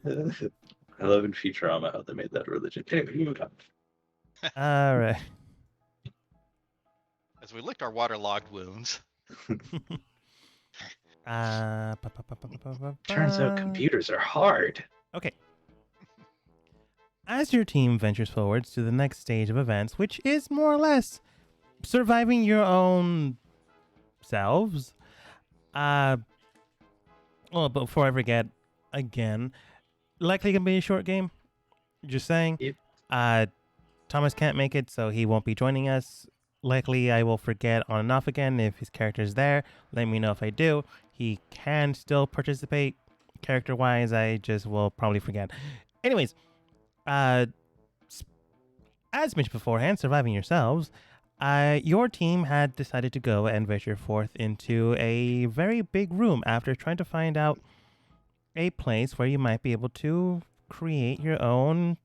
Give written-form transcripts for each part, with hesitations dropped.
I love in Futurama how they made that religion. Anyway, moving on. All right. As we licked our waterlogged wounds. Pa, pa, pa, pa, pa, pa, pa, Turns out pa. computers are hard. Okay. As your team ventures forwards to the next stage of events, which is more or less surviving your own selves. Well, before I forget, again, likely gonna be a short game. Just saying. Yep. Thomas can't make it, so he won't be joining us. Likely, I will forget on and off again if his character's there. Let me know if I do. He can still participate character-wise. I just will probably forget. Anyways, as mentioned beforehand, surviving yourselves. Your team had decided to go and venture forth into a very big room after trying to find out a place where you might be able to create your own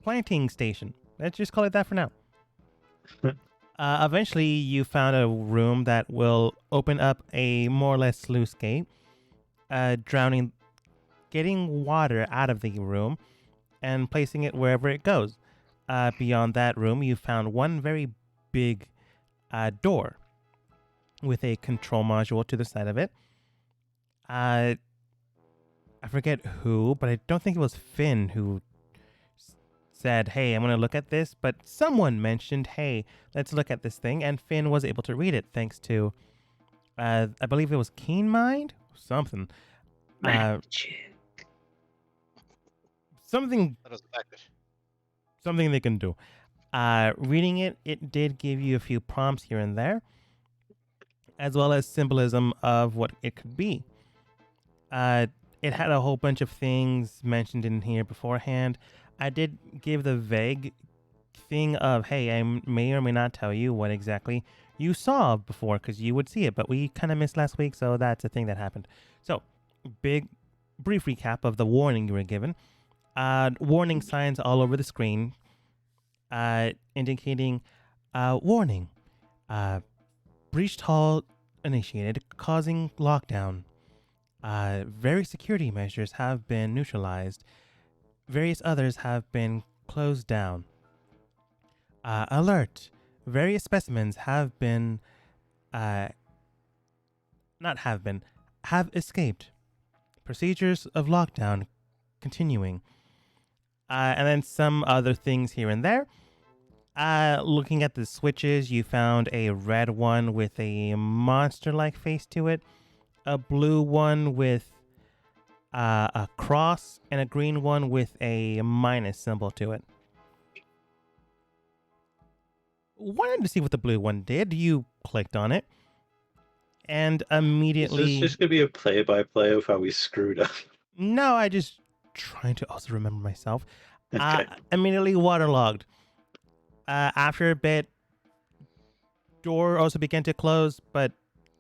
planting station. Let's just call it that for now. Eventually, you found a room that will open up a more or less sluice gate, getting water out of the room and placing it wherever it goes. Beyond that room, you found one very big door with a control module to the side of it. I forget who, but I don't think it was Finn who said, "Hey, I'm going to look at this," but someone mentioned, "Hey, let's look at this thing," and Finn was able to read it thanks to, I believe it was Keen Mind? Something. Magic. Something That was effective. something they can do. Reading it, it did give you a few prompts here and there, as well as symbolism of what it could be. It had a whole bunch of things mentioned in here beforehand. I did give the vague thing of, hey, I may or may not tell you what exactly you saw before because you would see it, but we kind of missed last week, so that's a thing that happened. So, brief recap of the warning you were given. Warning signs all over the screen, indicating, warning, breached hall initiated, causing lockdown. Various security measures have been neutralized. Various others have been closed down. Alert. Various specimens have been, not have been, have escaped. Procedures of lockdown continuing. And then some other things here and there. Looking at the switches, you found a red one with a monster-like face to it, a blue one with a cross, and a green one with a minus symbol to it. Wanted to see what the blue one did. You clicked on it, and immediately. Is this just gonna be a play-by-play of how we screwed up? No, I just trying to also remember myself. Okay. Immediately waterlogged. After a bit, door also began to close, but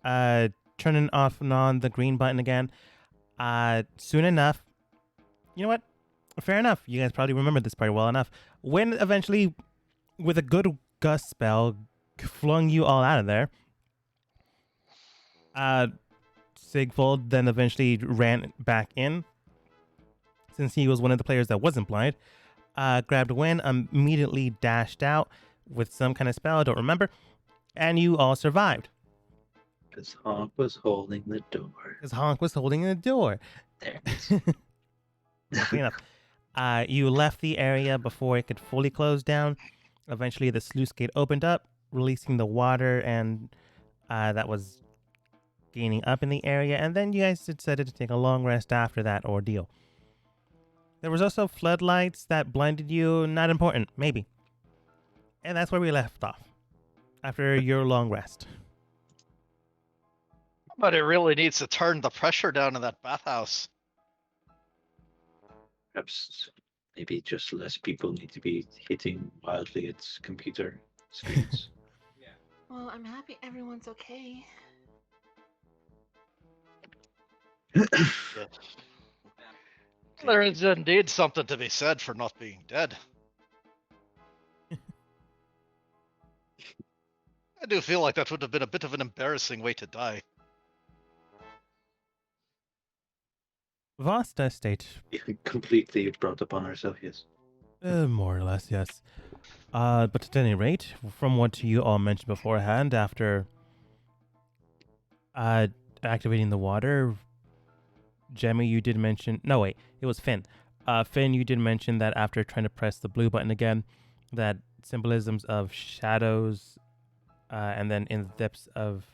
turning off and on the green button again. Soon enough, you know what? Fair enough. You guys probably remember this part well enough. When eventually, with a good gust spell, flung you all out of there, Sigfold then eventually ran back in, since he was one of the players that wasn't blind. Grabbed Win, immediately dashed out with some kind of spell, I don't remember, and you all survived. Because Honk was holding the door. Because Honk was holding the door. There. Luckily enough. You left the area before it could fully close down. Eventually, the sluice gate opened up, releasing the water, and that was gaining up in the area. And then you guys decided to take a long rest after that ordeal. There was also floodlights that blinded you. Not important, maybe. And that's where we left off after your long rest. But it really needs to turn the pressure down in that bathhouse. Perhaps maybe just less people need to be hitting wildly at computer screens. Well, I'm happy everyone's okay. There is indeed something to be said for not being dead. I do feel like that would have been a bit of an embarrassing way to die. Vast estate. Completely brought upon ourselves, yes. More or less, yes. But at any rate, from what you all mentioned beforehand, after uh, activating the water, Jemmy, you did mention. No, wait, it was Finn. Finn, you did mention that after trying to press the blue button again, that symbolisms of shadows, and then in the depths of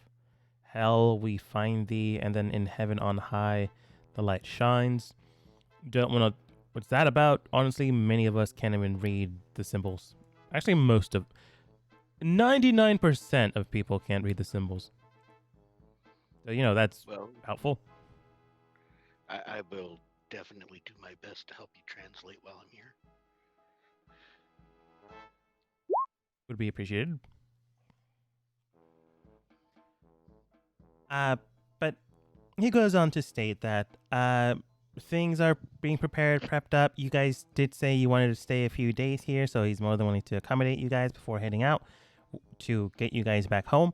hell we find thee, and then in heaven on high the light shines. Don't want to. What's that about? Honestly, many of us can't even read the symbols. Actually, 99% of people can't read the symbols. So, that's Well, helpful. I will definitely do my best to help you translate while I'm here. Would be appreciated. But he goes on to state that things are being prepped up. You guys did say you wanted to stay a few days here, so he's more than willing to accommodate you guys before heading out to get you guys back home.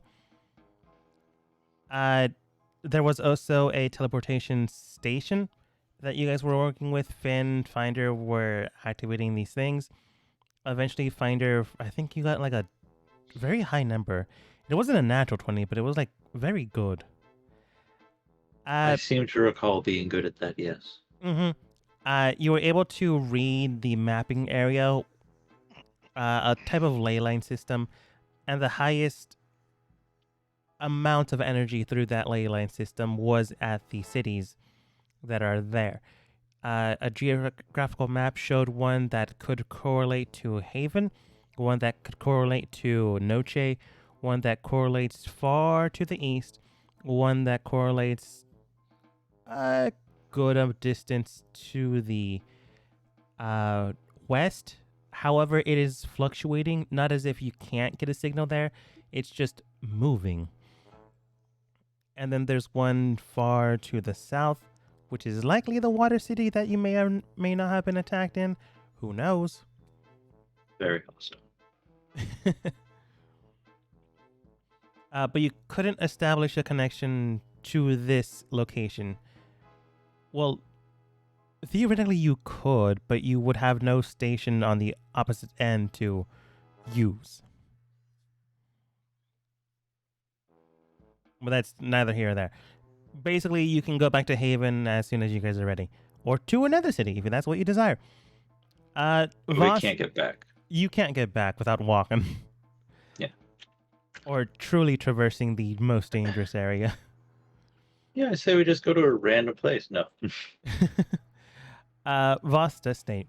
There was also a teleportation station that you guys were working with. Finn, Finder were activating these things. Eventually, Finder, I think you got like a very high number. It wasn't a natural 20, but it was like very good. I seem to recall being good at that, yes. You were able to read the mapping area, a type of ley line system, and the highest amount of energy through that ley line system was at the cities that are there. A geographical map showed one that could correlate to Haven, one that could correlate to Noche, one that correlates far to the east, one that correlates a good distance to the west. However, it is fluctuating, not as if you can't get a signal there, it's just moving. And then there's one far to the south, which is likely the water city that you may or may not have been attacked in. Who knows? Very hostile. But you couldn't establish a connection to this location. Well, theoretically you could, but you would have no station on the opposite end to use. But that's neither here or there. Basically, you can go back to Haven as soon as you guys are ready. Or to another city, if that's what you desire. We Voss, can't get back. you can't get back without walking. Yeah. Or truly traversing the most dangerous area. Yeah, I say we just go to a random place. No. Vasta State.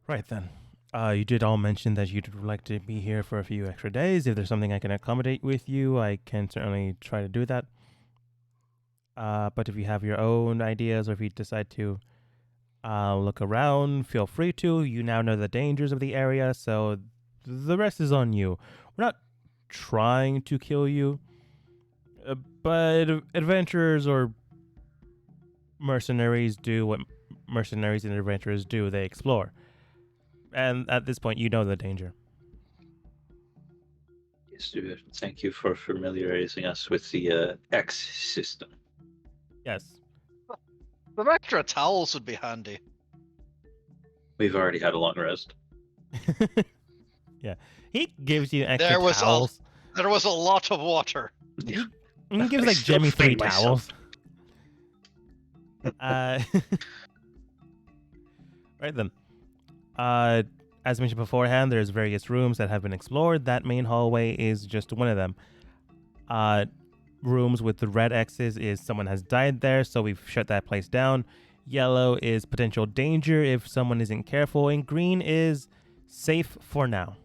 Right then. You did all mention that you'd like to be here for a few extra days. If there's something I can accommodate with you, I can certainly try to do that. But if you have your own ideas or if you decide to look around, feel free to. You now know the dangers of the area, so the rest is on you. We're not trying to kill you, but adventurers or mercenaries do what mercenaries and adventurers do. They explore. And at this point, you know the danger. Yes, thank you for familiarizing us with the X system. Yes. Some extra towels would be handy. We've already had a long rest. Yeah. He gives you extra There was towels. There was a lot of water. Yeah. He gives I like still Jemmy 3 find myself. towels. Right then. As mentioned beforehand, there's various rooms that have been explored. That main hallway is just one of them. Rooms with the red X's is someone has died there, so we've shut that place down. Yellow is potential danger if someone isn't careful, and green is safe for now.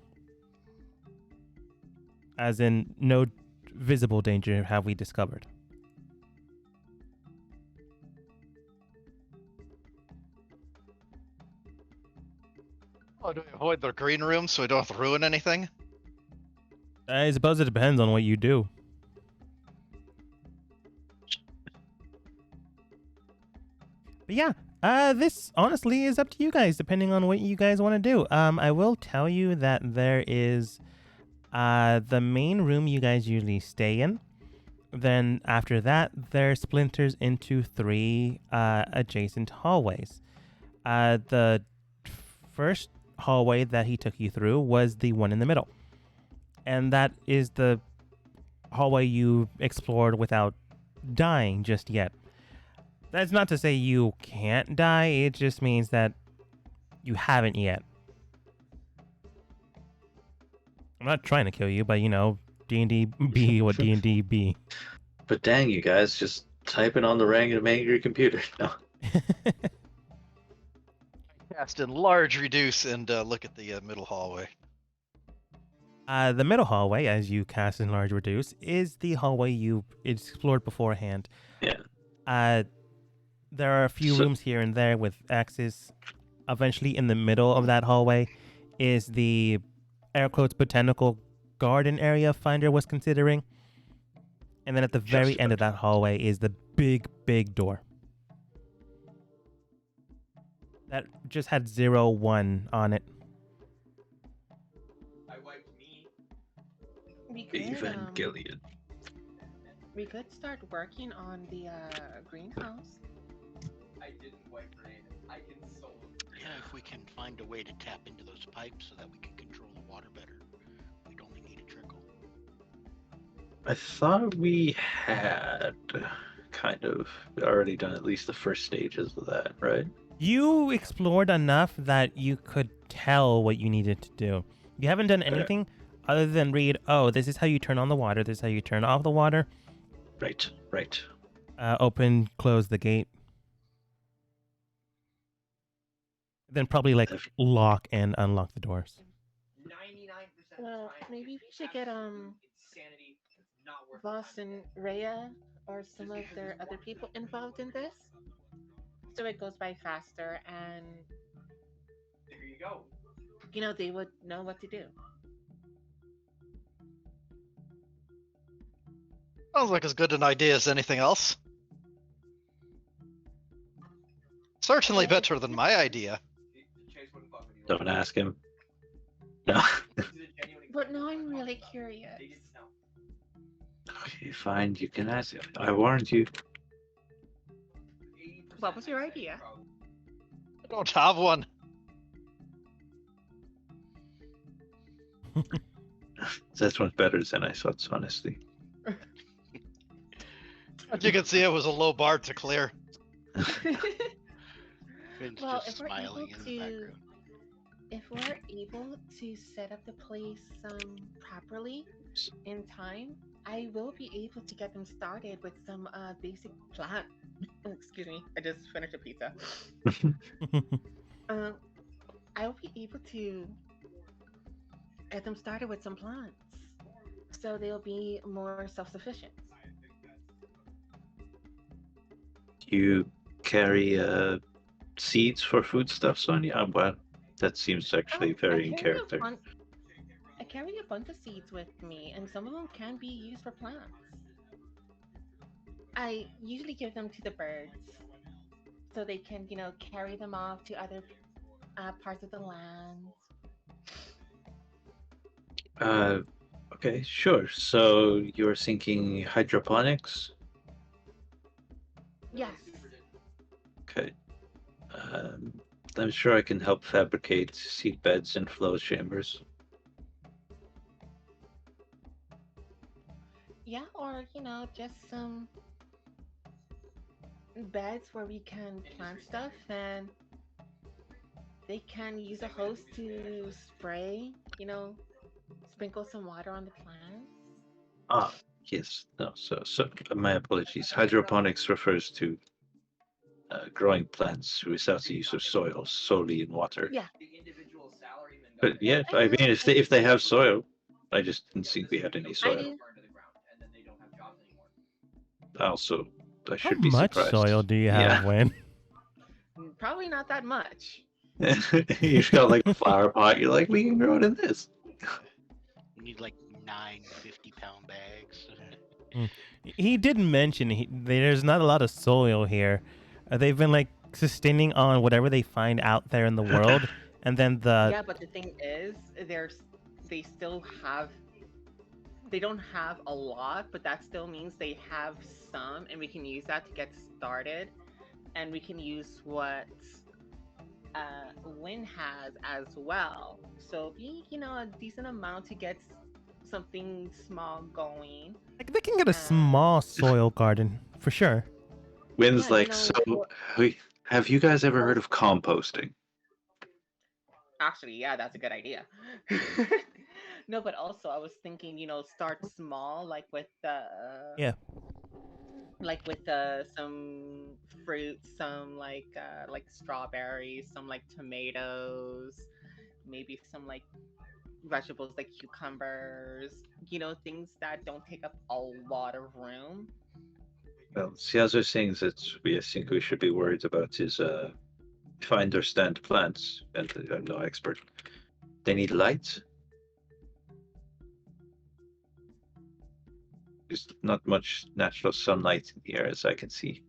As in, no visible danger have we discovered. Oh, do we avoid the green room so we don't have to ruin anything? I suppose it depends on what you do. But yeah, this honestly is up to you guys, depending on what you guys want to do. I will tell you that there is the main room you guys usually stay in. Then after that, there splinters into three adjacent hallways. The first hallway that he took you through was the one in the middle, and that is the hallway you explored without dying just yet. That's not to say you can't die, it just means that you haven't yet. I'm not trying to kill you, but D&D be what D&D be. But dang, you guys, just typing on the random angry computer. No. Cast enlarge, reduce, and look at the middle hallway. The middle hallway, as you cast enlarge reduce, is the hallway you explored beforehand. Yeah. There are a few rooms here and there with axes. Eventually, in the middle of that hallway is the air quotes botanical garden area Finder was considering. And then at the very end of that hallway is the big door. That just had 01 on it. Evangelion. We could start working on the greenhouse. Yeah, if we can find a way to tap into those pipes so that we can control the water better, we'd only need a trickle. I thought we had kind of already done at least the first stages of that, right? You explored enough that you could tell what you needed to do. You haven't done anything other than read, oh, this is how you turn on the water, this is how you turn off the water. Right. Open, close the gate. Then probably lock and unlock the doors. Well, maybe we should get Voss and Rhea or some of their other people involved in this, so it goes by faster, and they would know what to do. Sounds like as good an idea as anything else. Certainly better than my idea. Don't ask him. No. But now I'm really curious. Okay, fine. You can ask him. I warned you. What was your idea? I don't have one. That one's better than I thought, honestly. As you can see, it was a low bar to clear. Finn's Well, just if we're smiling able in the background. if we're able to set up the place properly in time, I will be able to get them started with some basic plan. Excuse me, I just finished a pizza. I will be able to get them started with some plants, so they'll be more self-sufficient. You carry seeds for foodstuffs on you? Well, that seems actually very in character. I carry a bunch of seeds with me, and some of them can be used for plants. I usually give them to the birds so they can, carry them off to other parts of the land. Okay, sure. So you're thinking hydroponics? Yes. Okay. I'm sure I can help fabricate seed beds and flow chambers. Yeah, or just some beds where we can plant stuff, and they can use a hose to spray, sprinkle some water on the plants. Ah, yes. No, so my apologies. Hydroponics refers to growing plants without the use of soil, solely in water. Yeah. But yeah, I mean, if they have soil, I just didn't think we had any soil. Also, I should be surprised. How much soil do you have, Wayne? Probably not that much. You've got like a flower pot. You're like, we can grow it in this. We need like 9 50-pound bags. He did mention there's not a lot of soil here. They've been sustaining on whatever they find out there in the world, and then Yeah, but the thing is, they still have they don't have a lot, but that still means they have some, and we can use that to get started. And we can use what Lynn has as well. So be a decent amount to get something small going. Like they can get a Uh, small soil garden for sure. Wynn's Yeah, like, so have you guys ever heard of composting? actually, yeah, that's a good idea. No, but also I was thinking, start small, like with Yeah. some fruits, some like strawberries, some like tomatoes, maybe some like vegetables like cucumbers, things that don't take up a lot of room. Well, the other things that I think we should be worried about is if I understand plants, and I'm no expert, they need light. There's not much natural sunlight in here, as I can see.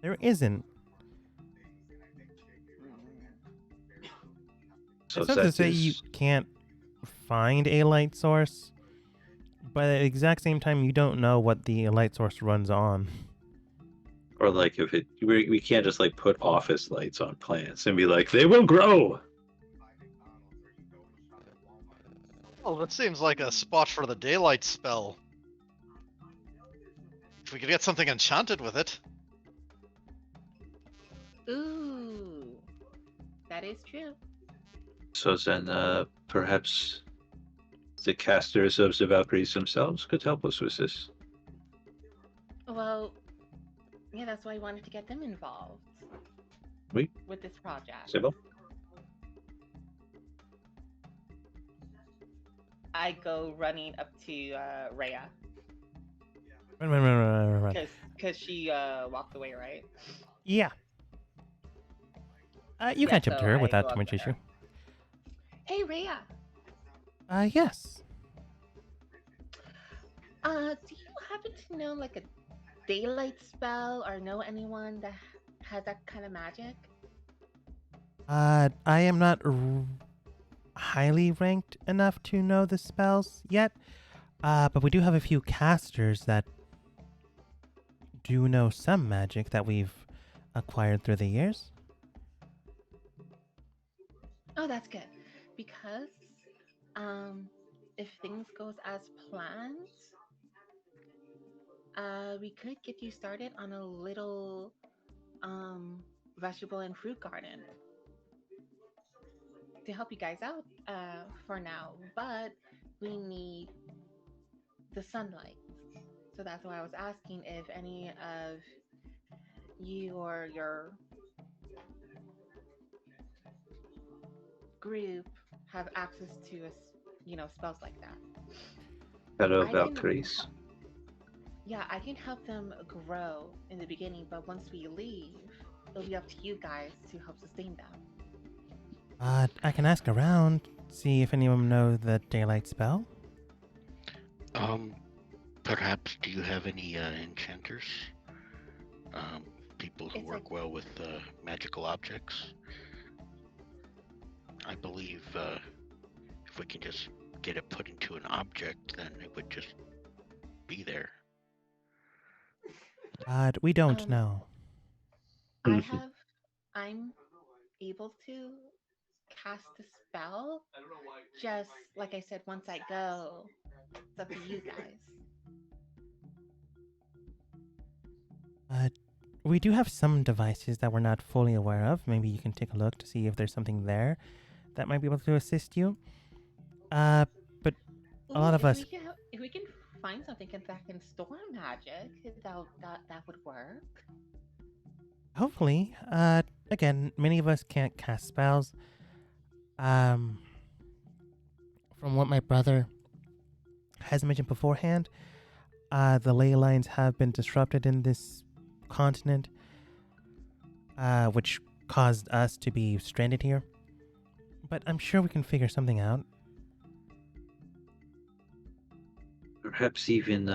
There isn't. So It's not to say you can't find a light source, but at the exact same time, you don't know what the light source runs on. or like if we can't just like put office lights on plants and be like, they will grow. Well, that seems like a spot for the daylight spell. If we could get something enchanted with it. Ooh, that is true. So then perhaps the casters of the Valkyries themselves could help us with this. Well, yeah, that's why I wanted to get them involved. Oui. With this project. C'est bon? I go running up to Rhea Run. because she walked away, right? Yeah. You Yeah, catch up to so her I without go too up much to issue. her. Hey, Rhea. Yes. Do you happen to know like a daylight spell or know anyone that has that kind of magic? I am not highly ranked enough to know the spells yet. But we do have a few casters that do know some magic that we've acquired through the years. Oh, that's good. Because if things goes as planned, we could get you started on a little vegetable and fruit garden to help you guys out for now. But we need the sunlight. So that's why I was asking if any of you or your group have access to spells like that. Hello, I can Valkyries. Yeah, I can help them grow in the beginning, but once we leave, it'll be up to you guys to help sustain them. I can ask around, see if anyone knows the daylight spell. Perhaps do you have any enchanters? People who It's work well with magical objects? I believe if we can just get it put into an object, then it would just be there. We don't know. I'm able to cast a spell. Just like I said, once I go, it's up to you guys. We do have some devices that we're not fully aware of. Maybe you can take a look to see if there's something there that might be able to assist you. But a lot of us. If we can find something that can store magic, that would work. Hopefully. Again, many of us can't cast spells. From what my brother has mentioned beforehand, the ley lines have been disrupted in this continent, which caused us to be stranded here. But I'm sure we can figure something out. Perhaps even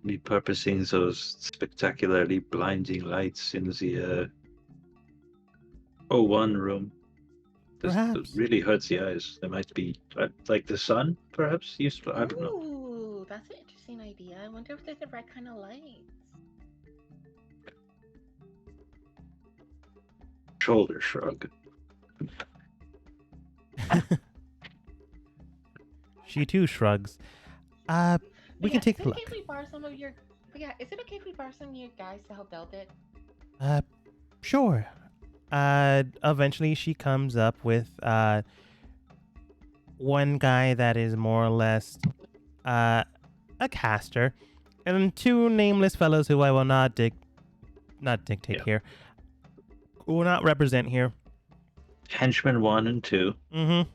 repurposing those spectacularly blinding lights in the O1 room Perhaps. really hurts the eyes. There might be like the sun, perhaps useful. I don't know. Ooh, that's an interesting idea. I wonder if they're the right kind of lights. Shoulder shrug. She too shrugs. We can take a look. Is it okay if we borrow some of your? Yeah, is it okay if we borrow some of your guys to help build it? Sure. Eventually she comes up with one guy that is more or less a caster, and two nameless fellows who I will not dictate here, who will not represent here. Henchman 1 and 2. Mm-hmm.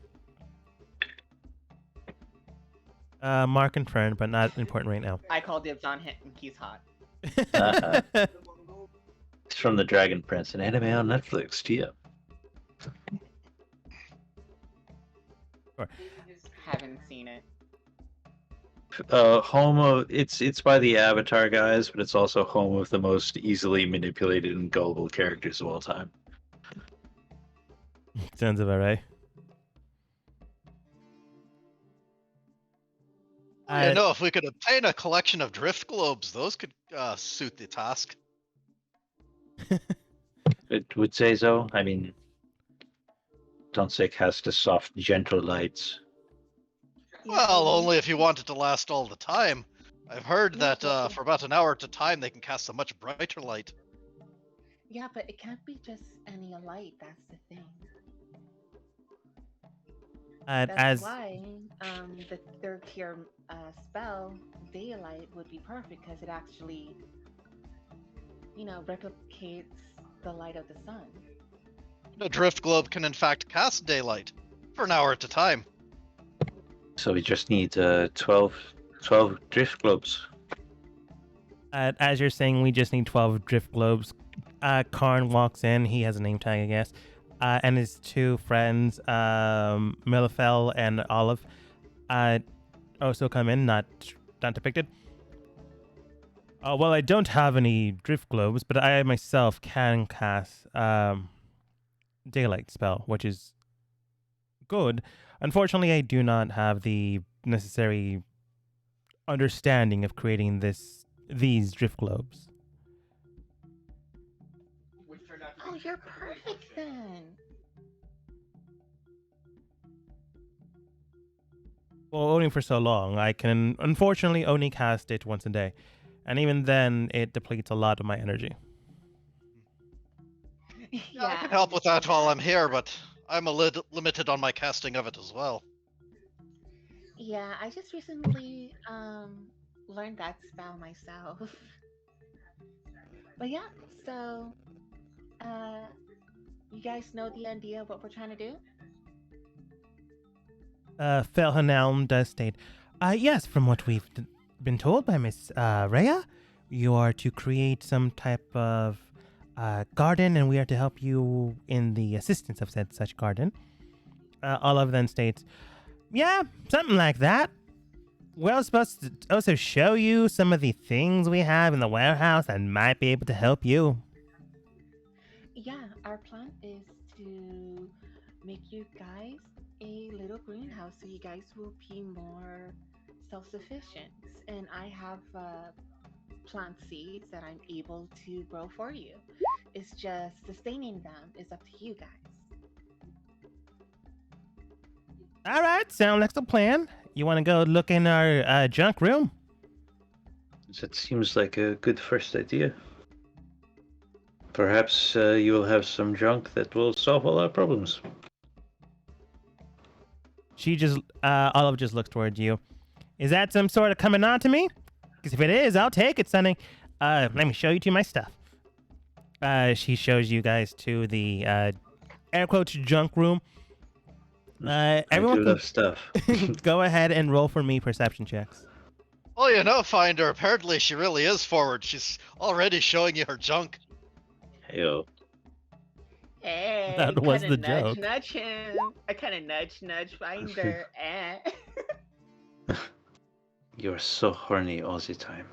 Mark and Fern, but not important right now. I call dibs on him. He's hot. It's from the Dragon Prince, an anime on Netflix. Yeah. Sure. Haven't seen it. Home of it's by the Avatar guys, but it's also home of the most easily manipulated and gullible characters of all time. Sounds about right. I know if we could obtain a collection of drift globes, those could suit the task. It would say so. I mean, Donsek has the soft, gentle lights. Well, only if you want it to last all the time. I've heard that for about an hour at a time, they can cast a much brighter light. Yeah, but it can't be just any light. That's the thing. That's why the third tier spell, daylight, would be perfect because it actually, replicates the light of the sun. A drift globe can in fact cast daylight for an hour at a time. So we just need 12 drift globes. As you're saying, we just need 12 drift globes. Karn walks in. He has a name tag, I guess. And his two friends, Milifel and Olive, also come in, not depicted. Well, I don't have any drift globes, but I myself can cast daylight spell, which is good. Unfortunately, I do not have the necessary understanding of creating these drift globes. Oh, you're perfect then. Well, only for so long. I can unfortunately only cast it once a day. And even then, it depletes a lot of my energy. Yeah, I can help with that while I'm here, but I'm a little limited on my casting of it as well. Yeah, I just recently learned that spell myself. But yeah, so you guys know the idea of what we're trying to do? Felhanelm does state, yes, from what we've been told by Miss Rhea, you are to create some type of garden, and we are to help you in the assistance of such garden. Olive then states, yeah, something like that. We're supposed to also show you some of the things we have in the warehouse that might be able to help you. Yeah, our plan is to make you guys a little greenhouse so you guys will be more self-sufficient. And I have plant seeds that I'm able to grow for you. It's just sustaining them is up to you guys. All right, sounds like a plan. You want to go look in our junk room? That seems like a good first idea. Perhaps you will have some junk that will solve all our problems. Olive just looks towards you. Is that some sort of coming on to me? Because if it is, I'll take it, Sonny. Let me show you to my stuff. She shows you guys to the air quotes junk room. Everyone love stuff. Go ahead and roll for me perception checks. Well, Finder, apparently she really is forward. She's already showing you her junk. Heyo. Hey, That was the nudge, joke. Nudge him. I kind of nudge Finder. You're so horny all the time.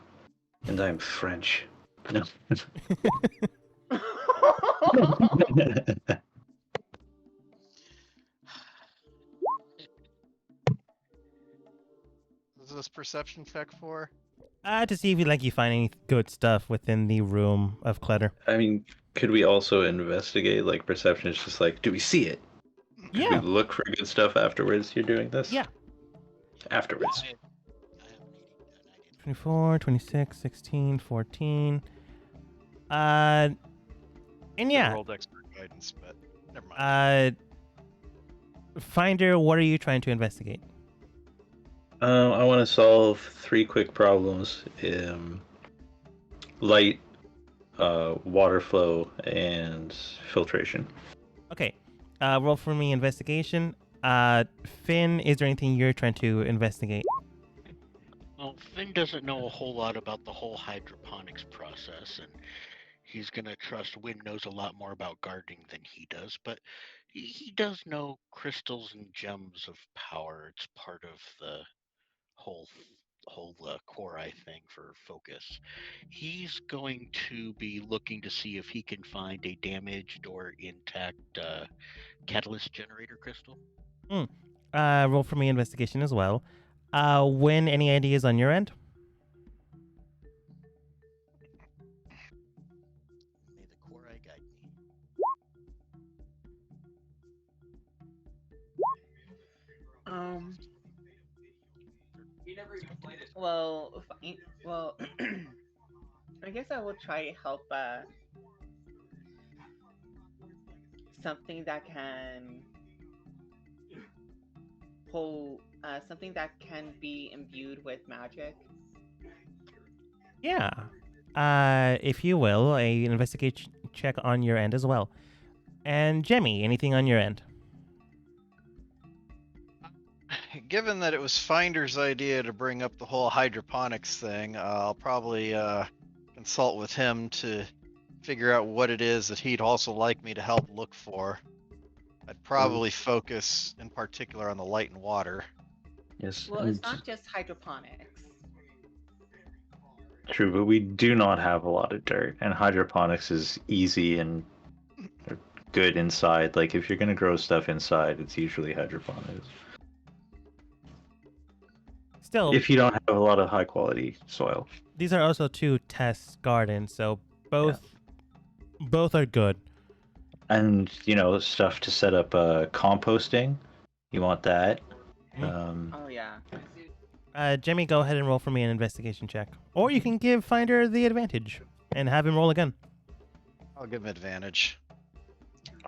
And I'm French. No. this perception check for? To see if you find any good stuff within the room of clutter. I mean, could we also investigate? Like, perception is just like, do we see it? Could we Yeah. look for good stuff afterwards? You're doing this? Yeah. Afterwards. I have an 80. 24, 26, 16, 14. And I yeah. rolled expert guidance, but never mind. Finder, what are you trying to investigate? I want to solve 3 quick problems. Light, water flow, and filtration. Okay. Roll for me investigation. Finn, is there anything you're trying to investigate? Well, Finn doesn't know a whole lot about the whole hydroponics process, and he's gonna trust Win knows a lot more about gardening than he does, but he does know crystals and gems of power. It's part of the whole core eye thing for focus. He's going to be looking to see if he can find a damaged or intact catalyst generator crystal. Roll for me investigation as well. Win, any ideas on your end? May the core eye guide me. Well, well, I guess I will try to help something that can pull something that can be imbued with magic. Yeah. If you will, a investigation check on your end as well. And Jemmy, anything on your end? Given that it was Finder's idea to bring up the whole hydroponics thing, I'll probably consult with him to figure out what it is that he'd also like me to help look for. I'd probably focus in particular on the light and water. Yes. Well, it's not just hydroponics. True, but we do not have a lot of dirt, and hydroponics is easy and good inside. Like, if you're going to grow stuff inside, it's usually hydroponics. Still, If you don't have a lot of high quality soil. these are also 2 test gardens, so both are good. And, stuff to set up composting. You want that. Oh yeah. Jemmy, go ahead and roll for me an investigation check. Or you can give Finder the advantage and have him roll again. I'll give him advantage.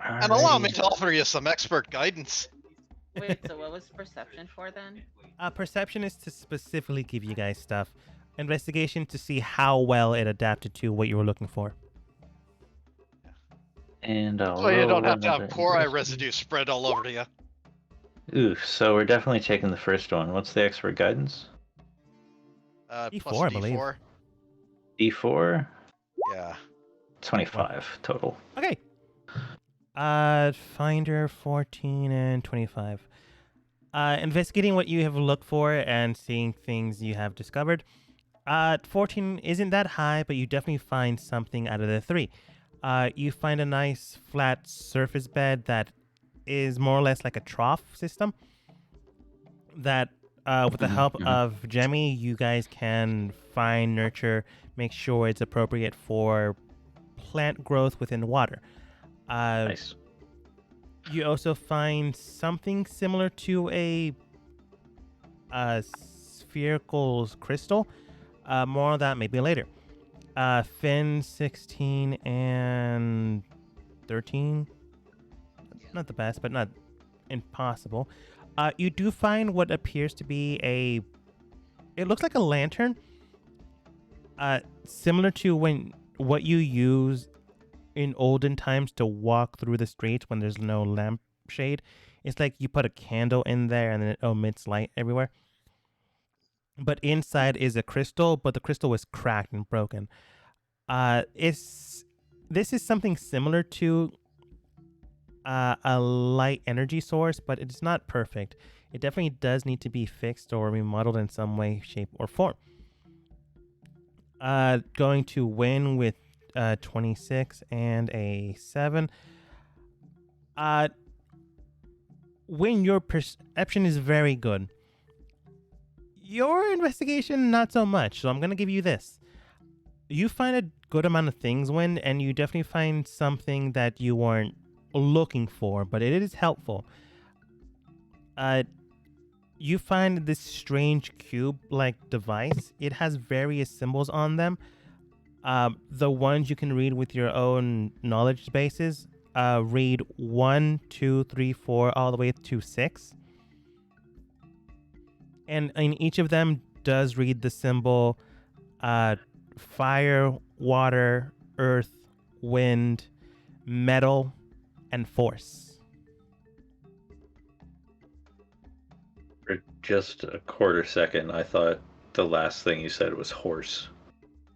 And allow me to offer you some expert guidance. Wait, so what was perception for then? Perception is to specifically give you guys stuff. Investigation to see how well it adapted to what you were looking for. And So you don't have to another have core eye investigation. residue spread all over to you. Ooh, so we're definitely taking the first one. What's the expert guidance? D4, Plus I believe. D4. D4? Yeah. 25 total. Okay. Finder 14 and 25. Investigating what you have looked for and seeing things you have discovered. 14 isn't that high, but you definitely find something out of the 3. You find a nice flat surface bed that is more or less like a trough system that with the help of Jemmy, you guys can find, nurture, make sure it's appropriate for plant growth within water. Nice. You also find something similar to a spherical crystal. More on that maybe later. Finn 16 and 13. Not the best, but not impossible. You do find what appears to be it looks like a lantern. Similar to what you use in olden times to walk through the streets when there's no lampshade. It's like you put a candle in there and then it emits light everywhere. But inside is a crystal, but the crystal was cracked and broken. This is something similar to a light energy source, but it's not perfect. It definitely does need to be fixed or remodeled in some way, shape, or form. Going to win with 26 and a 7. When your perception is very good, Your investigation, not so much. So I'm gonna give you this. You find a good amount of things, Win, and you definitely find something that you weren't looking for, but it is helpful. You find this strange cube-like device. It has various symbols on them. The ones you can read with your own knowledge bases. Read 1, 2, 3, 4, all the way to 6. And in each of them does read the symbol fire, water, earth, wind, metal, and force. For just a quarter second, I thought the last thing you said was horse.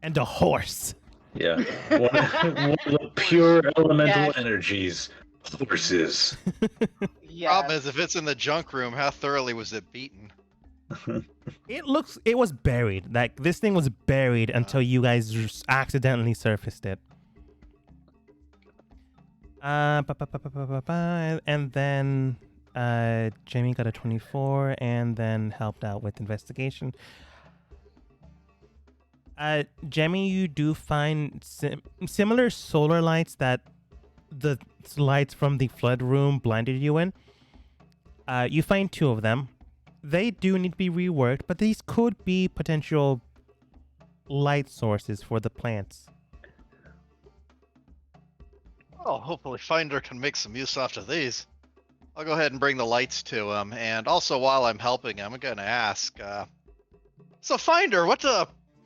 And a horse. Yeah. One of the pure elemental Yes. energies. Horses. Yes. Problem is, if it's in the junk room, how thoroughly was it beaten? It was buried. Like, this thing was buried until you guys just accidentally surfaced it. And then Jamie got a 24 and then helped out with investigation. Jamie, you do find similar solar lights that the lights from the flood room blinded you in. You find 2 of them. They do need to be reworked, but these could be potential light sources for the plants. Well, hopefully Finder can make some use after these. I'll go ahead and bring the lights to him, and also while I'm helping him, I'm going to ask, so Finder, what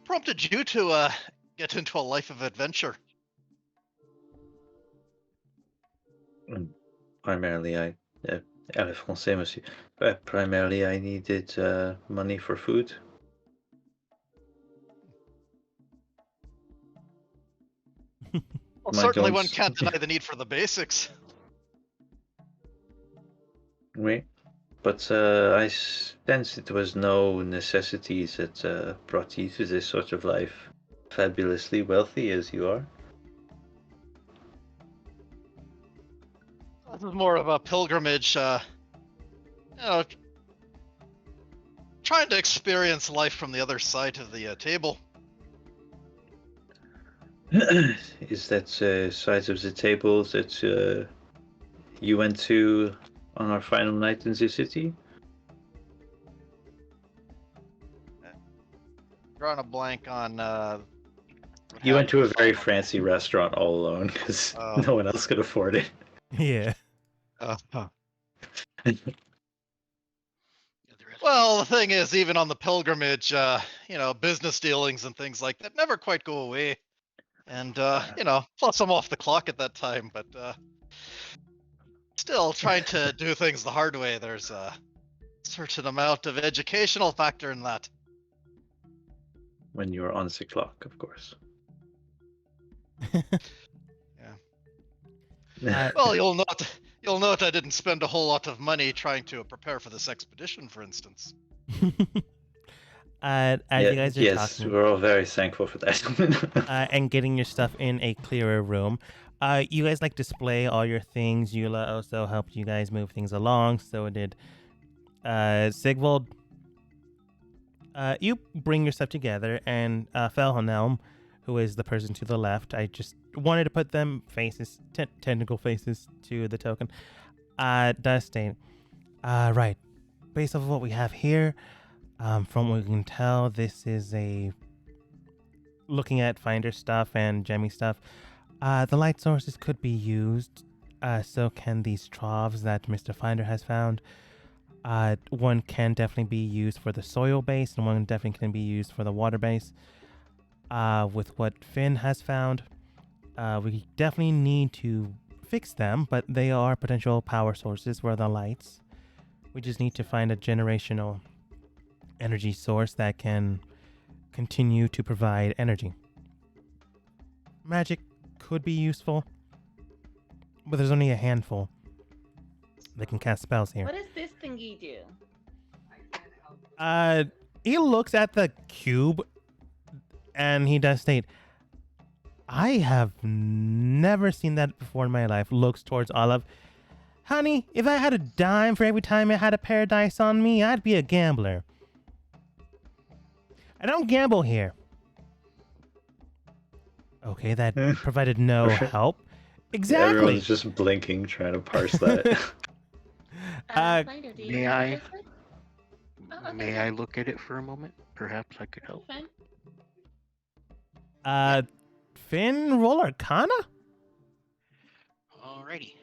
prompted you to get into a life of adventure? Primarily, à français, monsieur. Primarily, I needed money for food. Well, My certainly one guns. can't deny the need for the basics. Oui. But I sensed it was no necessities that brought you to this sort of life, fabulously wealthy as you are. This is more of a pilgrimage, trying to experience life from the other side of the table. Is that size of the table that you went to on our final night in the city? Drawing a blank on. You went to a very fancy restaurant all alone because Oh. no one else could afford it. Yeah. Well, the thing is, even on the pilgrimage, business dealings and things like that never quite go away. And, plus I'm off the clock at that time, but still trying to do things the hard way. There's a certain amount of educational factor in that. When you're on the clock, of course. Well, you'll note I didn't spend a whole lot of money trying to prepare for this expedition, for instance. As you guys are talking, we're all very thankful for that. and getting your stuff in a clearer room, you guys display all your things. Eula also helped you guys move things along. So did Sigvald. You bring your stuff together, and Felhelm, who is the person to the left, I just wanted to put them faces, technical faces to the token, does state, right, based off of what we have here, from what we can tell, this is looking at Finder stuff and Jemmy stuff, the light sources could be used, so can these troughs that Mr. Finder has found. One can definitely be used for the soil base, and one definitely can be used for the water base. With what Finn has found, we definitely need to fix them, but they are potential power sources for the lights. We just need to find a generational energy source that can continue to provide energy. Magic could be useful, but there's only a handful that can cast spells here. What does this thingy do? He looks at the cube and he does state, I have never seen that before in my life. Looks towards Olive. Honey, if I had a dime for every time I had a paradise on me, I'd be a gambler. I don't gamble here. Okay, that provided no help. Exactly. Everyone's just blinking, trying to parse that. Finder, do you May have I? this one? Oh, okay, May yeah. I look at it for a moment? Perhaps I could help. Fine. Finn, roll Arcana? Alrighty.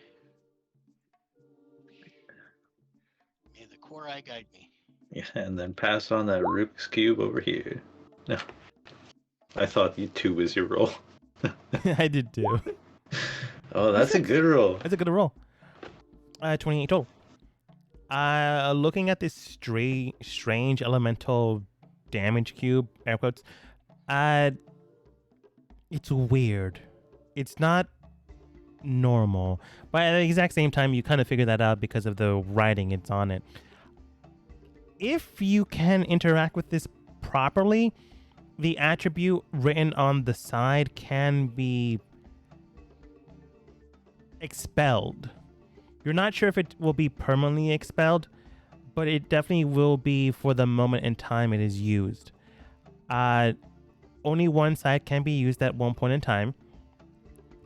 May the core eye guide me. Yeah, and then pass on that Rubik's Cube over here. No. I thought you 2 was your roll. I did too. Oh, that's a good roll. That's a good roll. 28 total. Looking at this strange elemental damage cube, air quotes, it's weird. It's not normal. But at the exact same time, you kind of figure that out because of the writing it's on it. If you can interact with this properly, the attribute written on the side can be expelled. You're not sure if it will be permanently expelled, but it definitely will be for the moment in time it is used. Only one side can be used at one point in time.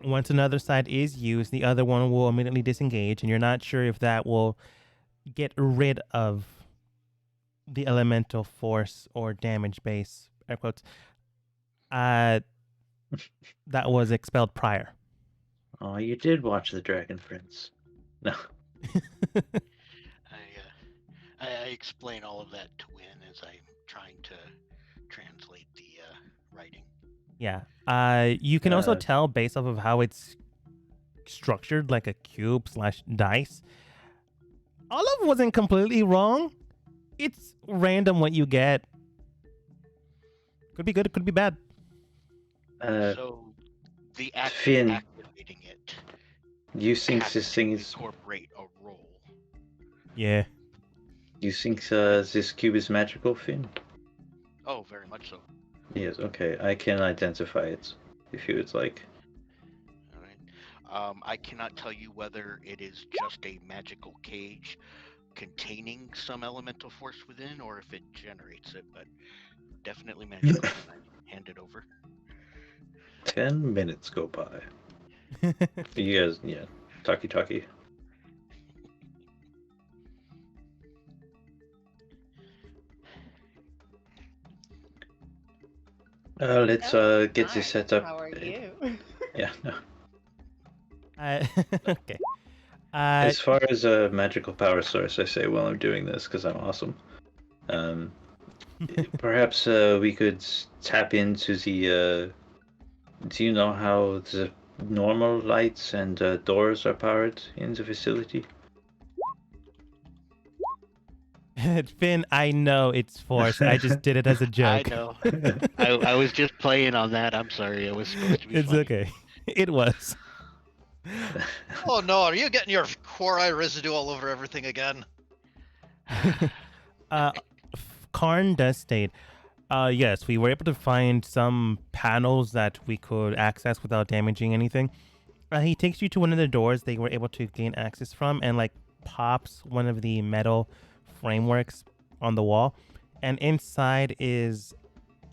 Once another side is used, the other one will immediately disengage, and you're not sure if that will get rid of the elemental force or damage base, air quotes, that was expelled prior. Oh, you did watch The Dragon Prince. No. I explain all of that to Win as I'm trying to translate the writing. Yeah. You can also tell based off of how it's structured, like a cube / dice. Olive wasn't completely wrong. It's random what you get. Could be good, it could be bad. So the act of Finn, activating it you think has this to thing is... incorporate a roll. Yeah. You think this cube is magical, Finn? Oh, very much so. Yes, okay. I can identify it, if you would like. All right. I cannot tell you whether it is just a magical cage containing some elemental force within, or if it generates it, but definitely magical. I hand it over. 10 minutes go by. You guys, yeah. Talkie. Let's get this set up. How are you? Yeah, no. Okay. As far as a magical power source, I say while I'm doing this because I'm awesome. Perhaps we could tap into the. Do you know how the normal lights and doors are powered in the facility? Finn, I know it's forced. I just did it as a joke. I know. I was just playing on that. I'm sorry. It was supposed to be It's funny. okay. It was. Oh no, are you getting your core eye residue all over everything again? Karn does state, yes, we were able to find some panels that we could access without damaging anything. He takes you to one of the doors they were able to gain access from and like pops one of the metal frameworks on the wall, and inside is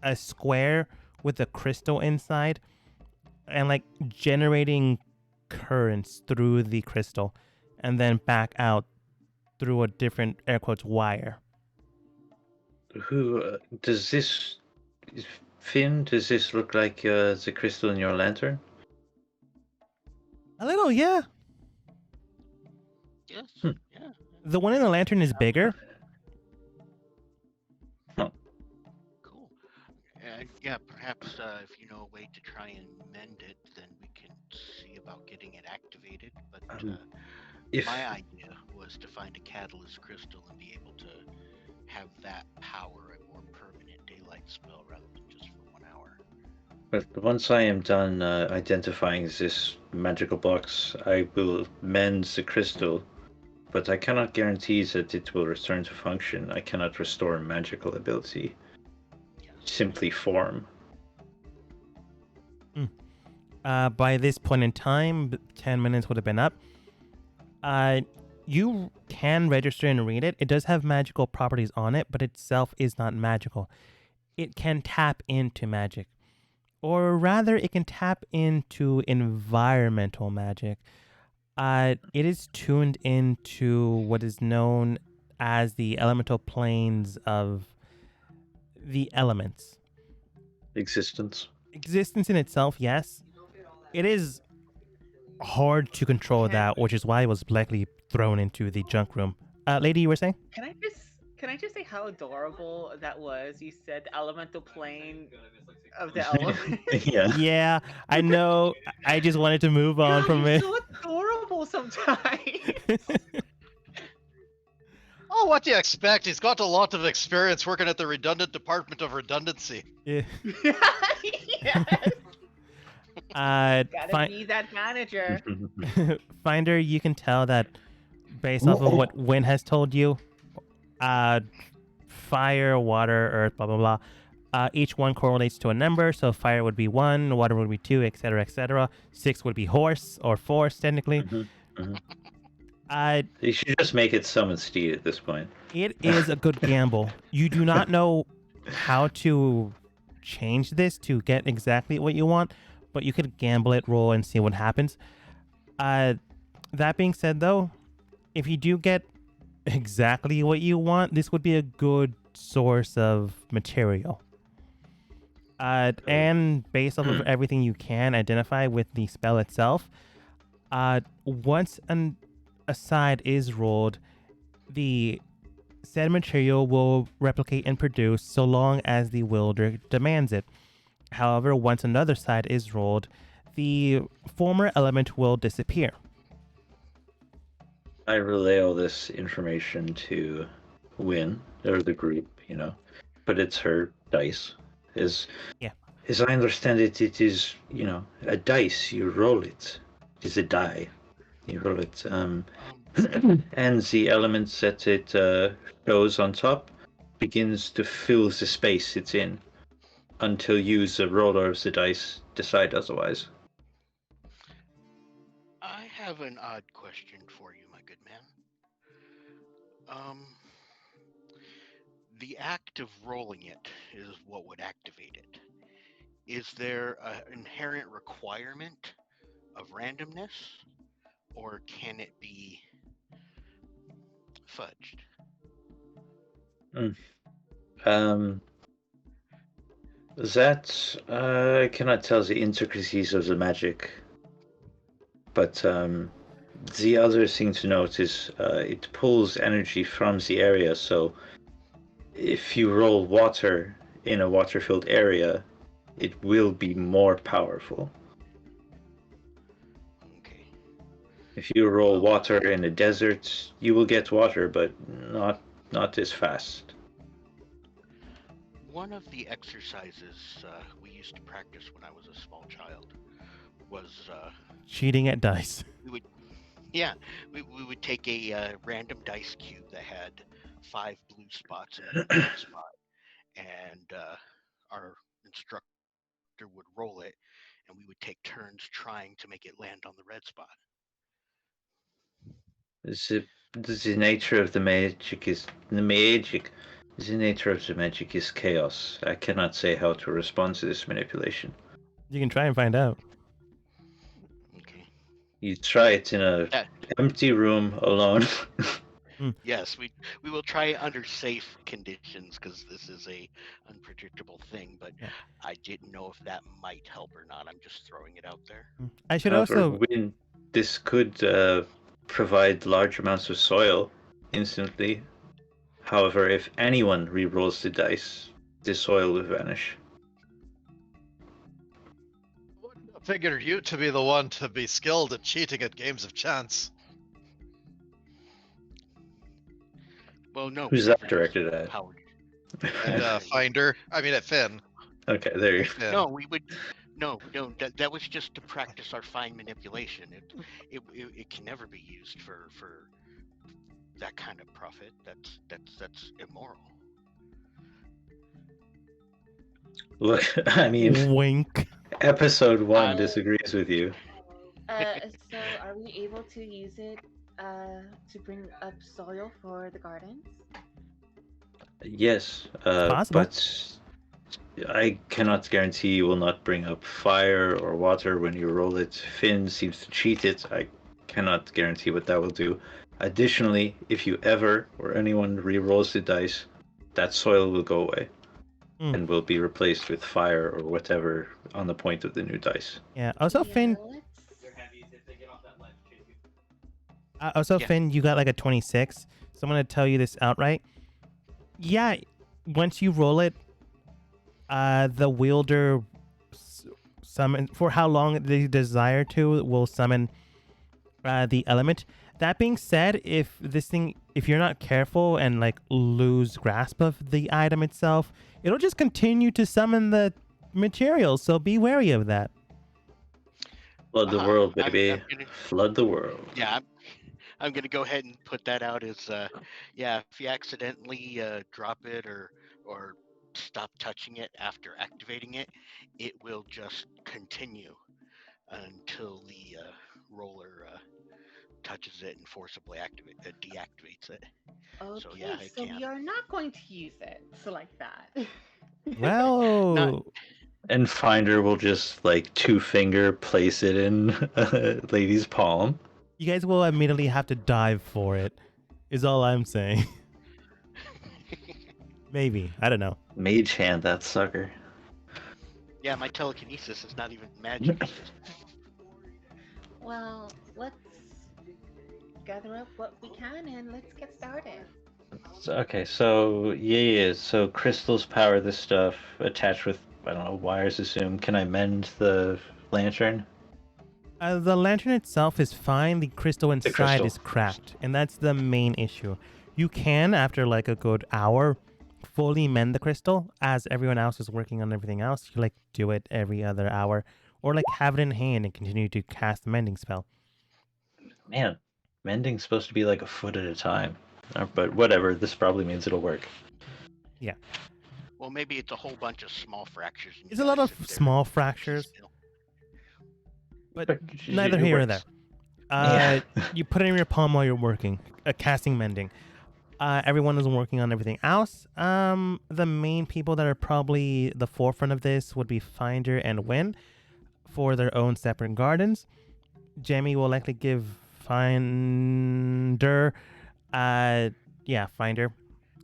a square with a crystal inside and like generating currents through the crystal and then back out through a different air quotes wire. Who does this, Finn? Does this look like the crystal in your lantern? A little, yeah. Yes. Hmm. Yeah. The one in the lantern is bigger. Cool. And yeah, perhaps if you know a way to try and mend it, then we can see about getting it activated. But my idea was to find a catalyst crystal and be able to have that power a more permanent daylight spell rather than just for 1 hour. But once I am done identifying this magical box, I will mend the crystal, but I cannot guarantee that it will return to function. I cannot restore magical ability. Yes. Simply form. By this point in time, 10 minutes would have been up. You can register and read it. It does have magical properties on it, but itself is not magical. it can tap into magic. Or rather, it can tap into environmental magic. It is tuned into what is known as the elemental planes of the elements. Existence. Existence in itself, yes. It is hard to control that, which is why it was likely thrown into the junk room. Lady, you were saying? Can I just say how adorable that was? You said the elemental plane of the element. Yeah. Yeah, I know. I just wanted to move on God, from you're it. so adorable sometimes. Oh, what do you expect? He's got a lot of experience working at the redundant department of redundancy. Yeah. Yes. Gotta Fi- be that manager. Finder, you can tell that based off of what Win has told you, fire, water, earth, blah blah blah. Each one correlates to a number, so fire would be 1, water would be 2, etc., etc. 6 would be horse or force, technically. You should just make it summon steed at this point. It is a good gamble. You do not know how to change this to get exactly what you want, but you could gamble it, roll, and see what happens. That being said, though, if you do get exactly what you want, this would be a good source of material. And based off of everything you can identify with the spell itself, once a side is rolled, the said material will replicate and produce so long as the wielder demands it. However, once another side is rolled, the former element will disappear. I relay all this information to Win, or the group, but it's her dice. As I understand it, it is, a dice. You roll it. It is a die. You roll it. And the elements that it shows on top begins to fill the space it's in until you, the roller of the dice, decide otherwise. I have an odd question for you, my good man. The act of rolling it is what would activate it. Is there an inherent requirement of randomness, or can it be fudged? That I cannot tell the intricacies of the magic, but the other thing to note is it pulls energy from the area, so if you roll water in a water-filled area, it will be more powerful. Okay. If you roll water in a desert, you will get water, but not as fast. One of the exercises we used to practice when I was a small child was cheating at dice. We would take a random dice cube that had 5 blue spots and a red spot, and our instructor would roll it, and we would take turns trying to make it land on the red spot. The nature of the magic is the nature of the magic is chaos. I cannot say how to respond to this manipulation. You can try and find out. Okay. You try it in a empty room alone. Yes, we will try under safe conditions because this is a unpredictable thing. But I didn't know if that might help or not. I'm just throwing it out there. I should However, also. This could provide large amounts of soil instantly. However, if anyone re-rolls the dice, the soil will vanish. I figured you to be the one to be skilled at cheating at games of chance. Well, no. Who's that directed at? Howard. And Finder. I mean, at Finn. Okay, there you go. No, we would. No, that was just to practice our fine manipulation. It can never be used for that kind of profit. That's immoral. Look, I mean, wink. Episode 1 disagrees with you. So are we able to use it to bring up soil for the gardens? Yes, possible. but I cannot guarantee you will not bring up fire or water when you roll it. Finn seems to cheat it. I cannot guarantee what that will do. Additionally, if you ever or anyone re-rolls the dice, that soil will go away and will be replaced with fire or whatever on the point of the new dice. Yeah. Also, Finn. Yeah. Finn, you got like a 26. So I'm gonna tell you this outright. Yeah, once you roll it, the wielder summon for how long they desire to will summon the element. That being said, if you're not careful and like lose grasp of the item itself, it'll just continue to summon the materials. So be wary of that. Flood the world, baby. I'm gonna, Flood the world. yeah, I'm gonna go ahead and put that out as yeah, if you accidentally drop it or stop touching it after activating it, it will just continue until the roller touches it and forcibly deactivates it. Okay, So yeah, it so can. we are not going to use it. So like that. Well, Not- And Finder will just like 2-finger place it in lady's palm. you guys will immediately have to dive for it. Is all I'm saying. Maybe, I don't know. Mage hand that sucker. Yeah, my telekinesis is not even magic. It's just Well, let's gather up what we can and let's get started. Okay, so yeah, so crystals power this stuff attached with, I don't know, wires, assume. Can I mend the lantern? The lantern itself is fine. The crystal inside crystal. is cracked, and that's the main issue. You can, after like a good hour, fully mend the crystal, as everyone else is working on everything else. You like do it every other hour, or like have it in hand and continue to cast the mending spell. Man, mending's supposed to be like a foot at a time. But whatever, this probably means it'll work. well, maybe it's a whole bunch of small fractures. and you It's a lot gotta of sit there small and keep fractures, still. but neither here or there. Yeah. You put it in your palm while you're working, casting mending. Everyone is working on everything else. The main people that are probably the forefront of this would be Finder and Win for their own separate gardens. Jamie will likely give Finder, Finder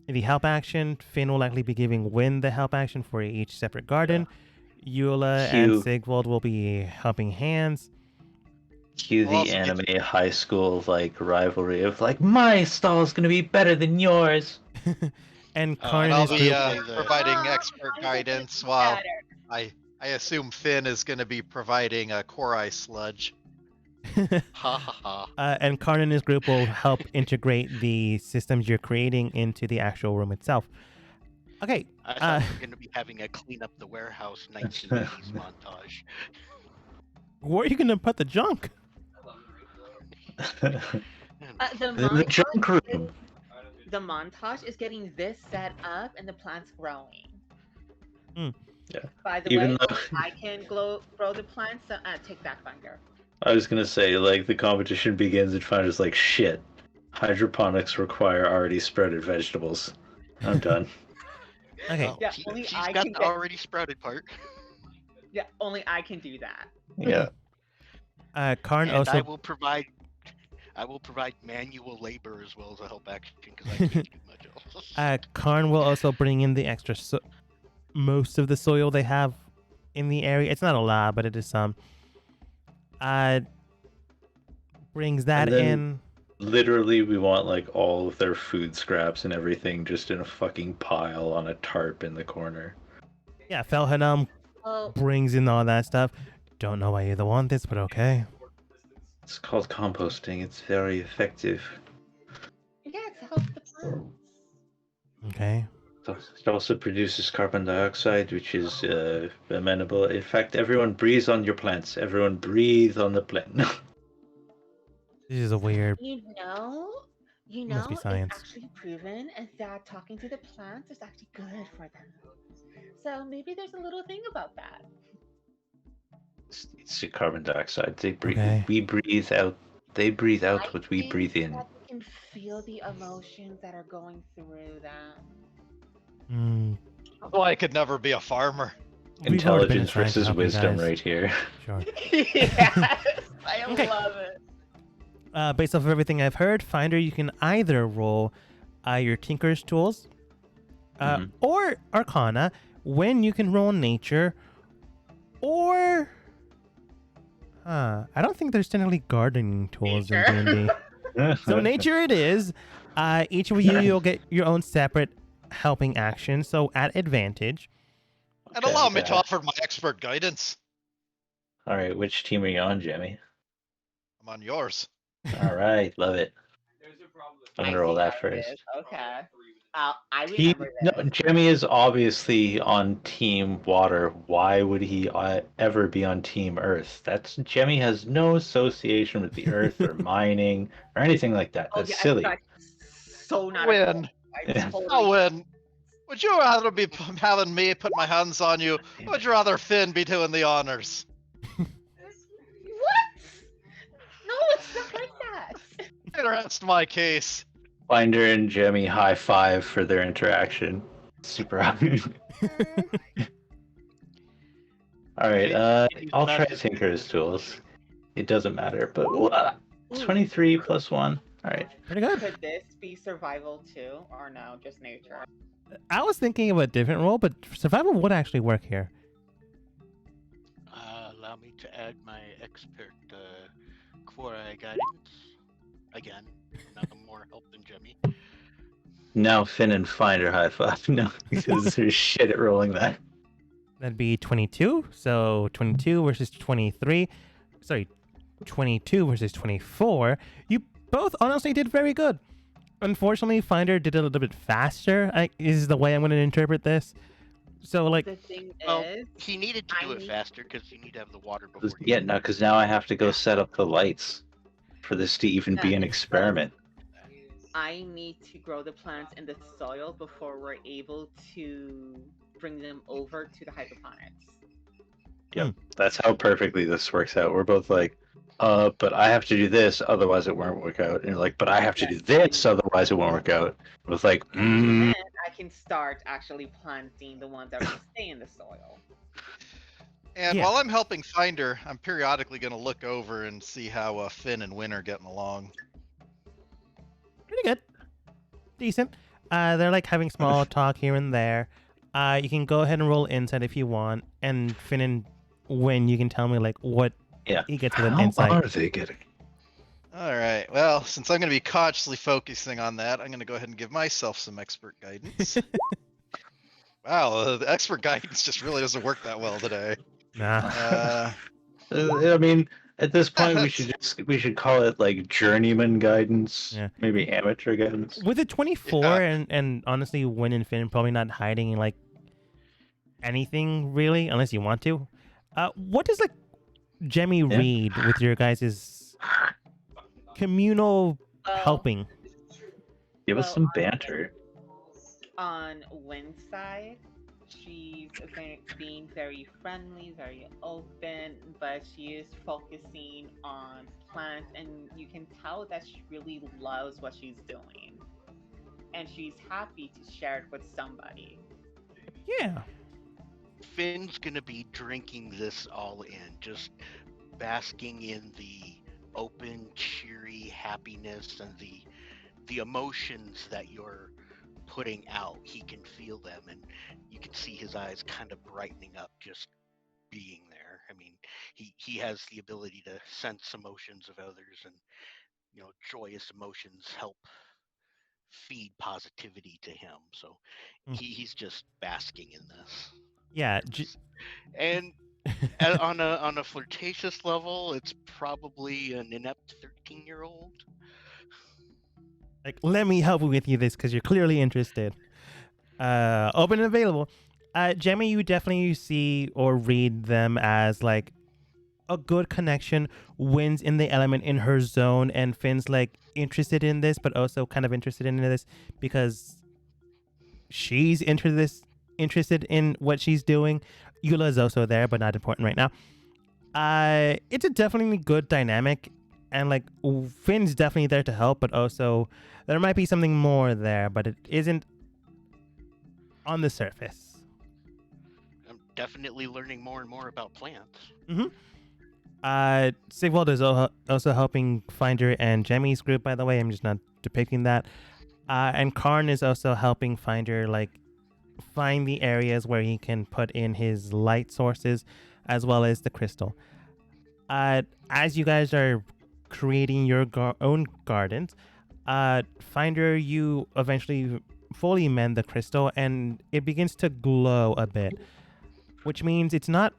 the help action. Finn will likely be giving Win the help action for each separate garden. Eula and Cue- Sigvald will be helping hands. Cue I'll the also give anime high school like rivalry of like my stall's gonna be better than yours. And And Karn and I'll his be group. providing Ah, expert mine is guidance while better. I assume Finn is going to be providing a core ice sludge. Ha ha ha. And Karn and his group will help integrate the systems you're creating into the actual room itself. Okay. I thought we were going to be having a clean up the warehouse 1980s montage. Where are you gonna put the junk? The In the montage junk room. the montage is getting this set up and the plants growing. Yeah. By the Even way, though- I can grow the plants. So, take that, Finder. I was gonna say, like, the competition begins and Finder's like, shit. Hydroponics require already sprouted vegetables. I'm done. Okay. Well, Yeah, only she's I got can the get- already sprouted part. Yeah, only I can do that. Yeah. Karn And also. I will provide manual labor as well as a help action because I can't do much else. Karn will also bring in the extra most of the soil they have in the area. It's not a lot, but it is some. Brings that And then- in. Literally, we want, like, all of their food scraps and everything just in a fucking pile on a tarp in the corner. Yeah, Felhanum Oh, brings in all that stuff. Don't know why you want this, but okay. It's called composting. It's very effective. yeah, to help the plants. Okay. It also produces carbon dioxide, which is amenable. In fact, everyone breathes on your plants. Everyone breathe on the plant. This is a weird. You Must be know, science. it's actually proven that talking to the plants is actually good for them. So maybe there's a little thing about that. It's carbon dioxide. They breathe. Okay. We breathe out. They breathe out I what we think breathe in. that they can feel the emotions that are going through them. Well, I could never be a farmer. We've always been Intelligence trying to versus help you wisdom guys. right here. Sure. Yes, I Okay. love it. Based off of everything I've heard, Finder, you can either roll your Tinker's Tools Mhm. or Arcana, when you can roll Nature, or... I don't think there's technically gardening tools in Nature. D&D. So Nature it is. Each of you'll get your own separate helping action, so at advantage. And Okay, allow me okay. to offer my expert guidance. All right, which team are you on, Jimmy? I'm on yours. All right, love it. I'm gonna roll that first. Okay. I He, remember no, this. Jimmy is obviously on Team Water. Why would he ever be on Team Earth? Jimmy has no association with the Earth or mining or anything like that. That's yeah, silly. That's so not Win. I Yeah. totally I'll win. Would you rather be having me put my hands on you, or would you rather Finn be doing the honors? What? No, it's not like that. I rest my case. Finder and Jimmy high five for their interaction. Super happy. All right, I'll try Tinker's Tools. It doesn't matter, but 23 plus 1. All right. Pretty good. Could this be survival too, or no, just nature? I was thinking of a different role, but survival would actually work here. Allow me to add my expert Quorai guidance. Again, not more help than Jimmy. Now Finn and Finder high five. No, because they're shit at rolling that. That'd be 22. So 22 versus 23. Sorry, 22 versus 24. You both honestly did very good. Unfortunately, Finder did it a little bit faster, is the way I'm going to interpret this. So, like, The thing Well, is, he needed to I do it need- faster because you need to have the water before you Yeah, no, because now I have to go set up the lights for this to even be an experiment. I need to grow the plants in the soil before we're able to bring them over to the hydroponics. Yep, that's how perfectly this works out. We're both like, but I have to do this, otherwise it won't work out. And you're like, but I have to do this, otherwise it won't work out. It was like, Then I can start actually planting the ones that are going to stay in the soil. And Yeah. while I'm helping Finder, I'm periodically going to look over and see how Finn and Win are getting along. pretty good. Decent. They're like having small talk here and there. You can go ahead and roll insight if you want. And Finn and Win, you can tell me like what yeah. he gets with an How insight. are they getting? All right. Well, since I'm going to be consciously focusing on that, I'm going to go ahead and give myself some expert guidance. Wow, the expert guidance just really doesn't work that well today. Nah. I mean, at this point, we should call it like journeyman guidance, Yeah. maybe amateur guidance. With a 24 Yeah. and honestly, Win and Finn probably not hiding like anything really, unless you want to. What does like Jemmy read with your guys' communal helping? Give us Well, some banter. On Wynn's side, she's being very friendly, very open, but she is focusing on plants, and you can tell that she really loves what she's doing. And she's happy to share it with somebody. Yeah. Finn's gonna be drinking this all in, just basking in the open, cheery happiness and the emotions that you're putting out. He can feel them, and you can see his eyes kind of brightening up just being there. I mean, he has the ability to sense emotions of others, and joyous emotions help feed positivity to him. So he's just basking in this. Yeah. And on a flirtatious level, it's probably an inept 13-year-old. Like, let me help with you this because you're clearly interested. Open and available. Jemmy, you definitely see or read them as like a good connection, wins in the element in her zone, and Finn's like interested in this, but also kind of interested in this because she's interested in what she's doing. Eula is also there, but not important right now. It's a definitely good dynamic, and like Finn's definitely there to help, but also there might be something more there, but it isn't on the surface. definitely learning more and more about plants. Sigvald is also helping Finder and Jemmy's group, by the way. I'm just not depicting that. And Karn is also helping Finder, like, find the areas where he can put in his light sources as well as the crystal. As you guys are creating your own gardens, Finder, you eventually fully mend the crystal and it begins to glow a bit, which means it's not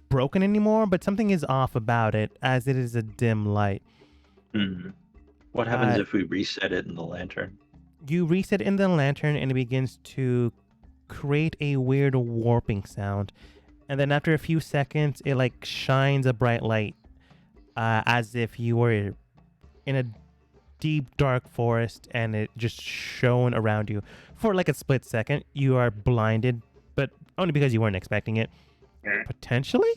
broken anymore, but something is off about it as it is a dim light. What happens if we reset it in the lantern? You reset in the lantern and it begins to create a weird warping sound. And then after a few seconds, it like shines a bright light as if you were in a deep dark forest and it just shone around you. For like a split second, you are blinded, but only because you weren't expecting it. Potentially?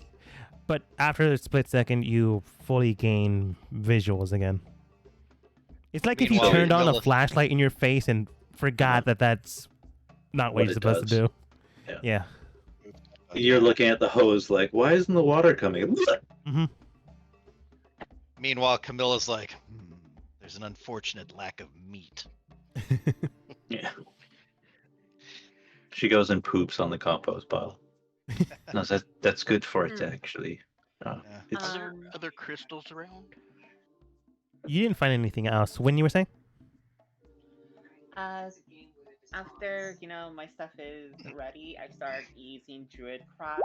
But after a split second, you fully gain visuals again. It's like if you Meanwhile, turned on a Camilla- flashlight in your face and forgot that that's not what What you're it supposed does. to do. Yeah. Yeah. You're looking at the hose like, why isn't the water coming? Mm-hmm. Meanwhile, Camilla's like, there's an unfortunate lack of meat. Yeah. She goes and poops on the compost pile. No, that's good for it, actually. Yeah. It's, Are there other crystals around? You didn't find anything else. When you were saying? After my stuff is ready, I start using druidcraft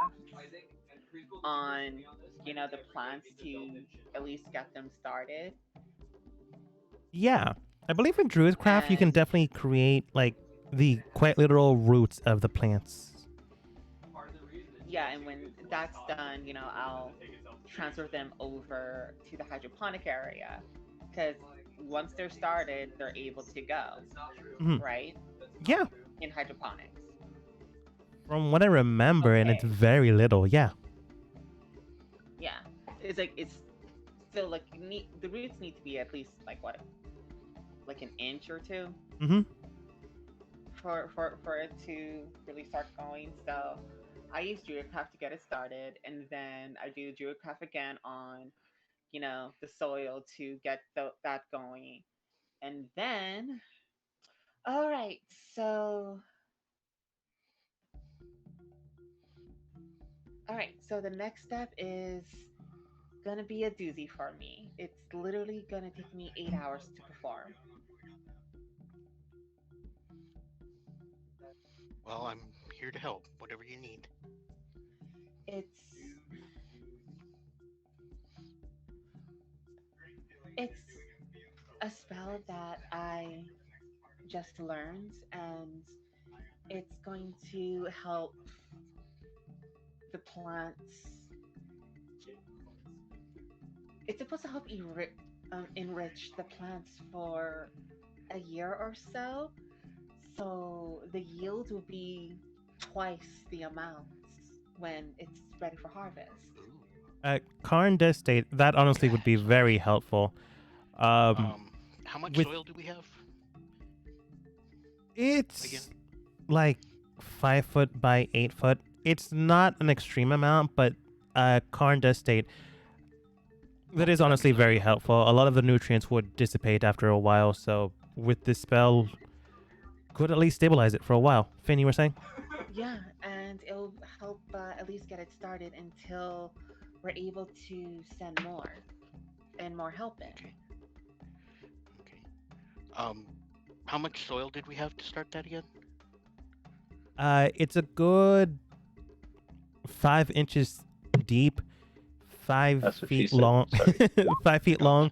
on the plants to at least get them started. Yeah. I believe in Druidcraft, you can And- definitely create, like, the quite literal roots of the plants. Yeah, and when that's done, I'll transfer them over to the hydroponic area because once they're started, they're able to go, right? Yeah. In hydroponics. From what I remember, and it's Okay. very little, yeah. Yeah, it's like it's still like the roots need to be at least like what, like an inch or two. For it to really start going. So I use Druidcraft to get it started, and then I do Druidcraft again on, the soil to get that going. And then, all right, so the next step is gonna be a doozy for me. It's literally gonna take me 8 hours to perform. Well, I'm here to help. Whatever you need. It's a spell that I just learned, and it's going to help the plants. It's supposed to help enrich the plants for a year or so. So the yield will be twice the amount when it's ready for harvest. Karn does state that honestly would be very helpful. How much with- soil do we have? It's Again? like 5 foot by 8 foot. It's not an extreme amount, but Karn does state that is honestly very helpful. A lot of the nutrients would dissipate after a while, so with this spell, could at least stabilize it for a while. Finn, you were saying? Yeah, and it'll help at least get it started until we're able to send more and more help in. Okay. How much soil did we have to start that again? It's a good 5 inches deep, 5 That's what she feet said. long. Sorry. 5 feet long.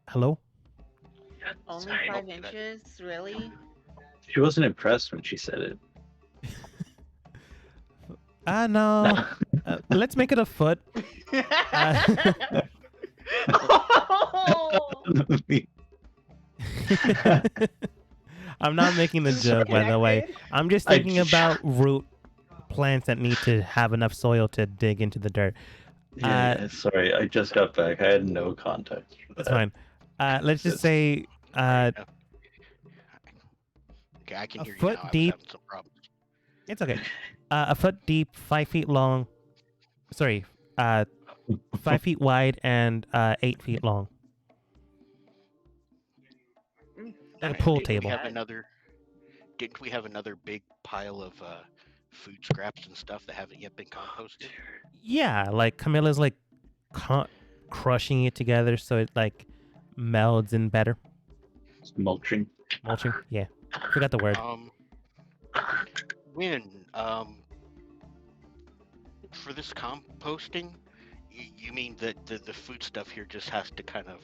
Hello? Only Sorry. 5 inches, really? She wasn't impressed when she said it. No. Let's make it a foot. I'm not making the joke, by the way. I'm just thinking about root plants that need to have enough soil to dig into the dirt. Yeah, sorry, I just got back. I had no context for that. That's fine. Let's just say Okay, I can a hear you foot now. I was deep. having some problems. It's okay. A foot deep, 5 feet long. Sorry, 5 feet wide and 8 feet long, like a That's pool pretty Didn't we table. have good. another big pile of food scraps and stuff that haven't yet been composted? Yeah, like Camilla's like crushing it together so it like melds in better. It's mulching. Mulching. Yeah, forgot the word. Win. For this composting, you mean that the food stuff here just has to kind of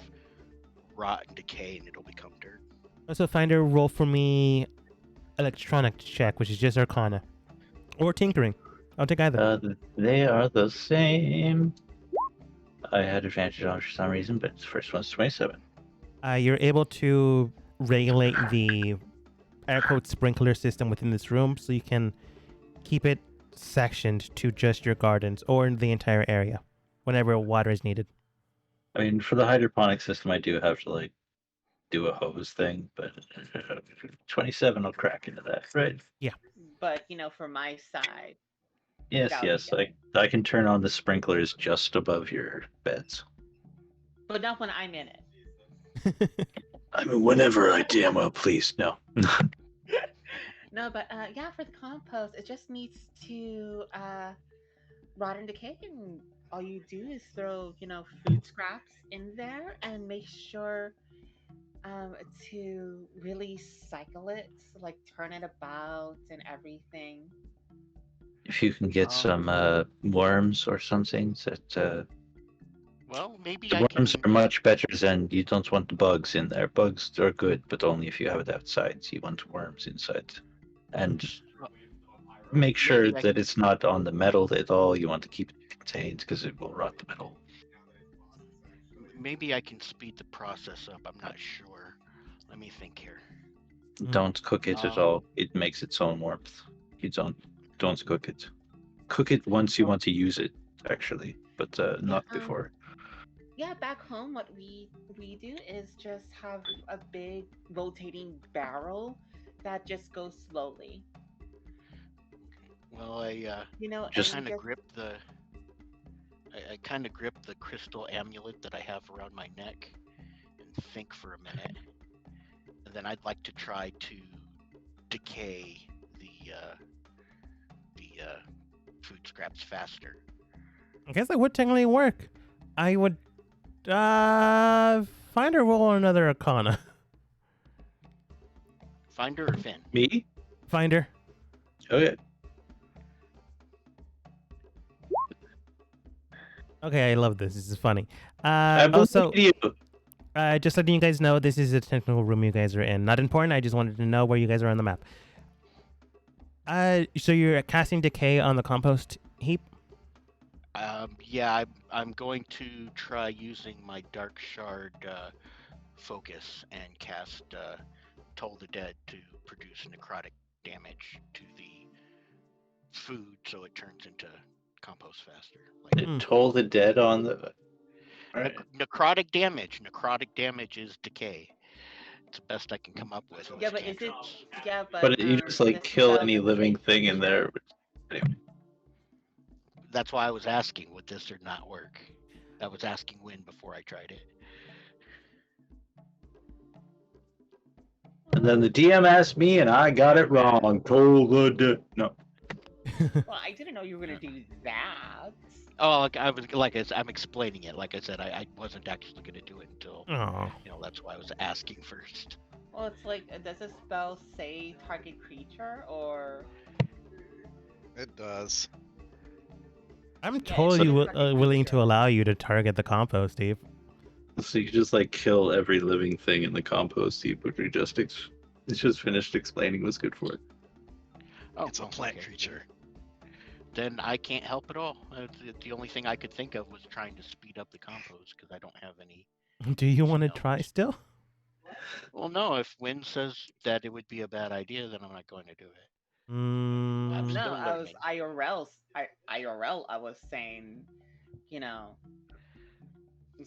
rot and decay and it'll become dirt? Also, Finder, roll for me electronic check, which is just Arcana. Or tinkering. I'll take either. They are the same. I had advantage on for some reason, but the first one's 27. You're able to regulate the air quote sprinkler system within this room so you can keep it sectioned to just your gardens or the entire area whenever water is needed. I mean, for the hydroponic system, I do have to like do a hose thing, but 27 will crack into that, right? But for my side, Yes, That would yes. be I can turn on the sprinklers just above your beds. but not when I'm in it. I mean, whenever I damn well please. No. No, but yeah, for the compost, it just needs to rot and decay, and all you do is throw, food scraps in there and make sure to really cycle it, so, like turn it about and everything. If you can get some worms or something that Well, maybe the I worms can. are much better than you don't want the bugs in there. Bugs are good, but only if you have it outside. You want worms inside. And make sure Maybe I that it's not on the metal at all. You want to keep it contained because it will rot the metal. Maybe I can speed the process up. I'm not sure. Let me think here. Don't cook it at all. It makes its own warmth. You don't cook it. Cook it once you want to use it, actually, but not before. Yeah, back home, what we do is just have a big rotating barrel that just goes slowly. Well, I Just- kind of grip the. I kind of grip the crystal amulet that I have around my neck and think for a minute, and then I'd like to try to decay the food scraps faster. I guess that would technically work. I would find a roll on another Arcana. Finder or Finn? Me? Finder. Okay. Okay, I love this. This is funny. I believe Also, you. just letting you guys know, this is a technical room you guys are in. Not important. I just wanted to know where you guys are on the map. So you're casting decay on the compost heap. Yeah, I'm going to try using my Dark Shard focus and cast Toll the Dead to produce necrotic damage to the food so it turns into compost faster. It Toll the Dead on the. Alright. Necrotic damage. Necrotic damage is decay. It's the best I can come up with. Yeah, but is it? Yeah, But you just like this kill spell any doesn't living take thing in there. Anyway. That's why I was asking, would this or not work? I was asking Win before I tried it. And then the DM asked me, and I got it wrong. Toll the Dead. No. Well, I didn't know you were gonna do that. Oh, I'm explaining it. Like I said, I wasn't actually going to do it until, Oh. That's why I was asking first. Well, it's like, does this spell say target creature or? It does. I'm Yeah, totally it's a willing to creature. allow you to target the compost, Steve. So you just like kill every living thing in the compost heap, which we just finished explaining was good for it. Oh, It's a plant okay. creature. Then I can't help at all. The only thing I could think of was trying to speed up the compost because I don't have any. Do you want to spells. try still? Well, no. If Win says that it would be a bad idea, then I'm not going to do it. Mm, No, still I was learning. IRL. I was saying,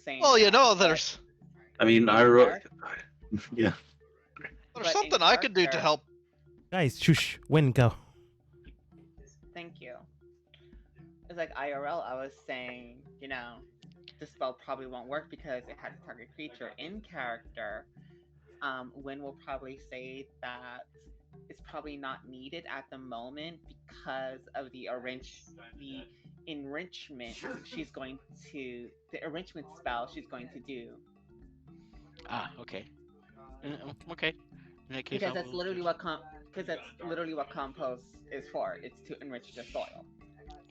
saying. Well, there's I mean, I wrote. Yeah. there's But in something I could do to character- help. guys, shush. Win, go. thank you. It's like IRL. I was saying, the spell probably won't work because it has a target creature in character. Win will probably say that it's probably not needed at the moment because of the enrichment the enrichment spell she's going to do. Ah, okay. Okay. In that case, Because I that's will literally just. because that's literally what compost is for. It's to enrich the soil.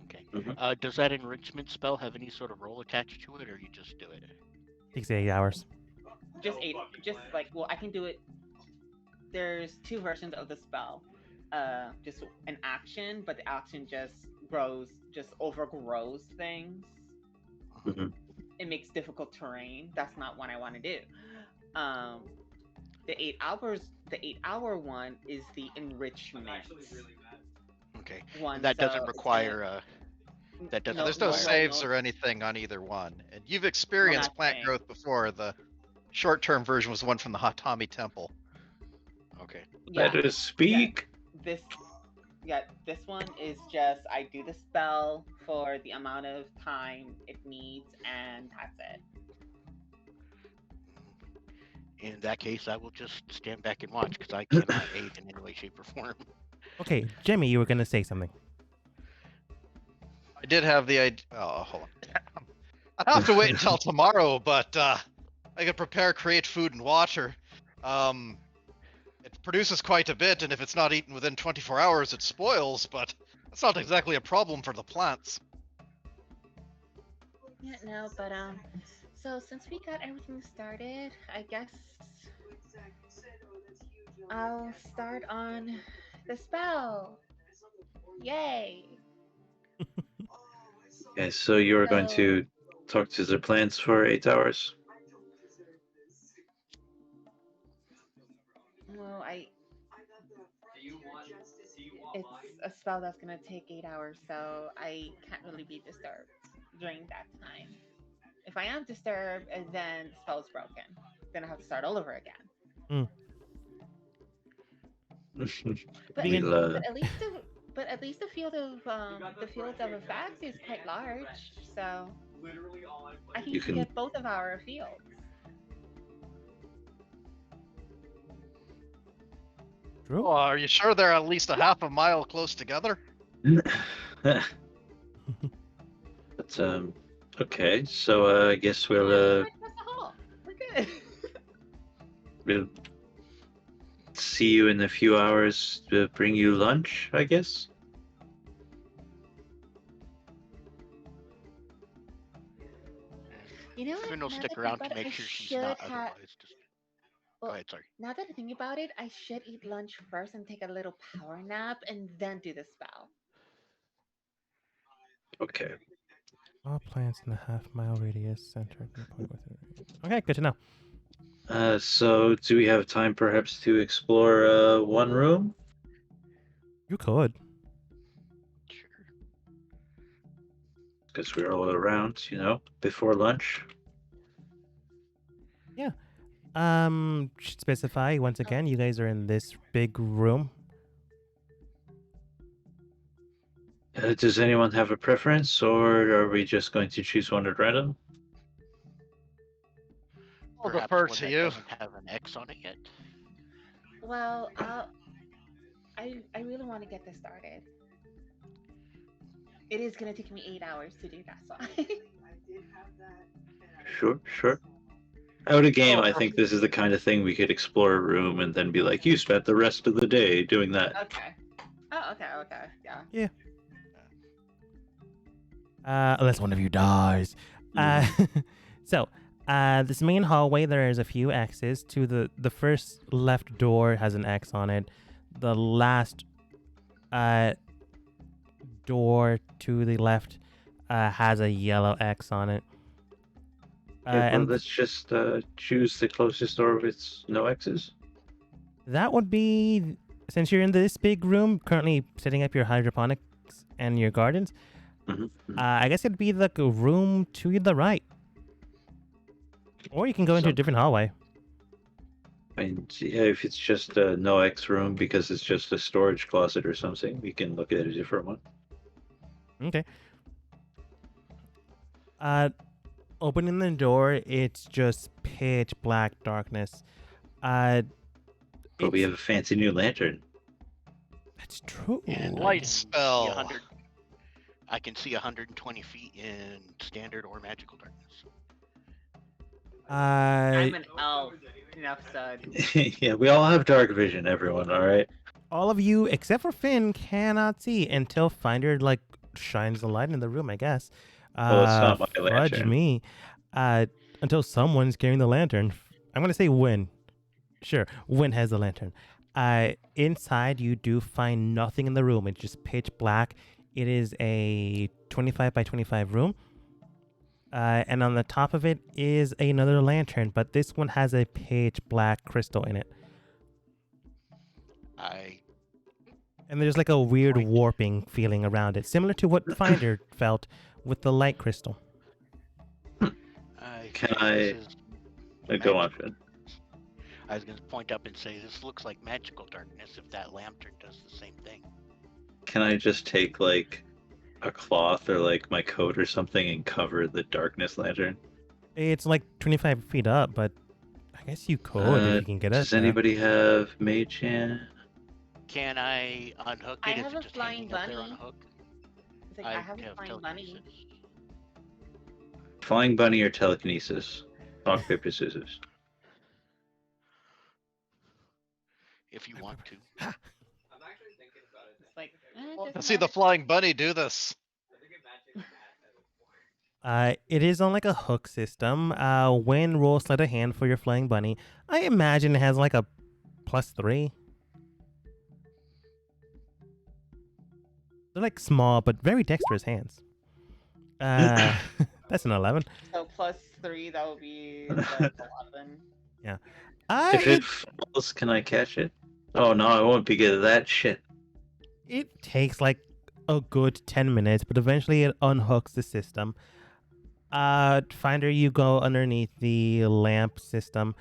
Okay. Mhm. Does that enrichment spell have any sort of roll attached to it, or you just do it? Takes 8 hours. Just eight. Just like, well, I can do it. There's two versions of the spell. Just an action, but the action just overgrows things. Mhm. It makes difficult terrain. That's not what I want to do. Um, the 8 hour one is the enrichment Okay. one. And that doesn't So it's gonna require. That doesn't There's no require. saves or anything on either one. And you've experienced plant nothing. growth before. The short-term version was the one from the Hatami Temple. Okay. Let us speak. This this one is just I do the spell for the amount of time it needs, and that's it. In that case, I will just stand back and watch because I cannot aid in any way, shape, or form. Okay, Jimmy, you were gonna say something. I did have the idea. Oh, hold on. I'd have to wait until tomorrow, but I could prepare, create food and water. It produces quite a bit, and if it's not eaten within 24 hours, it spoils, but that's not exactly a problem for the plants. Yeah, no, but so since we got everything started, I guess I'll start on the spell. Yay! Okay, so you're going So, to talk to the plants for 8 hours. well, it's a spell that's gonna take 8 hours, so I can't really be disturbed during that time. If I am disturbed, then the spell's broken. Then I have to start all over again. But Begin. We'll, at least the field of effect is quite large, so I You can can- get both of our fields. Drew? Oh, are you sure they're at least a half a mile close together? but okay, so I guess Right we'll across the hall. We're good. we'll see you in a few hours to bring you lunch, I guess. You know what? Finn will Now stick that I around think to about it, make I sure she's should not have. otherwise. Just go Well, ahead. Sorry. now that I think about it, I should eat lunch first and take a little power nap and then do the spell. Okay. All plants in a half-mile radius centered in a point within. Okay, good to know. So do we have time perhaps to explore one room? You could. Sure. Because we're all around, before lunch. Should specify once again. You guys are in this big room. Does anyone have a preference, or are we just going to choose one at random? I'll Perhaps defer one to that you. doesn't have an X on it yet. Well, I really want to get this started. It is gonna take me 8 hours to do that, so Sure. Out of game, Oh, I think this is the kind of thing we could explore a room and then be like, you spent the rest of the day doing that. okay. Oh, okay, yeah. Unless one of you dies. So, this main hallway, there is a few X's. To the first left door has an X on it. The last door to the left has a yellow X on it. And let's just choose the closest door with no X's. that would be, since you're in this big room, currently setting up your hydroponics and your gardens, I guess it'd be the room to the right. Or you can go into a different hallway. And yeah, if it's just a no X room because it's just a storage closet or something, we can look at a different one. Okay. Uh, Opening the door, it's just pitch black darkness. Uh, But we it's have a fancy new lantern. That's true. And Light see spell. 100. I can see 120 feet in standard or magical darkness. I'm an elf. Enough said. Yeah, we all have dark vision, everyone, alright? All of you except for Finn cannot see until Finder like shines the light in the room, I guess. Well, it's not my Fudge lantern. me. Until someone's carrying the lantern. I'm gonna say Win. Sure, Win has the lantern. Inside you do find nothing in the room. It's just pitch black. It is a 25 by 25 room. And on the top of it is another lantern, but this one has a pitch black crystal in it. And there's like a weird warping feeling around it, similar to what Finder felt with the light crystal. Can I go on, Finn? I was going to point up and say this looks like magical darkness if that lantern does the same thing. Can I just take like a cloth or like my coat or something and cover the darkness lantern? It's like 25 feet up, but I guess you could if you can get it. Does anybody have mage hand? Can I unhook it? I Is have it a just flying hanging up there bunny. on a hook? It's like, I have a flying bunny. telekinesis. Flying bunny or telekinesis? Rock, paper, scissors. If you want to. It's like, Let's see the flying bunny do this. It is on like a hook system. When roll sleight of hand for your flying bunny, I imagine it has like a +3. They're like small but very dexterous hands. That's an 11. So +3, that would be like 11. Yeah. If it falls, can I catch it? Oh no, I won't be good at that shit. It takes like a good 10 minutes, but eventually it unhooks the system. Finder, you go underneath the lamp system.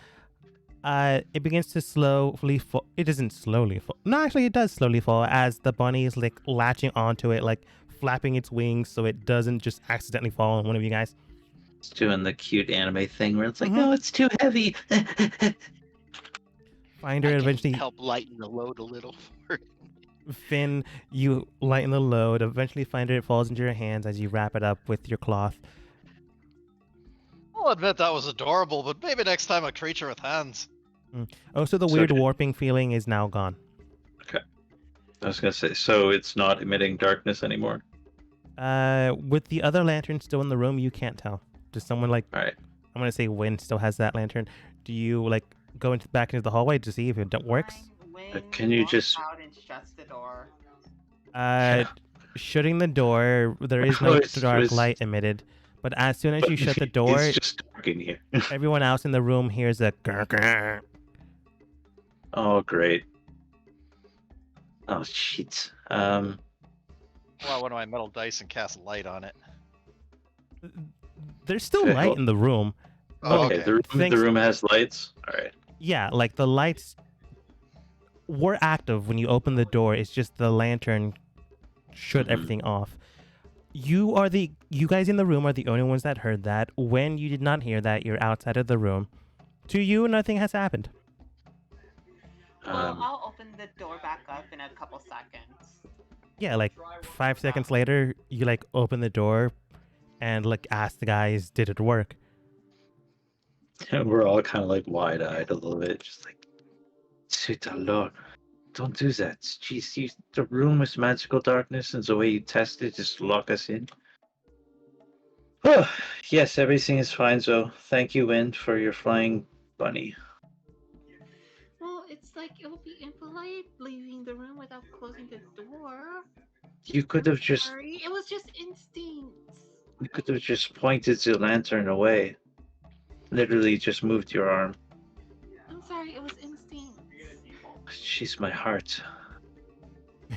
It begins to slowly fall. It doesn't slowly fall. No, actually, it does slowly fall as the bunny is like latching onto it, like flapping its wings so it doesn't just accidentally fall on one of you guys. It's doing the cute anime thing where it's like, no, it's too heavy. Finder I can eventually help lighten the load a little for it. Finn, you lighten the load. Eventually, Finder, it falls into your hands as you wrap it up with your cloth. I'll admit that was adorable, but maybe next time a creature with hands. Oh, so the weird warping feeling is now gone. Okay. I was gonna say, so it's not emitting darkness anymore? With the other lantern still in the room, you can't tell. Does someone like? All right. I'm gonna say Win still has that lantern. Do you like go back into the hallway to see if it works? Can you just out and shuts the door? Shutting the door, there is no dark light emitted. But as soon as you shut the door, it's just dark in here. everyone else in the room hears a grr, grr. Oh, great. Oh, shit. Well, one of my metal dice and cast light on it. There's still Okay, light well- in the room. Oh, Okay, okay. the room has lights? Alright. Yeah, like the lights were active when you open the door. It's just the lantern shut everything off. You guys in the room are the only ones that heard that. When you did not hear that, you're outside of the room. To you, nothing has happened. Well, I'll open the door back up in a couple seconds. Yeah, like 5 seconds later, you like open the door and like ask the guys, did it work? We're all kind of like wide-eyed a little bit, just like, sweet Lord, don't do that. Jeez, the room is magical darkness, and the way you test it is to lock us in. Oh, yes, everything is fine, so thank you, Wind, for your flying bunny. Well, it's like it would be impolite leaving the room without closing the door. You could have just Sorry, it was just instinct. pointed the lantern away. Literally just moved your arm. I'm sorry, it was instinct. She's my heart.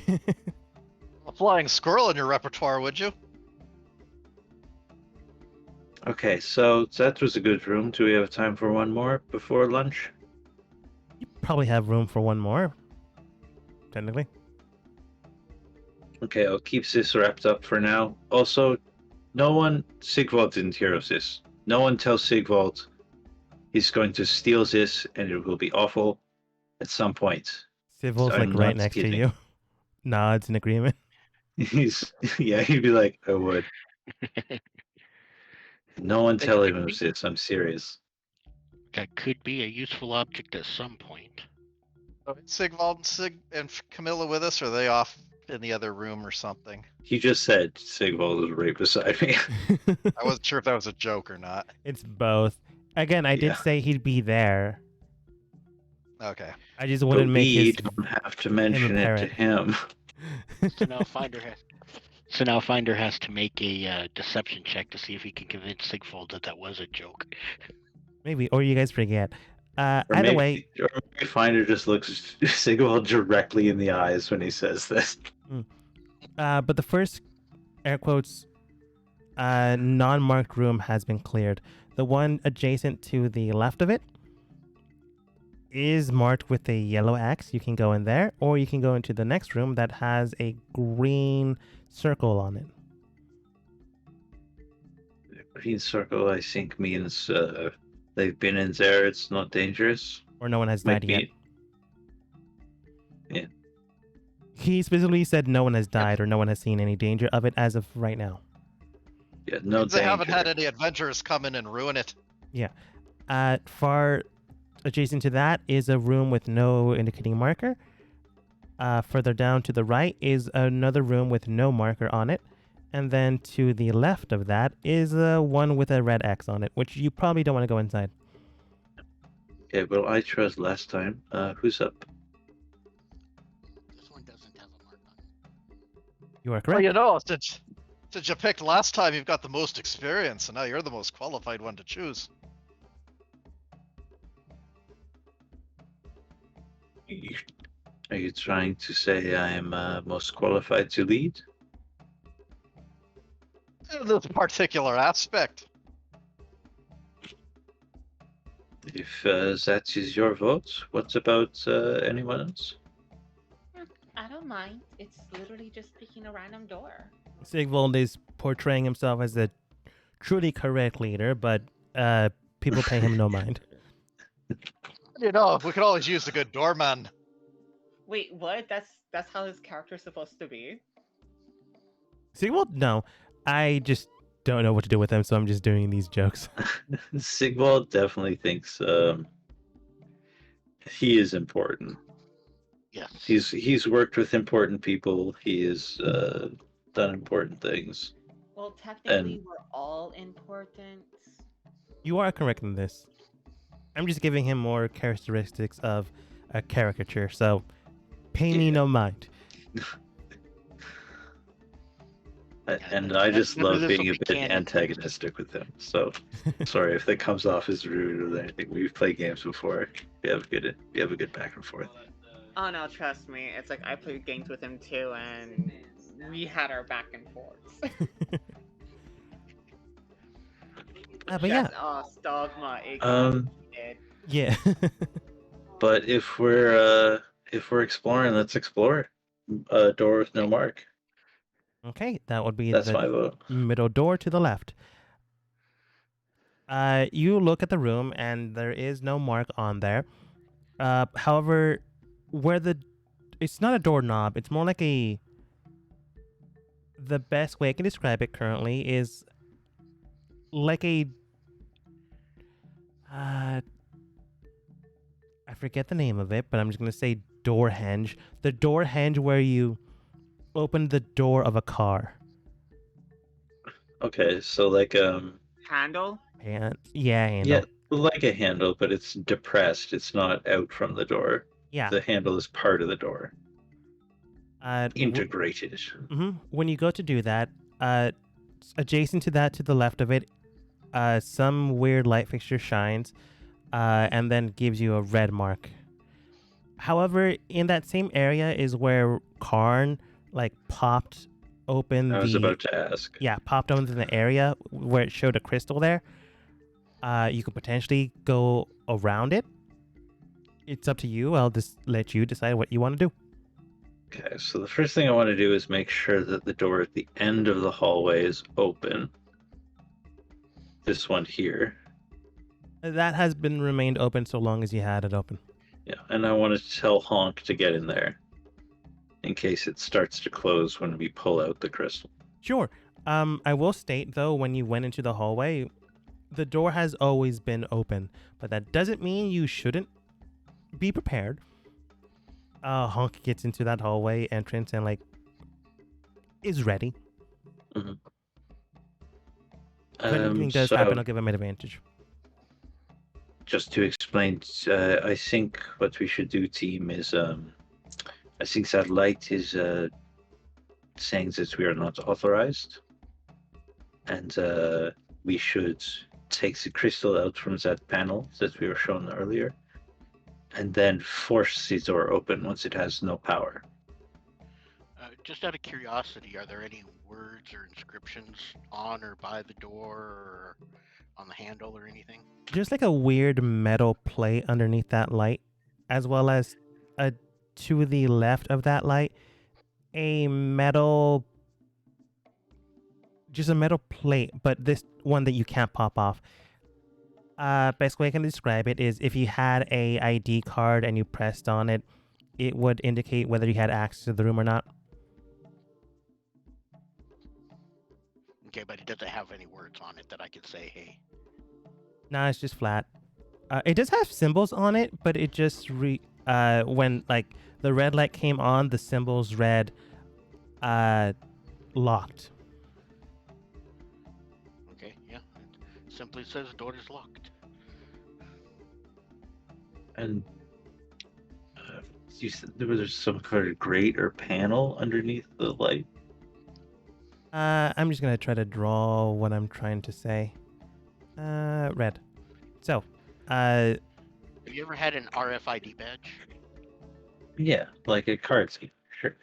A flying squirrel in your repertoire, would you? Okay, so that was a good room. Do we have time for one more before lunch? You probably have room for one more, technically. Okay, I'll keep this wrapped up for now. Also, Sigvald didn't hear of this. No one tells Sigvald he's going to steal this and it will be awful at some point. Civil's like I'm right not next to kidding. you. Nods in agreement. He'd be like, I would. No one That tell could him be- of this, I'm serious. That could be a useful object at some point. So is Sigvald and Camilla with us, or are they off in the other room or something? He just said Sigvald is right beside me. I wasn't sure if that was a joke or not. It's both. Again, I did Yeah. say he'd be there. Okay. I just But wouldn't make we his don't have to mention it to apparent. him. So now Finder has to make a deception check to see if he can convince Sigfold that was a joke. Maybe, or you guys forget. Or Either way, or maybe Finder just looks Sigvald directly in the eyes when he says this. but the first air quotes non-marked room has been cleared. The one adjacent to the left of it is marked with a yellow X. You can go in there, or you can go into the next room that has a green circle on it. The green circle, I think, means they've been in there. It's not dangerous. Or no one has Might died yet. be. Yeah. He specifically said no one has died or no one has seen any danger of it as of right now. Yeah, no They haven't danger. had any adventurers come in and ruin it. Far adjacent to that is a room with no indicating marker. Further down to the right is another room with no marker on it. And then to the left of that is one with a red X on it, which you probably don't want to go inside. Okay, well, I chose last time. Who's up? This one doesn't have a mark on it. You are Well, correct. you know, since you picked last time, you've got the most experience, and now you're the most qualified one to choose. Are you trying to say I am most qualified to lead? In this particular aspect. If that is your vote, what about anyone else? I don't mind. It's literally just picking a random door. Sigvald is portraying himself as a truly correct leader, but people pay him no mind. You know, we could always use a good doorman. Wait, what? That's how his character's supposed to be? Sigvald, no. I just don't know what to do with him, so I'm just doing these jokes. Sigvald definitely thinks he is important. Yes. He's worked with important people. He has done important things. Well, technically, we're all important. You are correct in this. I'm just giving him more characteristics of a caricature, so pay me no mind. And I just none of love this being will a be bit canon. antagonistic with him. So sorry if that comes off as rude or anything. We've played games before. We have a good back and forth. Oh no, trust me. It's like I played games with him too, and we had our back and forths. But yeah, That's us, dogma. yeah. But if we're exploring, let's explore. Door with no mark. Okay, that would be That's the my vote. middle door to the left. You look at the room and there is no mark on there. However, it's not a doorknob, it's more like the best way I can describe it currently is like a I forget the name of it, but I'm just gonna say door hinge. The door hinge where you open the door of a car. Okay, so like Handle? Handle. yeah, like a handle, but it's depressed. It's not out from the door. Yeah. The handle is part of the door. Uh, Integrated. When you go to do that, adjacent to that, to the left of it, some weird light fixture shines, and then gives you a red mark. However, in that same area is where Karn popped open. I was about to ask. Yeah, popped open the area where it showed a crystal there. You could potentially go around it. It's up to you. I'll just let you decide what you want to do. Okay, so the first thing I want to do is make sure that the door at the end of the hallway is open. This one here. That has been remained open so long as you had it open. Yeah, and I want to tell Honk to get in there in case it starts to close when we pull out the crystal. Sure. I will state though, when you went into the hallway, the door has always been open, but that doesn't mean you shouldn't be prepared. Honk gets into that hallway entrance and is ready. Mhm. If anything does So happen, I'll give him an advantage. just to explain, I think what we should do, team, is I think that light is saying that we are not authorized, and we should take the crystal out from that panel that we were shown earlier, and then force the door open once it has no power. Just out of curiosity, are there any words or inscriptions on or by the door or on the handle or anything? Just like a weird metal plate underneath that light, as well as to the left of that light, just a metal plate, but this one that you can't pop off. Best way I can describe it is if you had a ID card and you pressed on it, it would indicate whether you had access to the room or not. Okay, but it doesn't have any words on it that I could say, hey. Nah, it's just flat. It does have symbols on it, but it just when the red light came on, the symbols read locked. Okay, yeah. It simply says door is locked. And you said there was some kind of grate or panel underneath the light. I'm just gonna try to draw what I'm trying to say. Red. So, Have you ever had an RFID badge? Yeah, like a card scheme. Sure.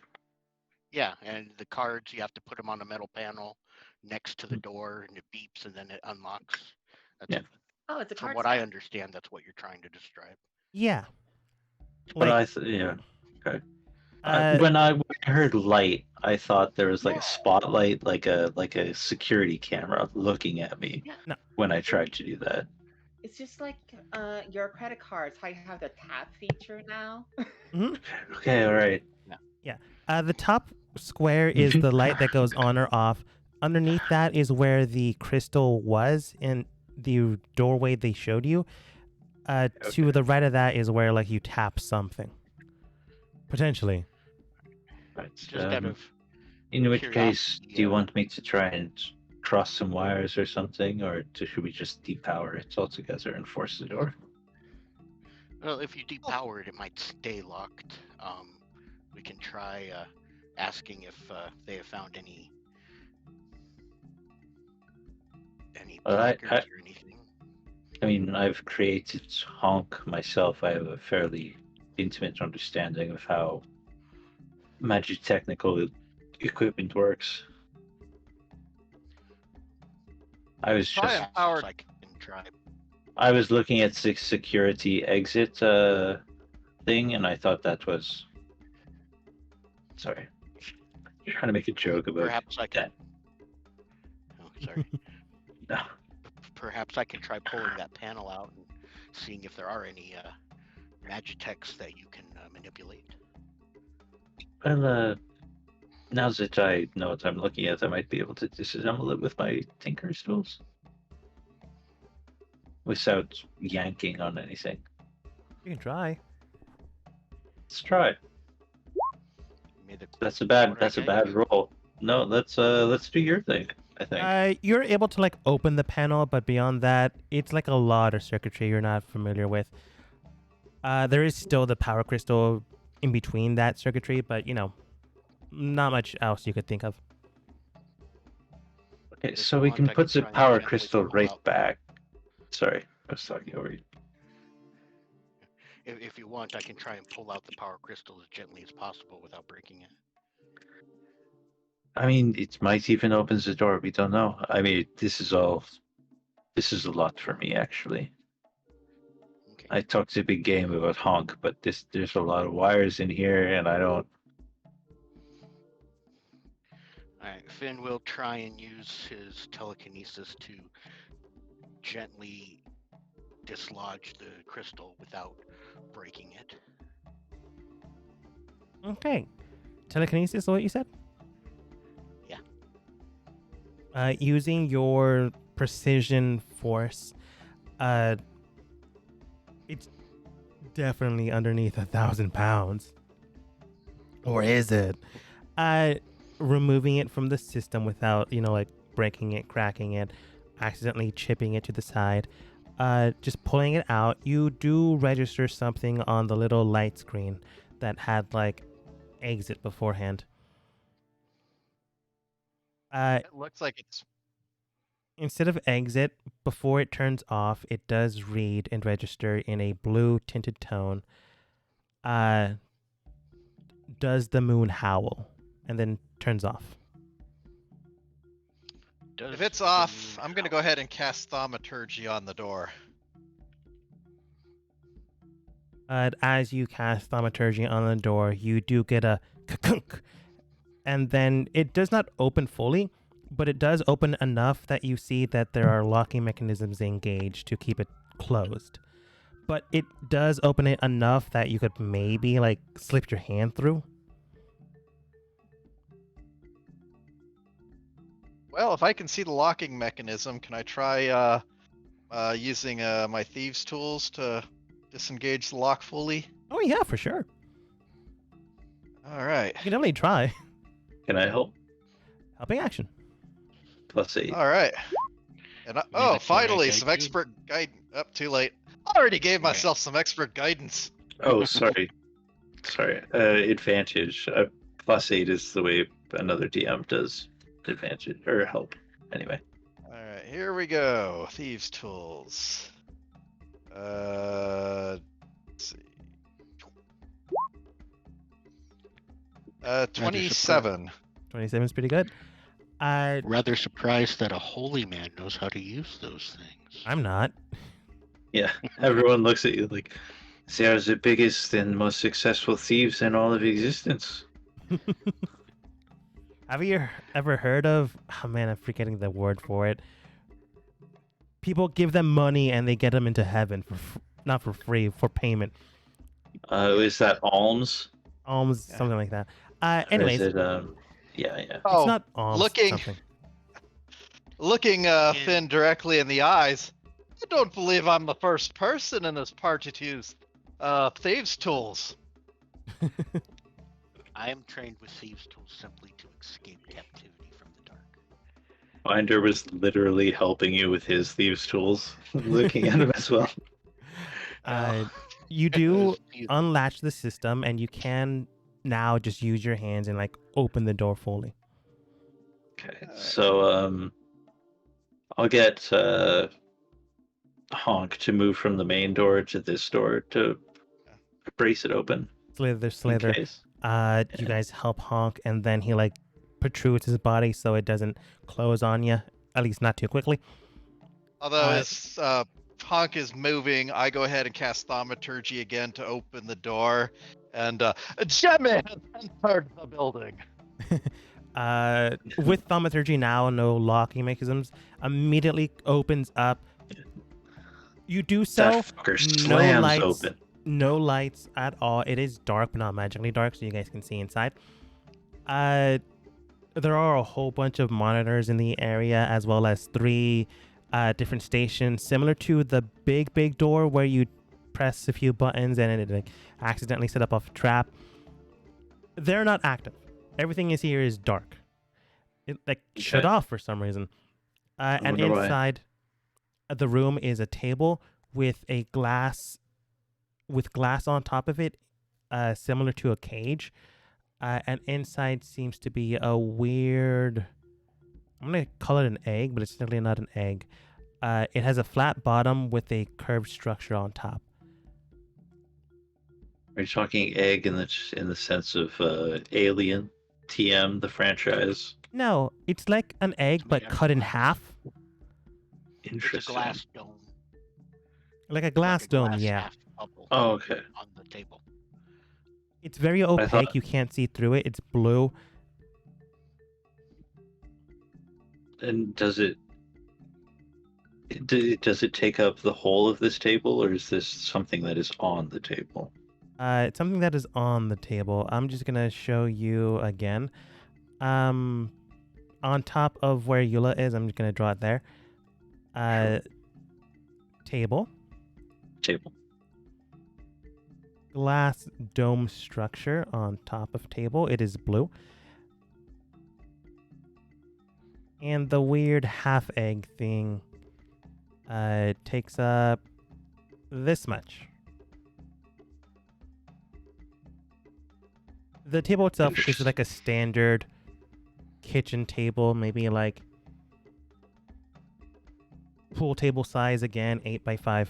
Yeah, and the cards, you have to put them on a metal panel next to the door, and it beeps, and then it unlocks. That's Yeah. Oh, it's a From card what I slot. understand, that's what you're trying to describe. yeah. But yeah. Okay. Uh, when I heard light, I thought there was like a spotlight, like a security camera looking at me Yeah. No. when I tried to do that. It's just like your credit cards, how you have the tap feature now. Okay, all right. the top square is the light that goes on or off. Underneath that is where the crystal was in the doorway they showed you. To the right of that is where you tap something. Potentially. Right. Just out of In which case, curiosity, do you want me to try and cross some wires or something, or should we just depower it altogether and force the door? Well, if you depower it, it might stay locked. We can try asking if they have found any Well, I- placards or anything. I mean, I've created Honk myself. I have a fairly intimate understanding of how magic technical equipment works. I was Try just empowered. I can try. I was looking at the security exit thing, and I thought that was. Sorry, you're trying to make a joke about Perhaps I can. that. Oh, sorry. No. Perhaps I can try pulling that panel out and seeing if there are any magitex that you can manipulate. Well, now that I know what I'm looking at, I might be able to disassemble it with my tinker's tools without yanking on anything. You can try. Let's try. That's a bad roll. No, let's do your thing, I think. You're able to open the panel, but beyond that, it's a lot of circuitry you're not familiar with. There is still the power crystal in between that circuitry, but not much else you could think of. Okay, If so you we want, can I put can the try and power gently crystal pull right out- back. Sorry, I was talking over you. If you want, I can try and pull out the power crystal as gently as possible without breaking it. I mean, it might even open the door. We don't know. I mean, this is a lot for me, actually. Okay. I talked a big game about Honk, but there's a lot of wires in here, and I don't. Alright, Finn will try and use his telekinesis to gently dislodge the crystal without breaking it. Okay. Telekinesis is what you said? Yeah. Using your precision force, it's definitely underneath 1,000 pounds. Or is it? Removing it from the system without, like breaking it, cracking it, accidentally chipping it to the side. Just pulling it out, you do register something on the little light screen that had like exit beforehand. It looks like it's Instead of exit, before it turns off, it does read and register in a blue tinted tone. Does the moon howl? And then turns off. if it's off, I'm gonna go ahead and cast thaumaturgy on the door. As you cast thaumaturgy on the door, you do get a kunk, and then it does not open fully, but it does open enough that you see that there are locking mechanisms engaged to keep it closed. But it does open it enough that you could maybe like slip your hand through. Well, if I can see the locking mechanism, can I try using my thieves' tools to disengage the lock fully? Oh yeah, for sure. All right. You can definitely try. Can I help? Helping action. +8. All right. And finally, some expert guide. Up too late. I already gave myself some expert guidance. Oh, sorry. Advantage. +8 is the way another DM does advantage or help. Anyway. All right, here we go. Thieves' tools. Let's see. 27. 27 is pretty good. Rather surprised that a holy man knows how to use those things. I'm not. Yeah, everyone looks at you like, they are the biggest and most successful thieves in all of existence. Have you ever heard of? Oh man, I'm forgetting the word for it. People give them money and they get them into heaven not for free, for payment. Is that alms? Alms, something like that. Anyways, Or is it, yeah. Oh, it's not alms. looking- something. Looking Finn directly in the eyes, I don't believe I'm the first person in this party to use thieves' tools. I am trained with thieves' tools simply to escape captivity from the dark. Binder was literally helping you with his thieves' tools, looking at him as well. You do unlatch the system, and you can now just use your hands and like open the door fully. Okay, so I'll get Honk to move from the main door to this door to brace it open. Slither. In case. You guys help Honk, and then he like protrudes his body so it doesn't close on you, at least not too quickly. Although as Honk is moving, I go ahead and cast thaumaturgy again to open the door, and Gemma has entered the building. With thaumaturgy now, no locking mechanisms, immediately opens up. You do so. That fucker slams open. No lights at all. It is dark, but not magically dark, so you guys can see inside. There are a whole bunch of monitors in the area, as well as 3 different stations, similar to the big door where you press a few buttons and it like accidentally set up a trap. They're not active. Everything is here is dark. It like shut off for some reason. And inside the room is a table with a glass on top of it, similar to a cage. And inside seems to be a weird, I'm going to call it an egg, but it's definitely not an egg. It has a flat bottom with a curved structure on top. Are you talking egg in the sense of Alien, TM, the franchise? No, it's like an egg, but cut in half. Interesting. It's a glass dome. Like a glass dome, glass yeah. half bubble Oh, okay. on the table. It's very opaque. thought- You can't see through it. It's blue. And does it take up the whole of this table, or is this something that is on the table? It's something that is on the table. I'm just gonna show you again. On top of where Eula is, I'm just gonna draw it there. Table. Table. Glass dome structure on top of table. It is blue. And the weird half egg thing takes up this much. The table itself is like a standard kitchen table, maybe like pool table size again, 8x5.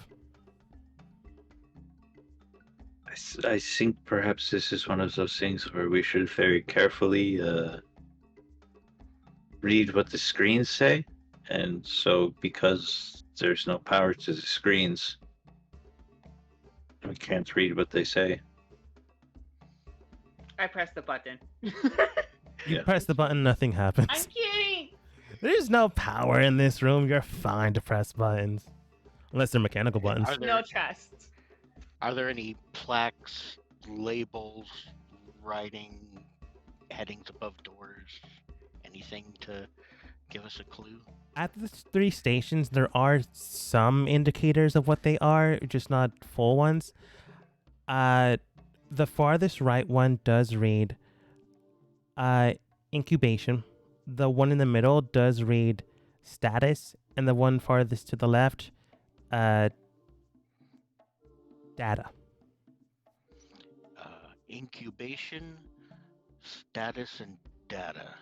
I think perhaps this is one of those things where we should very carefully read what the screens say, and so because there's no power to the screens, we can't read what they say. I press the button. You Yeah. press the button, nothing happens. I'm kidding. There's no power in this room. You're fine to press buttons. Unless they're mechanical buttons. Are there, No trust. are there any plaques, labels, writing, headings above doors, anything to give us a clue? At the 3 stations, there are some indicators of what they are, just not full ones. The farthest right one does read incubation. The one in the middle does read status, and the one farthest to the left, data. Incubation, status, and data.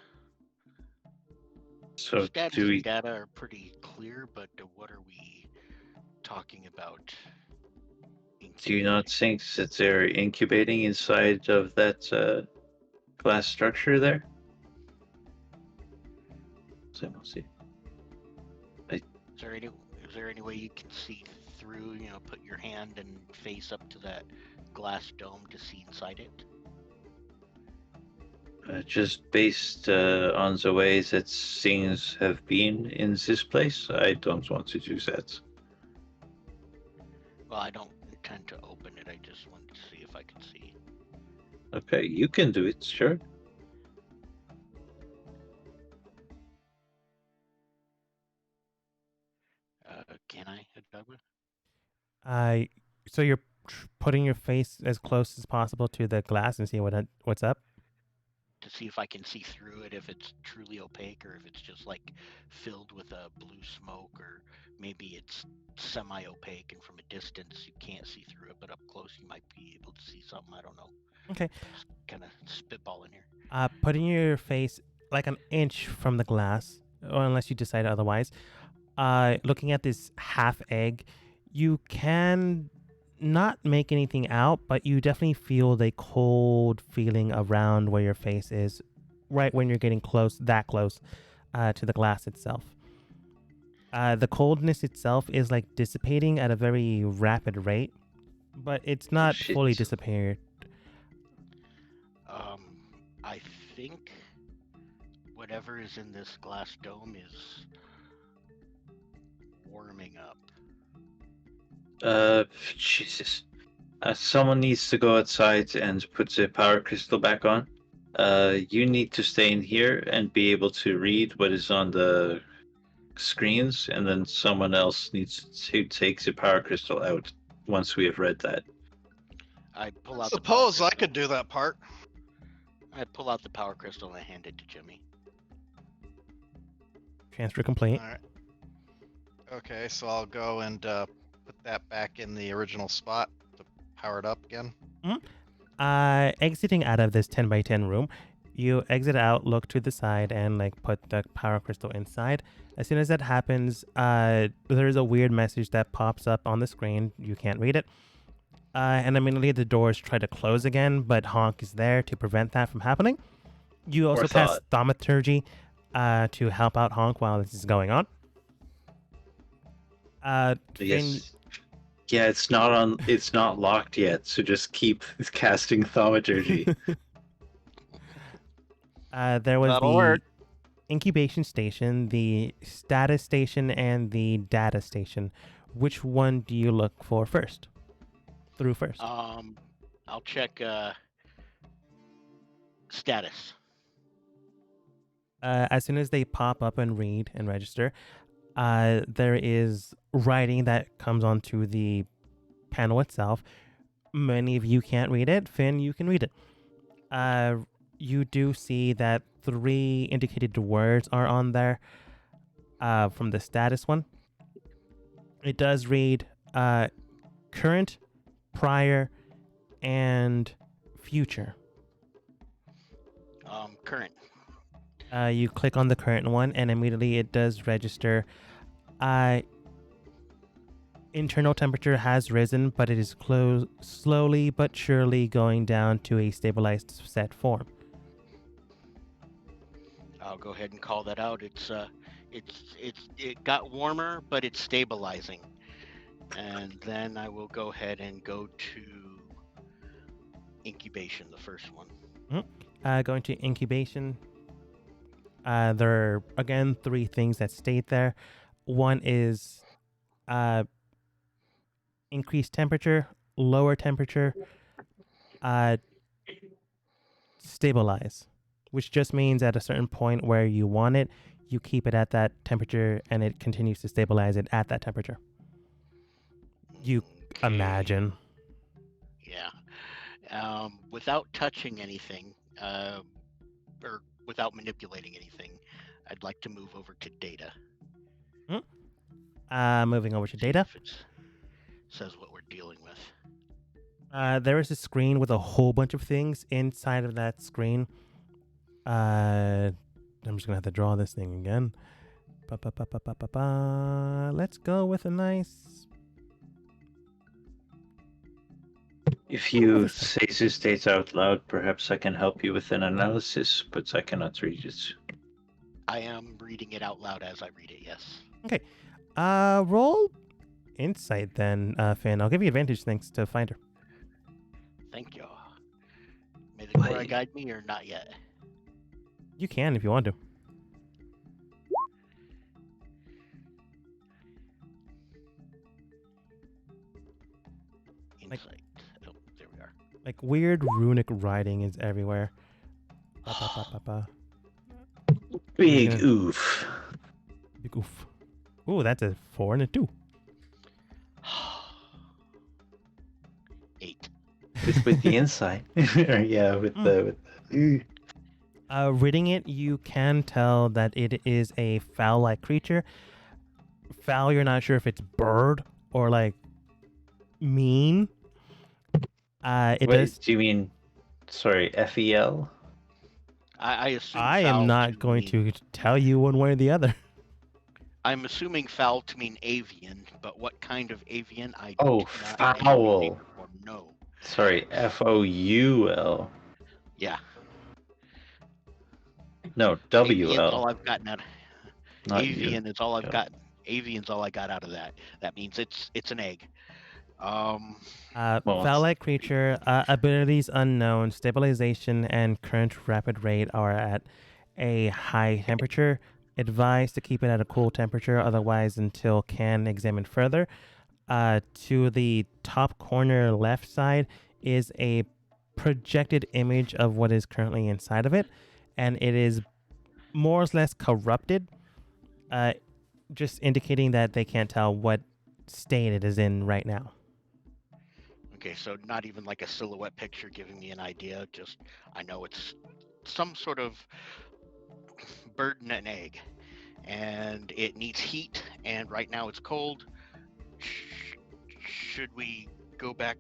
So Status do we? and data are pretty clear, but what are we talking about? Do you not think that they're incubating inside of that glass structure there? So we'll see. Is there any way you can see through? You know, put your hand and face up to that glass dome to see inside it. Just based on the way that things have been in this place, I don't want to do that. Well, I don't intend to open it. I just wanted to see if I could see. Okay, you can do it, sure. Can I, Douglas? So you're putting your face as close as possible to the glass and see what's up? To see if I can see through it, if it's truly opaque, or if it's just like filled with a blue smoke, or maybe it's semi-opaque and from a distance you can't see through it, but up close you might be able to see something. I don't know. Okay. Just kind of spitballing here. Putting your face like an inch from the glass, or unless you decide otherwise. Looking at this half egg, you can not make anything out, but you definitely feel the cold feeling around where your face is, right when you're getting that close to the glass itself. The coldness itself is like dissipating at a very rapid rate, but it's not Shit. fully disappeared. I think whatever is in this glass dome is warming up. Jesus. Someone needs to go outside and put the power crystal back on. You need to stay in here and be able to read what is on the screens, and then someone else needs to take the power crystal out once we have read that. I'd pull out. Suppose the I could do that part. I'd pull out the power crystal and hand it to Jimmy. Transfer complete. All right. Okay, so I'll go and put that back in the original spot to power it up again. Exiting out of this 10x10 room, you exit out, look to the side, and like put the power crystal inside. As soon as that happens, there's a weird message that pops up on the screen. You can't read it. And immediately the doors try to close again, but Honk is there to prevent that from happening. You also cast Thaumaturgy to help out Honk while this is going on. Yes. Yeah, it's not locked yet, so just keep casting Thaumaturgy. There was That'll work. incubation station, the status station, and the data station. Which one do you look for first? Through first. I'll check status. As soon as they pop up and read and register, there is writing that comes onto the panel itself. Many of you can't read it. Finn, you can read it. You do see that 3 indicated words are on there from the status one. It does read current, prior, and future. Current. You click on the current one, and immediately it does register. Internal temperature has risen, but it is slowly but surely going down to a stabilized set form. I'll go ahead and call that out. It got warmer, but it's stabilizing. And then I will go ahead and go to incubation, the first one. Going to incubation. There are, again, 3 things that state there. One is increased temperature, lower temperature, stabilize, which just means at a certain point where you want it, you keep it at that temperature and it continues to stabilize it at that temperature. You imagine. Yeah. Without touching anything, or without manipulating anything, I'd like to move over to data. Moving over to data. If it says what we're dealing with. There is a screen with a whole bunch of things inside of that screen. I'm just gonna have to draw this thing again. Let's go with a nice. If you say this data out loud, perhaps I can help you with an analysis, but I cannot read it. I am reading it out loud as I read it, yes. Okay. Roll insight then, Finn. I'll give you advantage thanks to Finder. Thank you. May the Cora guide me or not yet? You can if you want to. Insight. Oh, there we are. Like weird runic writing is everywhere. Big oof. Big oof. Ooh, that's a 4 and a 2. 8. With the insight. Yeah, with the Reading it, you can tell that it is a fowl-like creature. Fowl, you're not sure if it's bird or like mean. It Wait, does. do you mean, sorry, FEL? I assume I am not going to tell you one way or the other. I'm assuming fowl to mean avian, but what kind of avian I Oh, do not foul. or know. Sorry, FOUL. Yeah. No, Avian's all WL. I've gotten out. Not Avian you. is all I've Yeah. gotten. Avian's all I got out of that. That means it's an egg. Well, Fowl-like creature, abilities unknown, stabilization and current rapid rate are at a high temperature. Advised to keep it at a cool temperature, otherwise until can examine further. To the top corner left side is a projected image of what is currently inside of it, and it is more or less corrupted, just indicating that they can't tell what state it is in right now. Okay, so not even like a silhouette picture giving me an idea, just I know it's some sort of bird and an egg. And it needs heat, and right now it's cold. Should we go back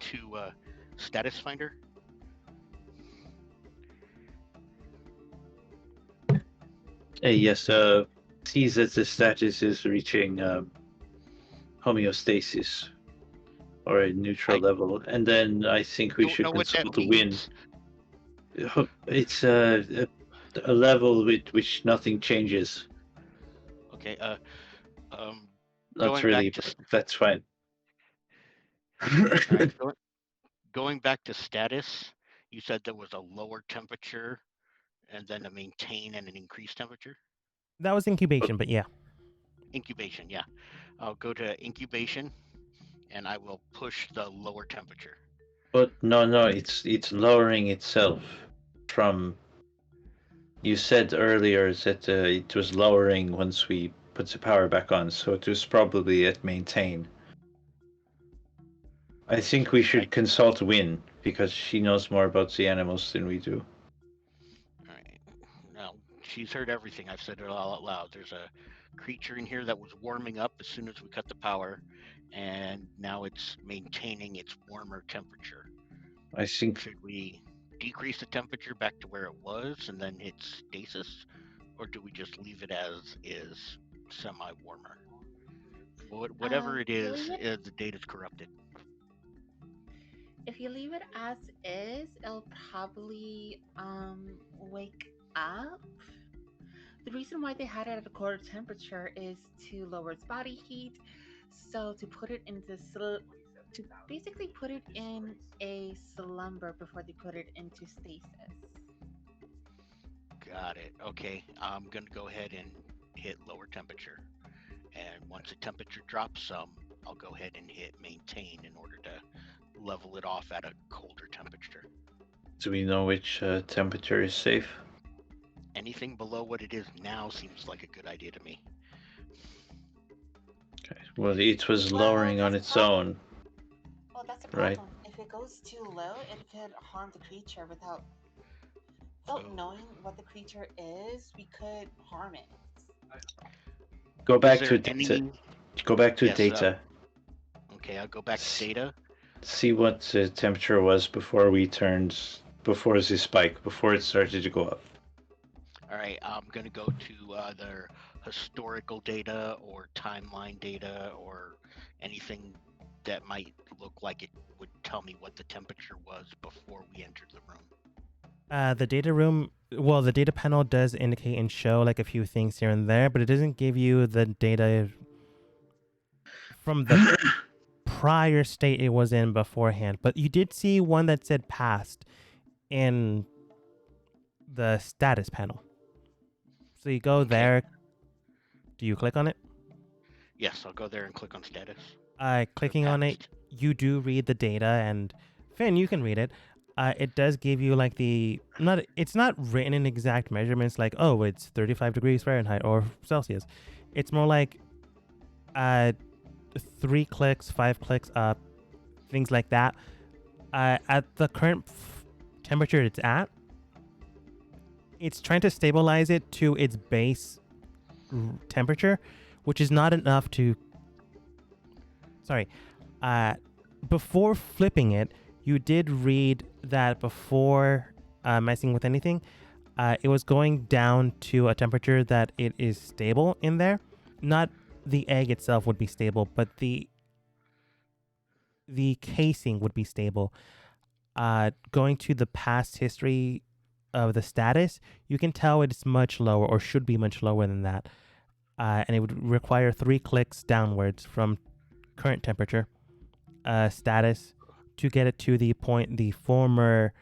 to status finder? Yes, sees that the status is reaching homeostasis or a neutral level, and then I think we should consult the wind. It's a level with which nothing changes. Okay. Not really, but that's fine. Going back to status, you said there was a lower temperature and then a maintain and an increased temperature. That was incubation, but yeah. Incubation, yeah. I'll go to incubation, and I will push the lower temperature. But no, it's lowering itself from. You said earlier that it was lowering once we put the power back on, so it was probably at maintain. I think we should consult Win because she knows more about the animals than we do. All right. Now she's heard everything. I've said it all out loud. There's a creature in here that was warming up as soon as we cut the power, and now it's maintaining its warmer temperature. I think Should we decrease the temperature back to where it was and then hit stasis, or do we just leave it as is, semi-warmer? Whatever it is, the data's corrupted. If you leave it as is, it'll probably wake up. The reason why they had it at a quarter temperature is to lower its body heat. So to put it into to basically put it in a slumber before they put it into stasis. Got it. Okay, I'm gonna go ahead and hit lower temperature, and once the temperature drops some, I'll go ahead and hit maintain in order to level it off at a colder temperature. Do we know which temperature is safe? Anything below what it is now seems like a good idea to me. Okay. Well, it was lowering on its own. Well, that's a problem. Right. If it goes too low, it could harm the creature without knowing what the creature is. We could harm it. Go back Is to there data. any- Go back to Yes, data. Okay, I'll go back to data. See what the temperature was before before the spike, before it started to go up. All right, I'm going to go to either historical data or timeline data or anything that might look like it would tell me what the temperature was before we entered the room. The data room, well, the data panel does indicate and show like a few things here and there, but it doesn't give you the data from the prior state it was in beforehand. But you did see one that said past in the status panel. So you go there. Do you click on it? Yes, I'll go there and click on status. Clicking on it, Past. you do read the data, and Finn, you can read it. It does give you like it's not written in exact measurements like, oh, it's 35 degrees Fahrenheit or Celsius. It's more like 3 clicks, 5 clicks up, things like that. At the current temperature it's at, it's trying to stabilize it to its base temperature, which is not enough to. Sorry. Before flipping it, you did read that before messing with anything, it was going down to a temperature that it is stable in there. Not the egg itself would be stable, but the casing would be stable. Going to the past history of the status, you can tell it's much lower or should be much lower than that. And it would require 3 clicks downwards from current temperature status to get it to the point the former,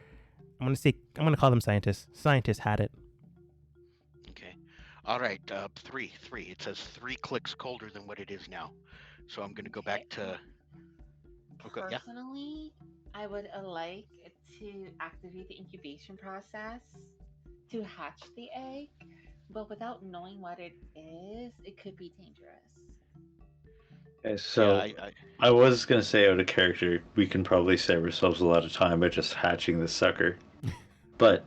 I'm going to call them scientists. Scientists had it. Okay. All right, 3. It says 3 clicks colder than what it is now. So I'm going to go back to... Okay, yeah. Personally, I would like to activate the incubation process to hatch the egg, but without knowing what it is, it could be dangerous. Okay, so Yeah, I was gonna say out of character, we can probably save ourselves a lot of time by just hatching the sucker. But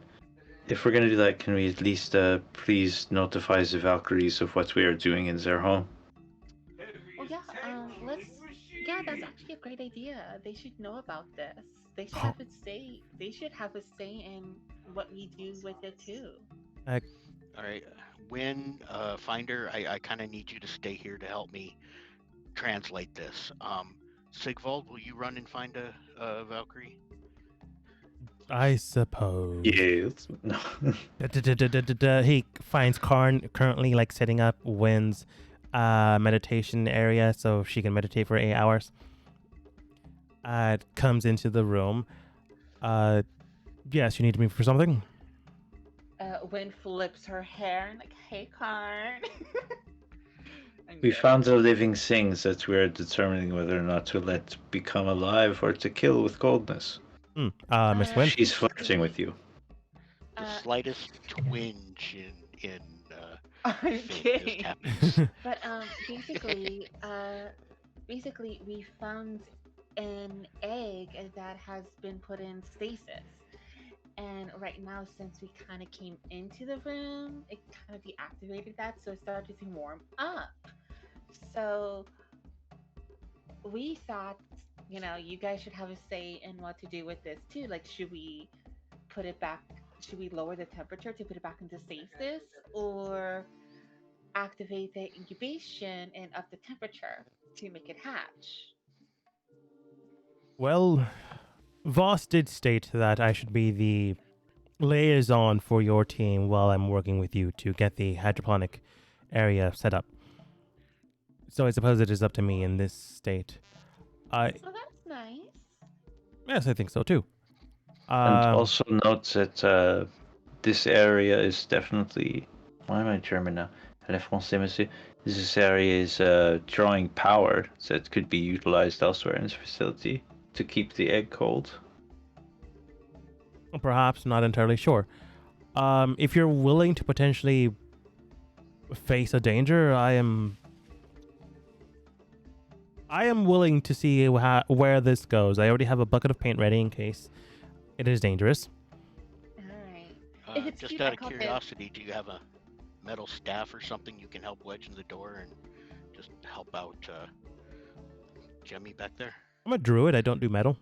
if we're gonna do that, can we at least please notify the Valkyries of what we are doing in their home? Well, yeah, yeah, that's actually a great idea. They should know about this. They should Oh. have a say. They should have a say in what we do with it too. all right. When Finder, I kind of need you to stay here to help me translate this. Sigvald, will you run and find a Valkyrie? I suppose. Yes. No. He finds Karn currently like setting up Wynn's meditation area so she can meditate for 8 hours. Comes into the room. Yes, you need me for something? Wynn flips her hair and like, hey, Karn. I'm We good. found the living things that we're determining whether or not to let become alive or to kill with coldness. Miss Wynn? She's flirting with you. The Uh, slightest twinge in I'm Finn just kidding. happens. But basically, we found an egg that has been put in stasis. And right now, since we kind of came into the room, it kind of deactivated that, so it started to warm up. So we thought, you guys should have a say in what to do with this too. Like, should we put it back? Should we lower the temperature to put it back into stasis, or activate the incubation and up the temperature to make it hatch? Well, Voss did state that I should be the liaison for your team while I'm working with you to get the hydroponic area set up. So I suppose it is up to me in this state. Oh, that's nice. Yes, I think so too. And also note that this area is definitely. Why am I German now? Le français, monsieur. This area is drawing power that could be utilized elsewhere in this facility to keep the egg cold. Perhaps, not entirely sure. If you're willing to potentially face a danger, I am willing to see where this goes. I already have a bucket of paint ready in case it is dangerous. All right. If it's Just cute, out I of call it- curiosity, do you have a metal staff or something you can help wedge in the door and just help out Jemmy back there? I'm a druid. I don't do metal.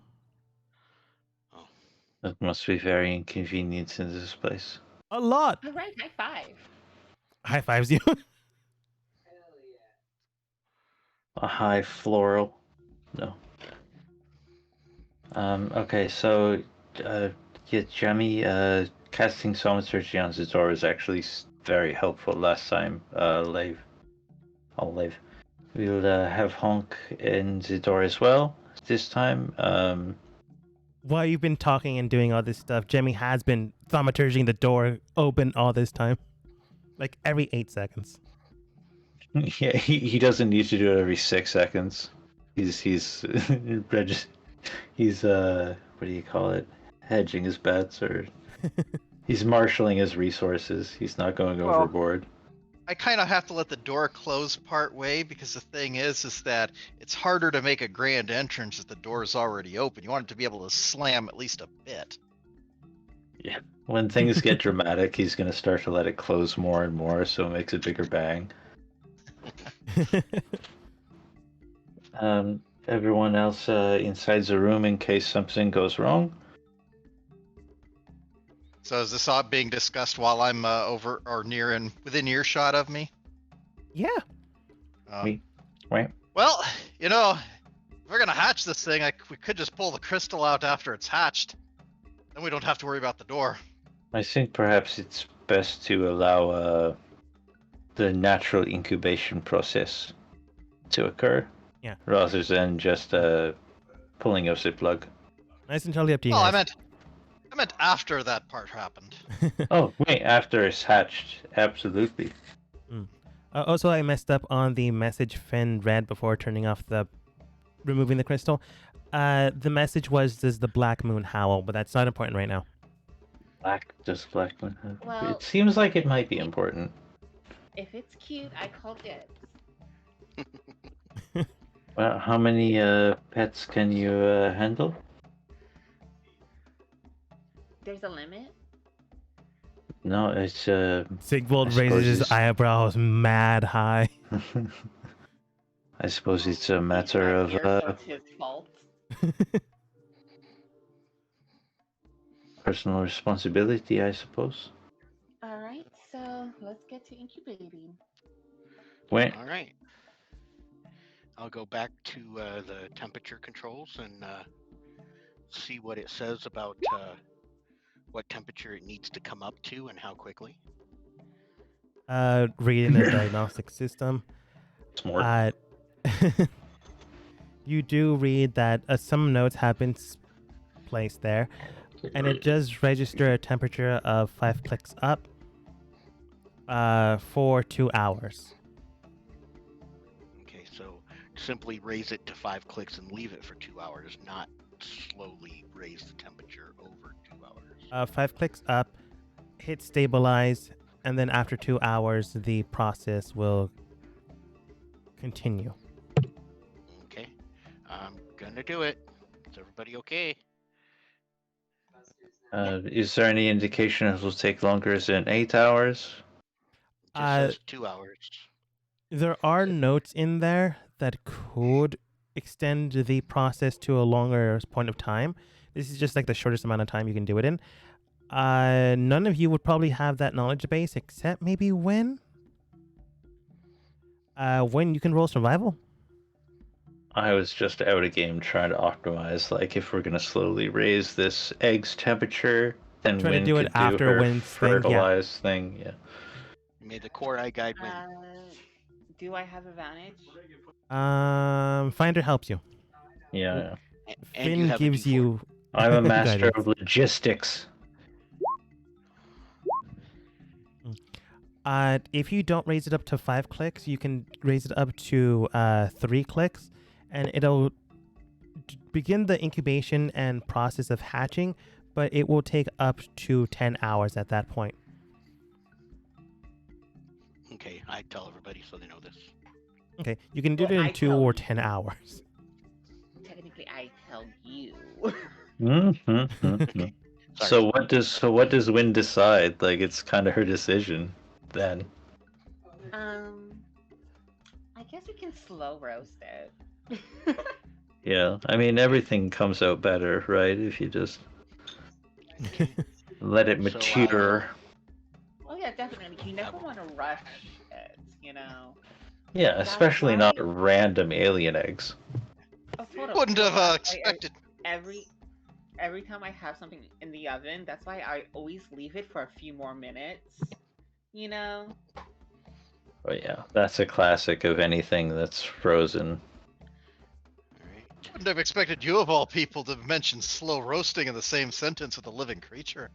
That must be very inconvenient in this place. A lot. All right, high five. High fives you. A high floral. No. Okay, so yeah, Jemmy, casting Thaumaturgy on Zador was actually very helpful last time. Lev. We'll have Honk and Zador as well this time. While you've been talking and doing all this stuff, Jemmy has been thaumaturging the door open all this time. Like every 8 seconds. Yeah, he doesn't need to do it every 6 seconds. He's he's what do you call it? Hedging his bets, or he's marshaling his resources. He's not going Well, overboard. I kind of have to let the door close part way because the thing is that it's harder to make a grand entrance if the door is already open. You want it to be able to slam at least a bit. Yeah. When things get dramatic, he's gonna start to let it close more and more, so it makes a bigger bang. Everyone else inside the room in case something goes wrong. So is this all being discussed while I'm over or near and within earshot of me? Yeah. Me. Right. Well, if we're gonna hatch this thing, we could just pull the crystal out after it's hatched. Then we don't have to worry about the door. I think perhaps it's best to allow the natural incubation process to occur. Yeah. Rather than just pulling up the plug. Nice and totally up to you Oh, I guys. meant after that part happened. Oh, wait, after it's hatched. Absolutely. Also, I messed up on the message Finn read before removing the crystal. The message was, does the black moon howl? But that's not important right now. Does black moon have... Well- It seems like it might be important. If it's cute, I call dibs. Well, how many pets can you handle? There's a limit. No, it's Sigvald I raises suppose his it's- eyebrows mad high. I suppose it's a matter of Here, so it's his fault. personal responsibility, I suppose. All right, so let's get to incubating. Wait, All right. I'll go back to the temperature controls and see what it says about what temperature it needs to come up to and how quickly. Reading the diagnostic system. smart. You do read that some notes have been placed there. and it does register a temperature of 5 clicks up for 2 hours. Okay, so simply raise it to 5 clicks and leave it for 2 hours, not slowly raise the temperature over 2 hours. 5 clicks up, hit stabilize, and then after 2 hours, the process will continue. Okay, I'm gonna do it. Is everybody okay? Is there any indication it will take longer than 8 hours? It just says 2 hours. There are notes in there that could extend the process to a longer point of time. This is just like the shortest amount of time you can do it in. None of you would probably have that knowledge base except maybe Win. Win, you can roll survival. I was just out of game trying to optimize, like, if we're gonna slowly raise this egg's temperature, then Try to Win do it could after do her Win's thing, yeah. fertilize thing. Yeah. May the core eye guide win. Do I have advantage? Finder helps you. Yeah. And you Finn have a gives D4. you. I'm a master guidance. of logistics. If you don't raise it up to 5 clicks, you can raise it up to 3 clicks, and it'll begin the incubation and process of hatching, but it will take up to 10 hours at that point. Okay, I tell everybody so they know this. Okay, you can do it Well, in I 2 tell or you. 10 hours. Technically, I tell you. Mm-hmm. Sorry. So what does Win decide? Like, it's kind of her decision then. I guess you can slow roast it. Yeah. I mean, everything comes out better, right? If you just let it So, mature. Oh yeah, definitely. You never want to rush it, you know. Yeah, That's especially why- not random alien eggs. Oh, totally. Wouldn't have I- expected. every time I have something in the oven, that's why I always leave it for a few more minutes. You know. Oh yeah, that's a classic of anything that's frozen. Alright. Wouldn't have expected you of all people to mention slow roasting in the same sentence with a living creature.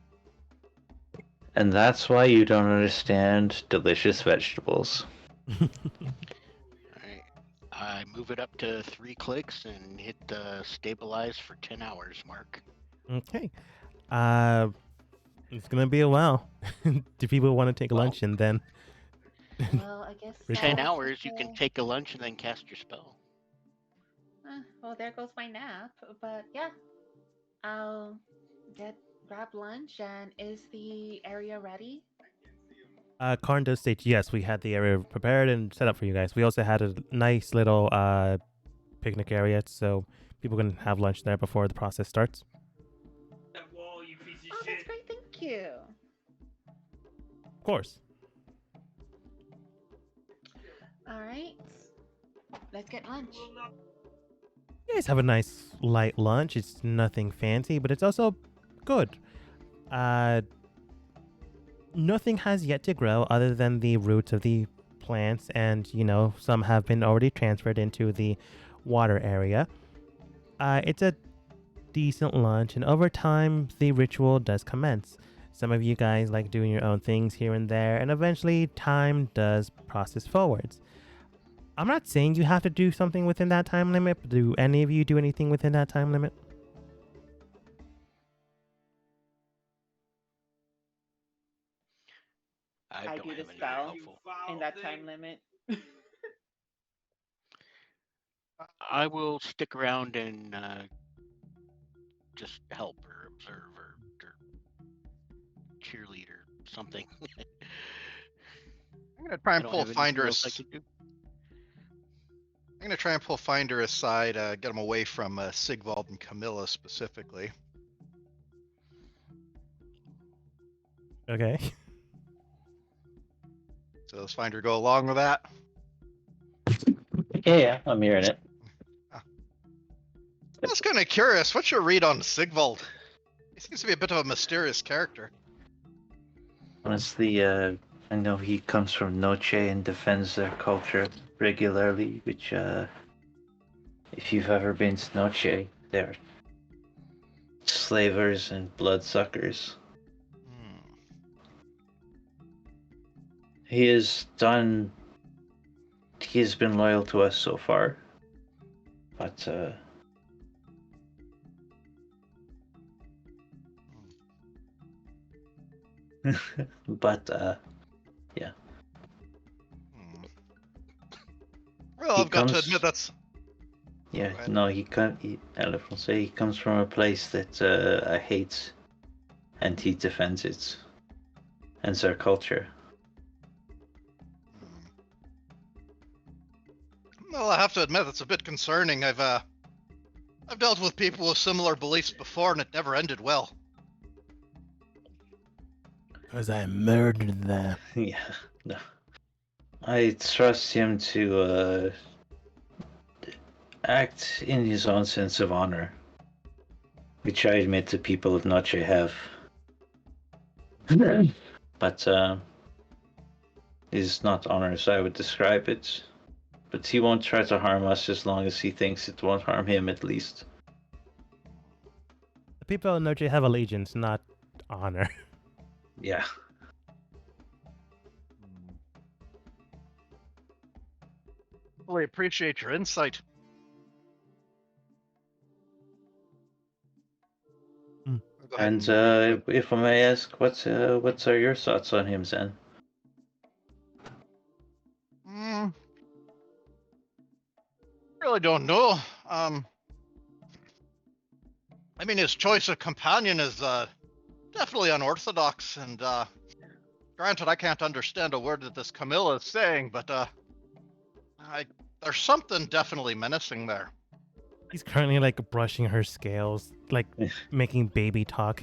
And that's why you don't understand delicious vegetables. Alright. I move it up to 3 clicks and hit the stabilize for 10 hours mark. Okay. It's gonna be a while. Do people want to take Well- lunch and then? Well, I guess. For 10 I'll hours, take you can a- take a lunch and then cast your spell. Well, there goes my nap. But yeah, I'll grab lunch. And is the area ready? Karn does state yes. We had the area prepared and set up for you guys. We also had a nice little picnic area, so people can have lunch there before the process starts. Oh, that's great. Thank you. Of course. All right, let's get lunch. You guys have a nice light lunch. It's nothing fancy, but it's also good. Nothing has yet to grow other than the roots of the plants, and some have been already transferred into the water area. It's a decent lunch, and over time the ritual does commence. Some of you guys like doing your own things here and there, and eventually time does process forwards. I'm not saying you have to do something within that time limit, but do any of you do anything within that time limit? I don't do the have anything spell helpful. in that time limit. I will stick around and just help or observe or cheerlead or something. I'm gonna try I and don't pull have anything Finder. else I can do. I'm gonna try and pull Finder aside, get him away from Sigvald and Camilla specifically. Okay. So does Finder go along with that? Yeah, I'm hearing it. I was kind of curious. What's your read on Sigvald? He seems to be a bit of a mysterious character. Honestly, I know he comes from Noche and defends their culture regularly, which, if you've ever been to Noche, they're enslavers and bloodsuckers. Hmm. He has been loyal to us so far, but yeah. Hmm. Well, He I've got to comes- admit that's. Yeah, Go ahead. no, he comes from a place that I hate, and he defends it. And it's our culture. Hmm. Well, I have to admit it's a bit concerning. I've dealt with people with similar beliefs before, and it never ended well. Because I murdered them. Yeah, no. I trust him to act in his own sense of honor, which I admit the people of Noche have. But is not honor as I would describe it. But he won't try to harm us as long as he thinks it won't harm him, at least. The people of Noche have allegiance, not honor. Yeah. Really appreciate your insight. Hmm. Go ahead And read if I may ask, what are your thoughts on him, Zen? Really don't know. I mean, his choice of companion is definitely unorthodox, and granted, I can't understand a word that this Camilla is saying, but there's something definitely menacing there. He's currently like brushing her scales, like making baby talk.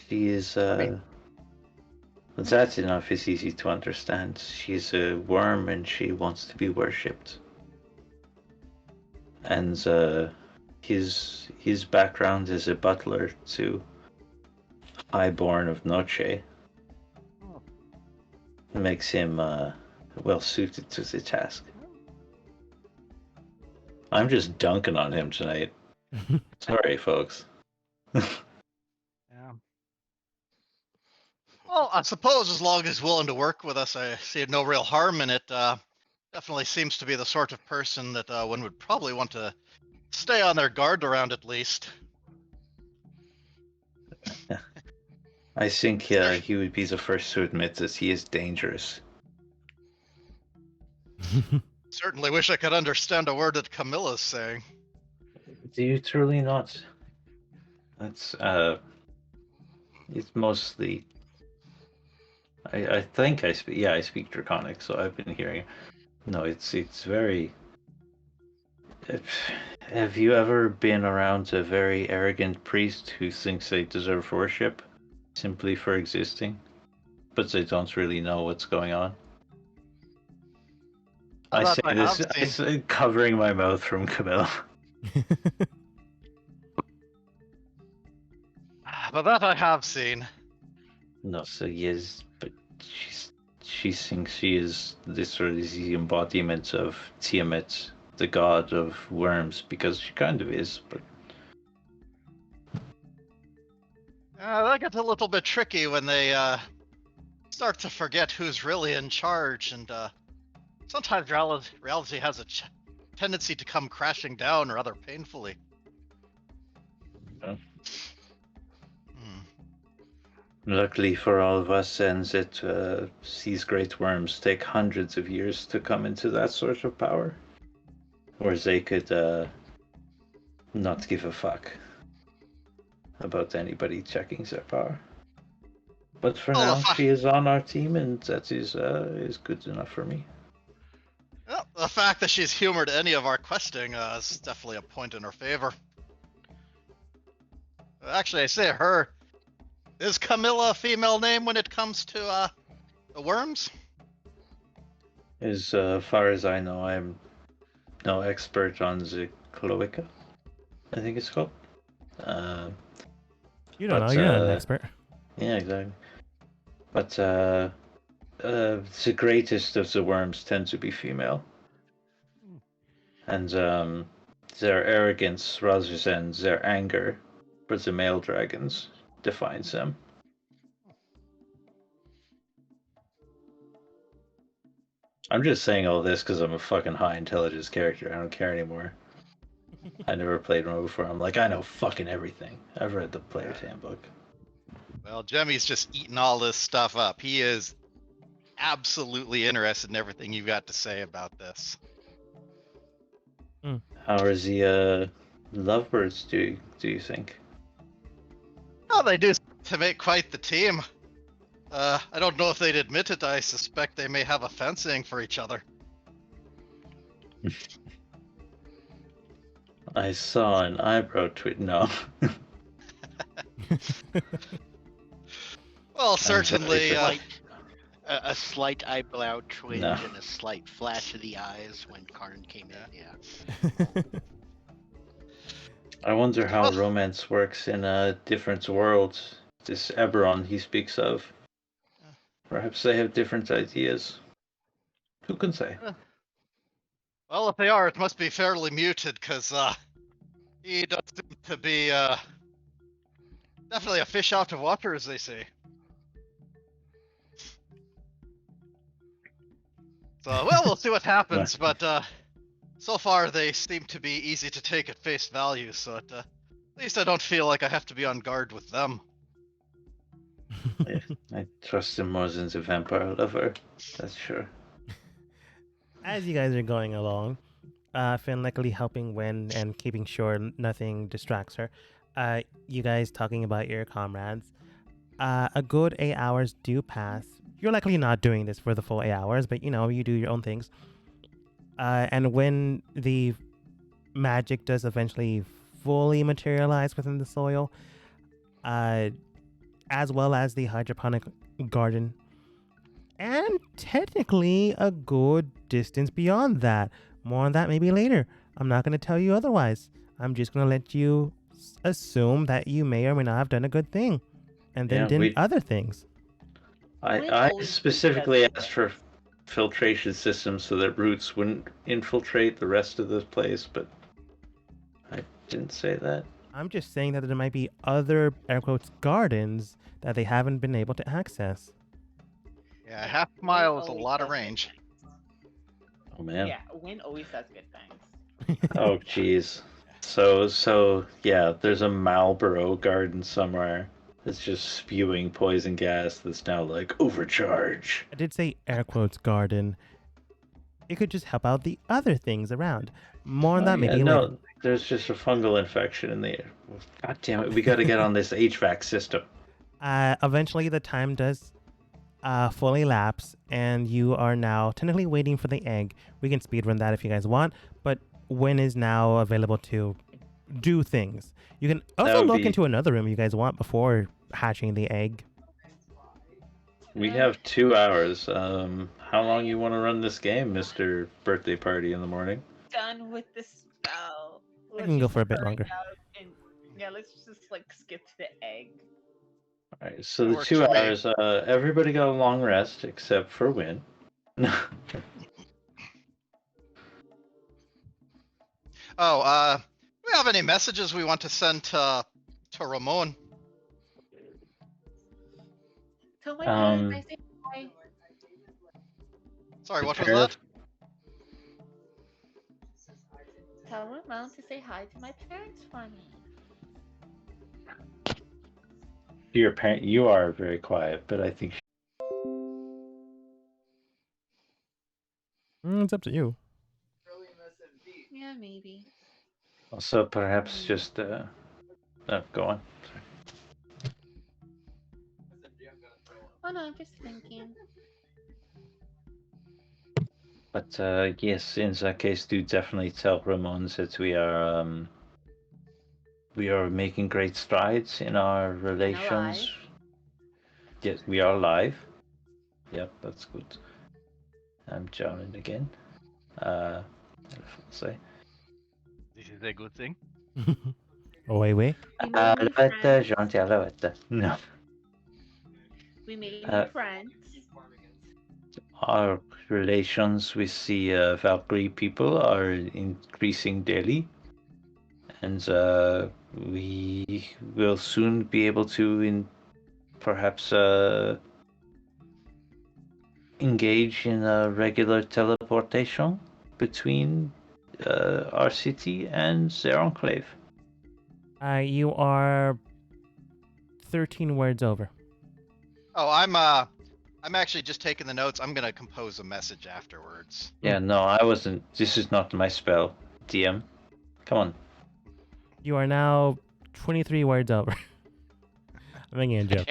She is. That enough is easy to understand. She's a worm and she wants to be worshipped. And his background as a butler to Highborn of Noche makes him well suited to the task. I'm just dunking on him tonight. Sorry, folks. Yeah. Well, I suppose as long as he's willing to work with us, I see no real harm in it. Definitely seems to be the sort of person that one would probably want to stay on their guard around at least. I think he would be the first to admit that he is dangerous. Certainly wish I could understand a word that Camilla's saying. Do you truly not? That's it's mostly. I think I speak. Yeah, I speak Draconic, so I've been hearing. No, it's very. Have you ever been around a very arrogant priest who thinks they deserve worship simply for existing, but they don't really know what's going on? I That say I this, have I seen. say, covering my mouth from Camille. But that I have seen. No, so yes, but she thinks she is literally the embodiment of Tiamat, the god of worms, because she kind of is, but That gets a little bit tricky when they start to forget who's really in charge, and sometimes reality has a tendency to come crashing down rather painfully. Oh. Hmm. Luckily for all of us, and that these great worms take hundreds of years to come into that sort of power, whereas they could not give a fuck about anybody checking their power. But for Well, now, she is on our team, and that is good enough for me. Well, the fact that she's humored any of our questing is definitely a point in her favor. Actually, I say her. Is Camilla a female name when it comes to the worms? As far as I know, I'm no expert on the cloaca, I think it's called. You don't know, you're not an expert. Yeah, exactly. But the greatest of the worms tend to be female. and their arrogance rather than their anger for the male dragons defines them. I'm just saying all this because I'm a fucking high intelligence character. I don't care anymore. I never played one before. I'm like, I know fucking everything. I've read the player's handbook. Well, Jemmy's just eating all this stuff up. He is absolutely interested in everything you've got to say about this. How are the lovebirds do you think? Oh, they do to make quite the team. I don't know if they'd admit it. I suspect they may have a fancying for each other. I saw an eyebrow tweet. No. Well, certainly. A slight eyebrow twinge No. and a slight flash of the eyes when Karn came in. Yeah. I wonder how Oh. romance works in different worlds. This Eberron he speaks of. Perhaps they have different ideas. Who can say? Well, if they are, it must be fairly muted, because he does seem to be definitely a fish out of water, as they say. So, well, we'll see what happens, but so far they seem to be easy to take at face value, so at least I don't feel like I have to be on guard with them. I trust him more than the vampire lover. That's sure. As you guys are going along, Finn luckily helping Wen and keeping sure nothing distracts her. You guys talking about your comrades. A good 8 hours do pass. You're likely not doing this for the full 8 hours, but you do your own things. And when the magic does eventually fully materialize within the soil, as well as the hydroponic garden, and technically a good distance beyond that. More on that maybe later. I'm not going to tell you otherwise. I'm just going to let you assume that you may or may not have done a good thing and then did other things. I specifically asked for filtration systems so that roots wouldn't infiltrate the rest of the place, but I didn't say that. I'm just saying that there might be other, air quotes, gardens that they haven't been able to access. Yeah, half a mile is a lot of range. Oh man. Yeah, Win always does good things. Oh jeez. So yeah, there's a Marlboro garden somewhere that's just spewing poison gas that's now like overcharge. I did say air quotes garden. It could just help out the other things around. More on that maybe later. No, there's just a fungal infection in the air. God damn it, we gotta get on this HVAC system. Eventually the time does fully lapse, and you are now technically waiting for the egg. We can speedrun that if you guys want, but Win is now available to do things. You can also look into another room you guys want before hatching the egg. We have 2 hours. How long you want to run this game, Mr. Birthday Party in the morning? Done with the spell. I can go for a bit longer. Yeah, let's just like skip to the egg. All right, so the 2 hours. Everybody got a long rest except for Win. Oh, do we have any messages we want to send to Ramon? Tell my parents I say hi. Sorry, what was that? Tell Ramon to say hi to my parents for me. Your parent, you are very quiet, but I think It's up to you. Yeah, maybe. also perhaps just go on. Sorry. Oh no, I'm just thinking. But yes, in that case, do definitely tell Ramon that we are making great strides in our relations. Yes, we are live. Yep, that's good. I'm John again. Say. This is a good thing. Oh, wait. No. We made new friends. Our relations with the Valkyrie people are increasing daily, and we will soon be able to perhaps engage in a regular teleportation between our city and their enclave. You are 13 words over. Oh, I'm actually just taking the notes. I'm gonna compose a message afterwards. Yeah, no, I wasn't. This is not my spell, DM. Come on. You are now 23 words over. I'm making a joke.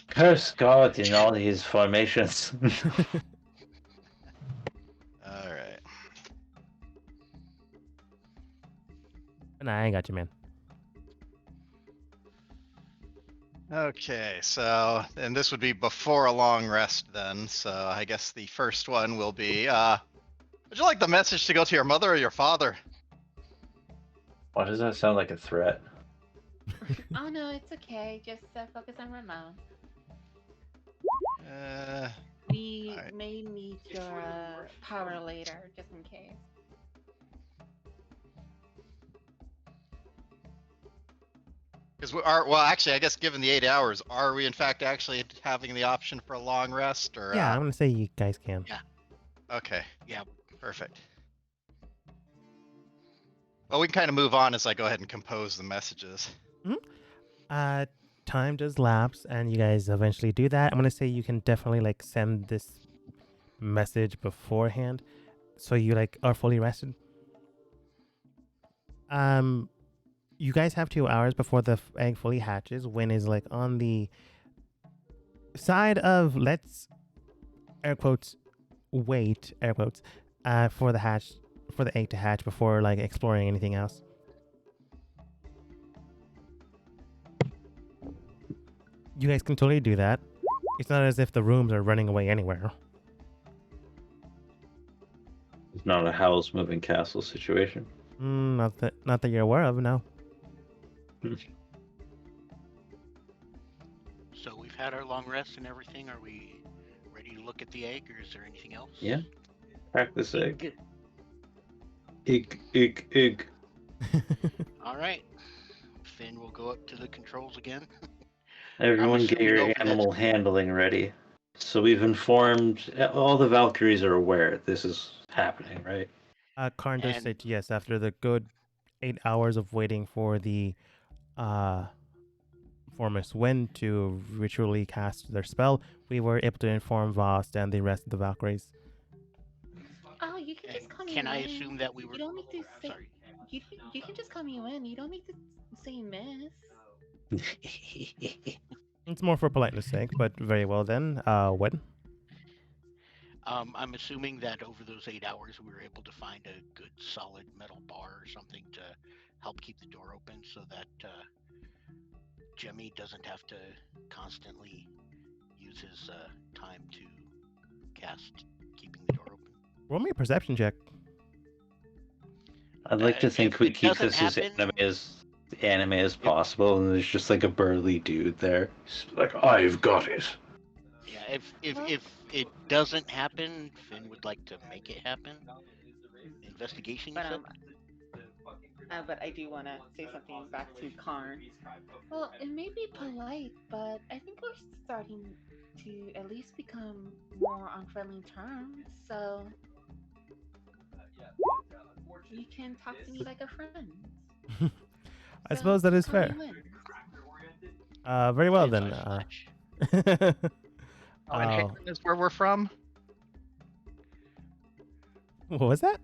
Curse God in all his formations. All right. Nah, I ain't got you, man. Okay, so and this would be before a long rest then. So I guess the first one will be would you like the message to go to your mother or your father? Why does that sound like a threat? Oh no, it's okay. Just focus on Ramon. We Alright. may need your power later, just in case. Because we are, well, actually, I guess given the 8 hours, are we in fact actually having the option for a long rest, or? Yeah, I'm gonna say you guys can. Yeah. Okay. Yeah. Perfect. Well, we can kind of move on as I go ahead and compose the messages. Time does lapse, and you guys eventually do that. I'm gonna say you can definitely like send this message beforehand, so you like are fully rested. You guys have 2 hours before the egg fully hatches. Win is like on the side of let's air quotes wait air quotes for the egg to hatch before like exploring anything else. You guys can totally do that. It's not as if the rooms are running away anywhere. It's not a Howl's Moving Castle situation. Not that you're aware of, no. So we've had our long rest and everything. Are we ready to look at the egg, or is there anything else? Yeah. Crack this egg. Egg. All right. Finn will go up to the controls again. Everyone get assuming your over animal that- handling ready. So we've informed, all the Valkyries are aware this is happening, right? Karn does And- say yes after the good 8 hours of waiting for the for Miss Wen to ritually cast their spell. We were able to inform Vost and the rest of the Valkyries. Oh, you can just And call me can I Win. assume that we were? You don't need to say. Sorry. You can just call me Win. You don't need to say Miss. It's more for politeness sake, but very well then. Wen? I'm assuming that over those 8 hours, we were able to find a good solid metal bar or something to help keep the door open, so that Jemmy doesn't have to constantly use his time to cast keeping the door open. Roll me a perception check. I'd like to If think we it keep doesn't this as happen- anime as possible, and there's just like a burly dude there. Just like, I've got it. Yeah, if it doesn't happen, Finn would like to make it happen. Investigation, you But said? but I do want to say something back to Karn. Well, it may be polite, but I think we're starting to at least become more on friendly terms. So you can talk to me like a friend. I So suppose that is call me fair. Win. Very well Finn's then. eyes flash. Oh, and Haven is where we're from. What was that?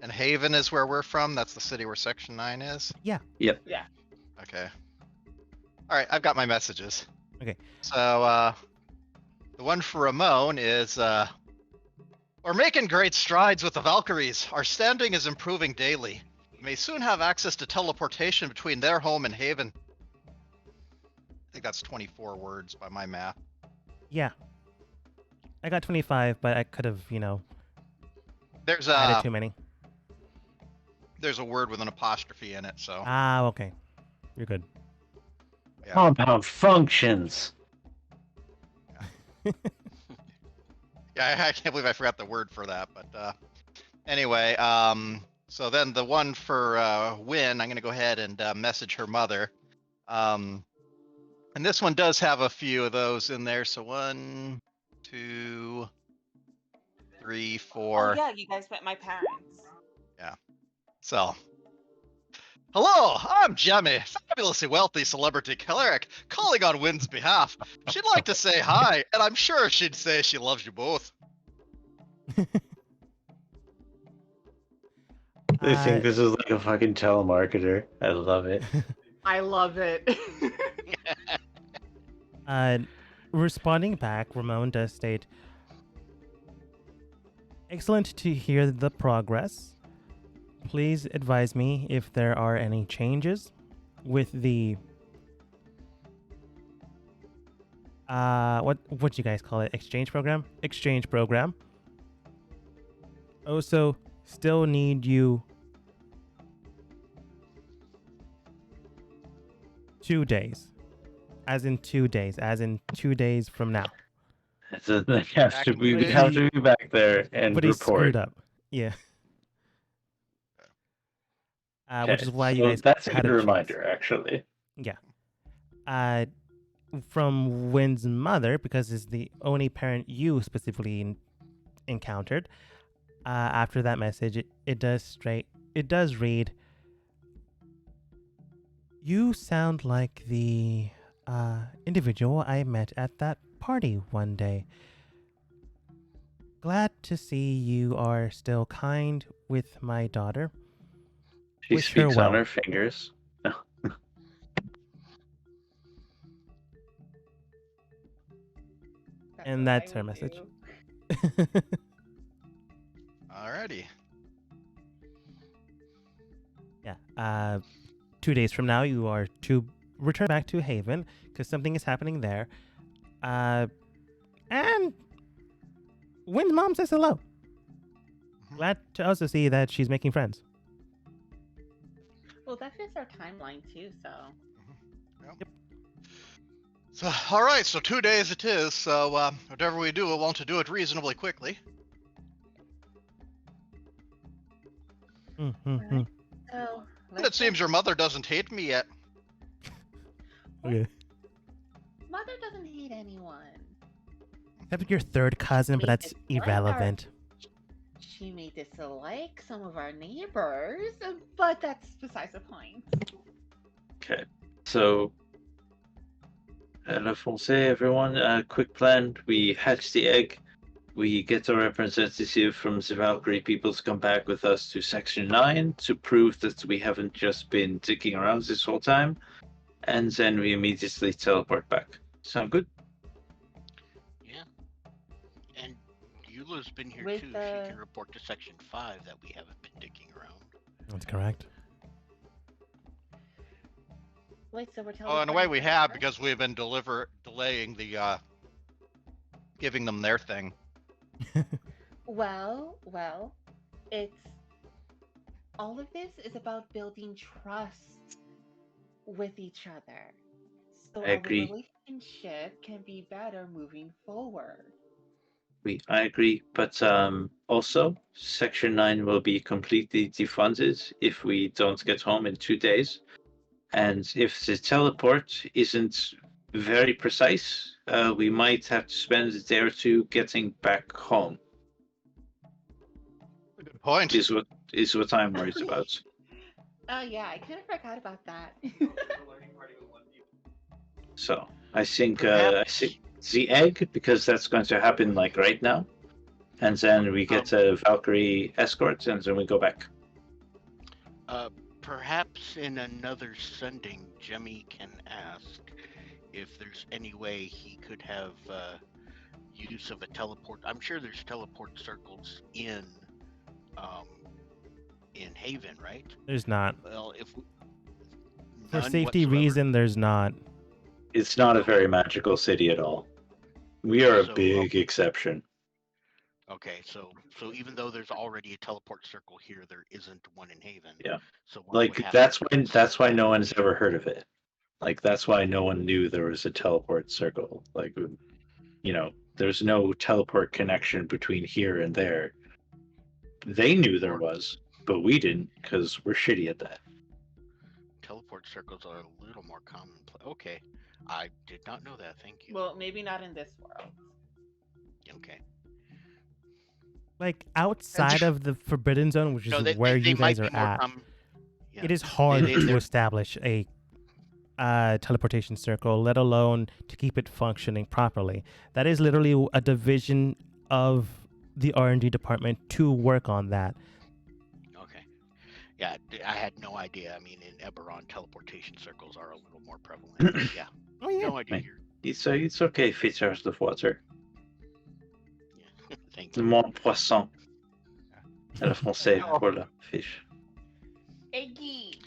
And Haven is where we're from. That's the city where Section 9 is. Yeah. Yep. Yeah. Okay. All right, I've got my messages. Okay. So the one for Ramon is we're making great strides with the Valkyries. Our standing is improving daily. We may soon have access to teleportation between their home and Haven. I think that's 24 words by my math. Yeah. I got 25, but I could have, There's added too many. there's a word with an apostrophe in it, so Ah, okay. You're good. yeah. Compound functions. Yeah, I can't believe I forgot the word for that. But anyway, so then the one for Win, I'm gonna go ahead and message her mother. And this one does have a few of those in there. So 1, 2, 3, 4. Oh yeah, you guys met my parents. So, hello, I'm Jemmy, fabulously wealthy celebrity cleric, calling on Win's behalf. She'd like to say hi, and I'm sure she'd say she loves you both. They think Uh, this is like a fucking telemarketer. I love it. I love it. Responding back, Ramon does state, excellent to hear the progress. Please advise me if there are any changes with the what you guys call it? Exchange program? Exchange program. Also, still need you 2 days. As in 2 days. As in 2 days from now. So they have to be, we But have he- to be back there and But he screwed report. up. Yeah. Okay, Which is why you so guys that's a had good a chance. reminder, actually. Yeah. From Wynn's mother, because it's the only parent you specifically encountered. After that message, it does read, you sound like the individual I met at that party one day. Glad to see you are still kind with my daughter. She Wish her speaks well. on her fingers. And what that's I her would message. do. Alrighty. Yeah. 2 days from now, you are to return back to Haven because something is happening there. And Wynn's mom says hello. Glad to also see that she's making friends. Well, that fits our timeline too. So So, alright, so 2 days it is. So, whatever we do, we'll want to do it reasonably quickly. Mm-hmm. So And it seems your mother doesn't hate me yet. Okay. mother doesn't hate anyone. Except your third cousin, but Wait, that's it's what irrelevant. She may dislike some of our neighbors, but that's besides the point. Okay, so Le Foncé, everyone, quick plan. We hatch the egg. We get a representative from the Valkyrie people to come back with us to Section 9 to prove that we haven't just been dicking around this whole time. And then we immediately teleport back. Sound good? Yeah. And Eula's been here With too. She the- can report to Section 5 that we haven't been dicking around. That's correct. Wait, so we're Oh, in a way we teleporting have first? because we've been delaying the giving them their thing. Well, it's all of this is about building trust with each other. So I our agree. relationship can be better moving forward. I agree, but also Section 9 will be completely defunded if we don't get home in 2 days. And if the teleport isn't very precise, we might have to spend a day or two getting back home. Good point. Is what I'm worried about. Oh yeah, I kind of forgot about that. So I think Perhaps- the egg, because that's going to happen like right now, and then we get a Valkyrie escort, and then we go back. Perhaps in another sending, Jemmy can ask if there's any way he could have use of a teleport. I'm sure there's teleport circles in Haven, right? There's not. Well, if For none safety whatsoever. reason, there's not. It's not a very magical city at all. We are a So, big exception. Okay, so even though there's already a teleport circle here, there isn't one in Haven. Yeah. So one would Like have that's why to- no one's ever heard of it. Like that's why no one knew there was a teleport circle. Like, you know, There's no teleport connection between here and there. They knew there was, but we didn't because we're shitty at that. Teleport circles are a little more commonplace. Okay, I did not know that. Thank you. Well, maybe not in this world. Okay. Like outside of the Forbidden Zone, which is No, where they you guys might are be more at, yeah. it is hard to they're- establish a teleportation circle, let alone to keep it functioning properly. That is literally a division of the R&D department to work on that. Okay. Yeah, I had no idea. I mean, in Eberron, teleportation circles are a little more prevalent. But yeah. Oh yeah. No idea. Right. It's okay, features of water. Yeah. Thank you. Mon poisson. C'est le français pour la fish. Eggy.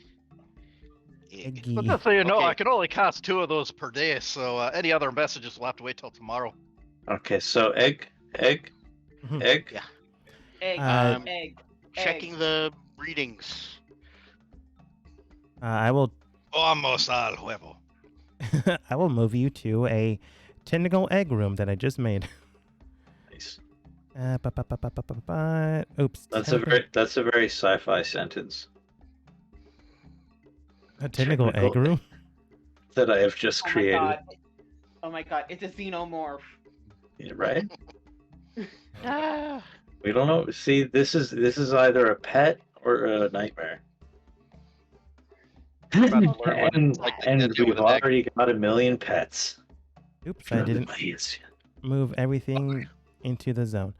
Eggy. But just so you know, Okay. I can only cast 2 of those per day, so any other messages will have to wait till tomorrow. Okay, so egg. Mhm. Egg. Yeah. Egg. Uh, egg. Checking the readings. I will Vamos al huevo. I will move you to a tentacle egg room that I just made. Nice. Oops. That's a very sci-fi sentence A tentacle egg technical- room. that I have just Oh my created. god. Oh my god, it's a xenomorph. Yeah, right? Ah. We don't know. See, this is either a pet or a nightmare. about to learn what and it's like to and deal we've with an egg. already got 1,000,000 pets. Oops, I didn't Millions. move everything into the zone.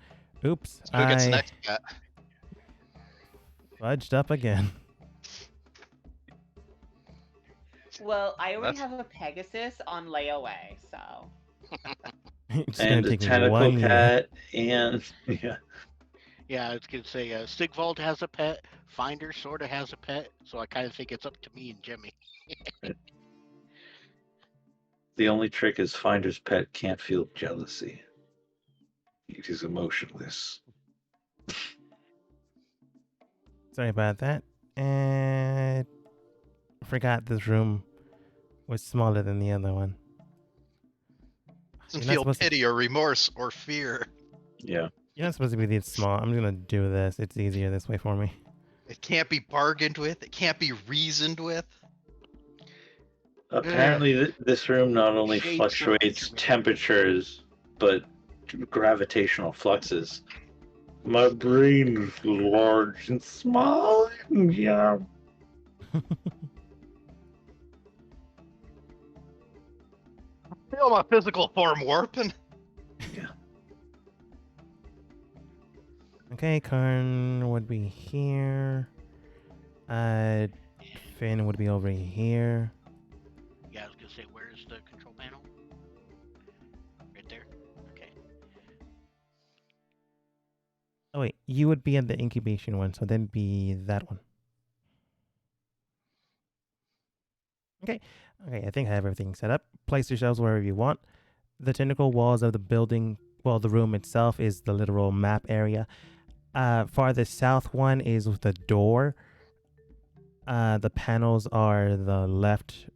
Oops, Who gets I next cat? fudged up again. Well, I already That's- have a Pegasus on layaway, so. It's And gonna a take me tentacle 1 year. cat, and yeah, Yeah, I was gonna say Sigvald has a pet. Finder sort of has a pet, so I kind of think it's up to me and Jimmy. the only trick is Finder's pet can't feel jealousy. It is emotionless. Sorry about that. And forgot this room was smaller than the other one. Doesn't You're not feel supposed to- pity or remorse or fear. Yeah. You're not supposed to be this small. I'm gonna do this. It's easier this way for me. It can't be bargained with. It can't be reasoned with. Apparently, this room not only Shades of fluctuates Jimmy. temperatures, but gravitational fluxes. My brain is large and small. Yeah. Feel my physical form warping. Okay, Karn would be here. Finn would be over here. Yeah, I was gonna say, where's the control panel? Right there. Okay. Oh wait, you would be at the incubation one, so then be that one. Okay, I think I have everything set up. Place your shelves wherever you want. The tentacle walls of the building, well, the room itself is the literal map area. Farthest south one is the door. The panels are the left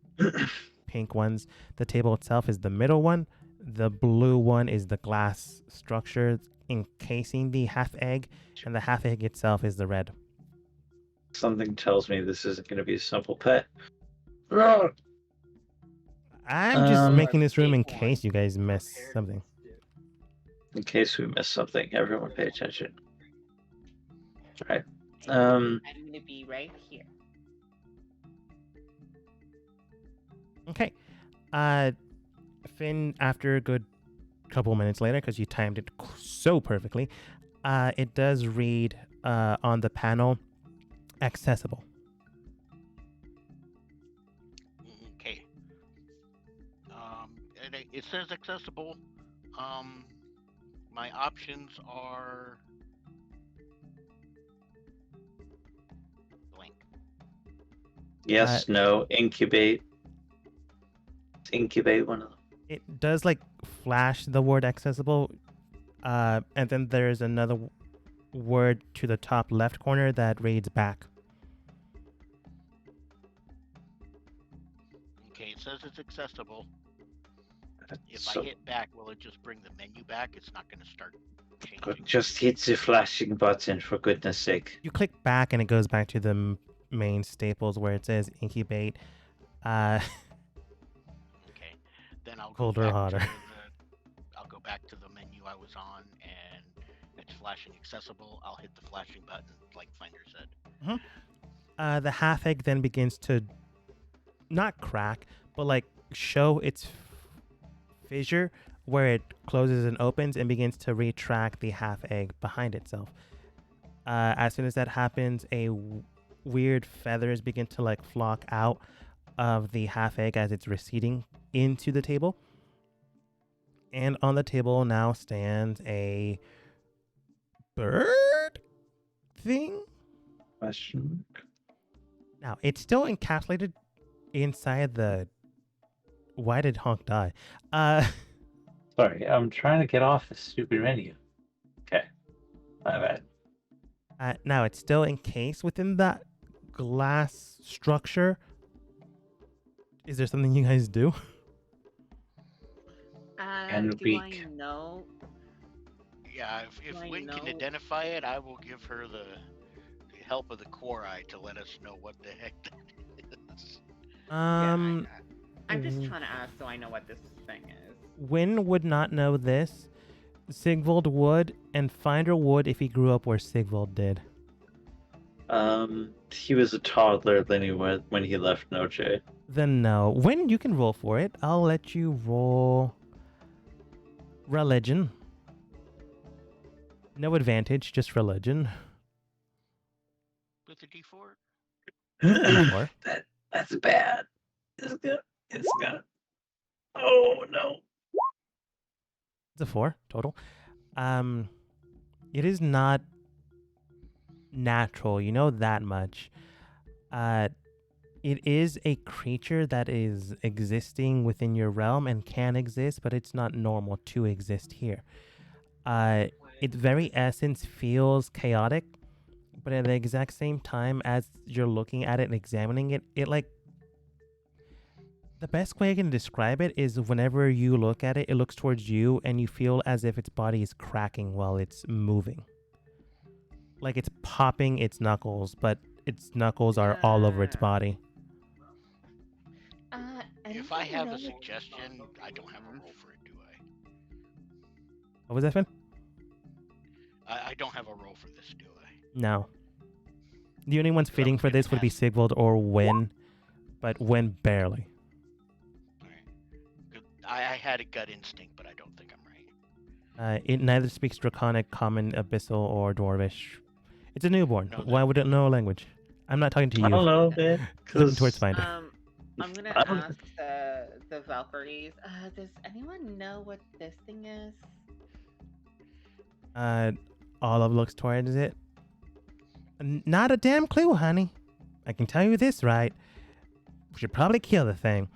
pink ones. The table itself is the middle one. The blue one is the glass structure encasing the half egg, and the half egg itself is the red. Something tells me this isn't going to be a simple pet. Ugh. I'm just making this room in Big one. case you guys miss something. In case we miss something, everyone pay attention. All right. I'm gonna be right here. Okay. Finn, after a good couple minutes later, because you timed it so perfectly, it does read on the panel, accessible. Okay. And it says accessible. My options are blank. Yes, no, incubate. Incubate one of them. It does like flash the word accessible, and then there's another word to the top left corner that reads back. Okay, it says it's accessible. If So I hit back, will it just bring the menu back? It's not going to start changing. just hit the flashing button for goodness sake. You click back and it goes back to the main staples where it says incubate. Okay, then I'll go Colder or back hotter. to I'll go back to the menu I was on, and it's flashing accessible. I'll hit the flashing button, like Finder said. The half egg then begins to not crack, but like show its fissure where it closes and opens and begins to retract the half egg behind itself. As soon as that happens, weird feathers begin to like flock out of the half egg as it's receding into the table. And on the table now stands a bird thing. Question. Now, it's still encapsulated inside the. Why did Honk die? Sorry, I'm trying to get off the stupid menu. Okay, my bad. Now, it's still encased within that glass structure. Is there something you guys do? And Do weak. I know? Yeah, if Do I Wynn can know- identify it, I will give her the help of the core eye to let us know what the heck that is. Um, I'm just trying to ask so I know what this thing is. Wynn would not know this. Sigvald would, and Finder would if he grew up where Sigvald did. He was a toddler when he left Noche. Then no. Wynn, you can roll for it. I'll let you roll religion. No advantage, just religion. With the D4? D4. That's bad. It's good. It's good. Oh no. It's a 4 total. It is not natural, you know that much. It is a creature that is existing within your realm and can exist, but it's not normal to exist here. Its very essence feels chaotic, but at the exact same time as you're looking at it and examining it, it like the best way I can describe it is whenever you look at it, it looks towards you and you feel as if its body is cracking while it's moving. Like it's popping its knuckles, but its knuckles are all over its body. If I have a suggestion, I don't have a roll for it, do I? What was that, Finn? I don't have a roll for this, do I? No. The only ones fitting for gonna this would be pass. Sigvald or Wynn, but Wynn barely. Alright. I had a gut instinct, but I don't think I'm right. It neither speaks Draconic, Common, Abyssal, or Dwarvish. It's a newborn. No, Why would it know a language? I'm not talking to you. I don't know, man. Looking towards Finder. I'm gonna I don't- ask the Valkyries. Does anyone know what this thing is? Olive looks towards it. Not a damn clue, honey. I can tell you this, right? We should probably kill the thing.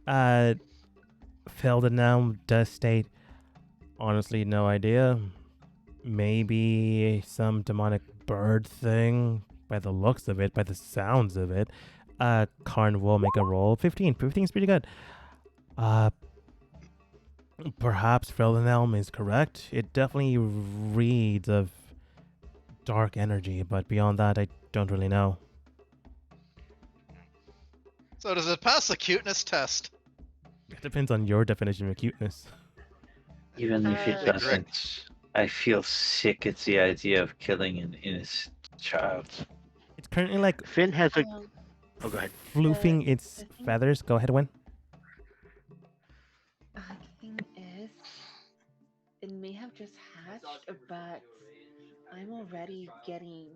Feldenelm does state, honestly, no idea. Maybe some demonic bird thing by the looks of it, by the sounds of it. Karn will make a roll. 15. 15 is pretty good. Perhaps Feldenelm is correct. It definitely reads of dark energy, but beyond that, I don't really know. So does it pass the cuteness test? It depends on your definition of cuteness. Even if it Uh, doesn't, I feel sick at the idea of killing an innocent child. It's currently like Finn has a. Um, Oh, go ahead. floofing its the thing- feathers. Go ahead, Win. The thing is, it may have just hatched, but I'm already getting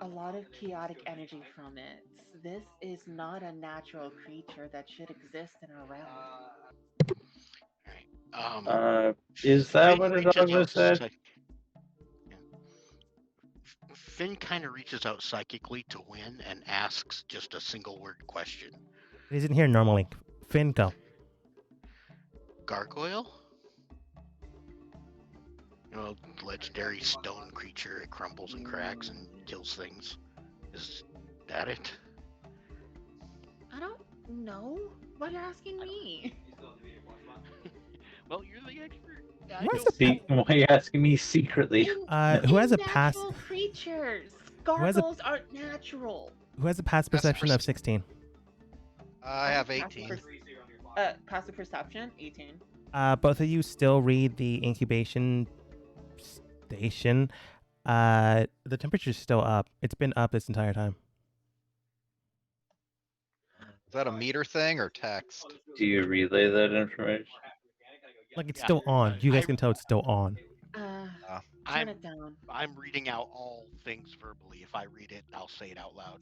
a lot of chaotic energy from it. This is not a natural creature that should exist in our realm. Is that Finn what a reaches dog was out said? Yeah. Finn kind of reaches out psychically to Win and asks just a single word question. It isn't here normally. Finn, go. Gargoyle? You know, legendary stone creature. It crumbles and cracks and kills things. Is that it? I don't know. Why are you asking me? Well, you're the expert. I Who has don't. a See, why are you asking me secretly? who has In a pass? natural creatures, Who has a gargles aren't natural. who has a pass perception of 16? I have passive 18. Passive perception, 18. Both of you still read the incubation station. The temperature's still up. It's been up this entire time. Is that a meter thing or text? Do you relay that information? Like it's Yeah, still on. You guys I- can tell it's still on. Turn I'm it down. I'm reading out all things verbally. If I read it, I'll say it out loud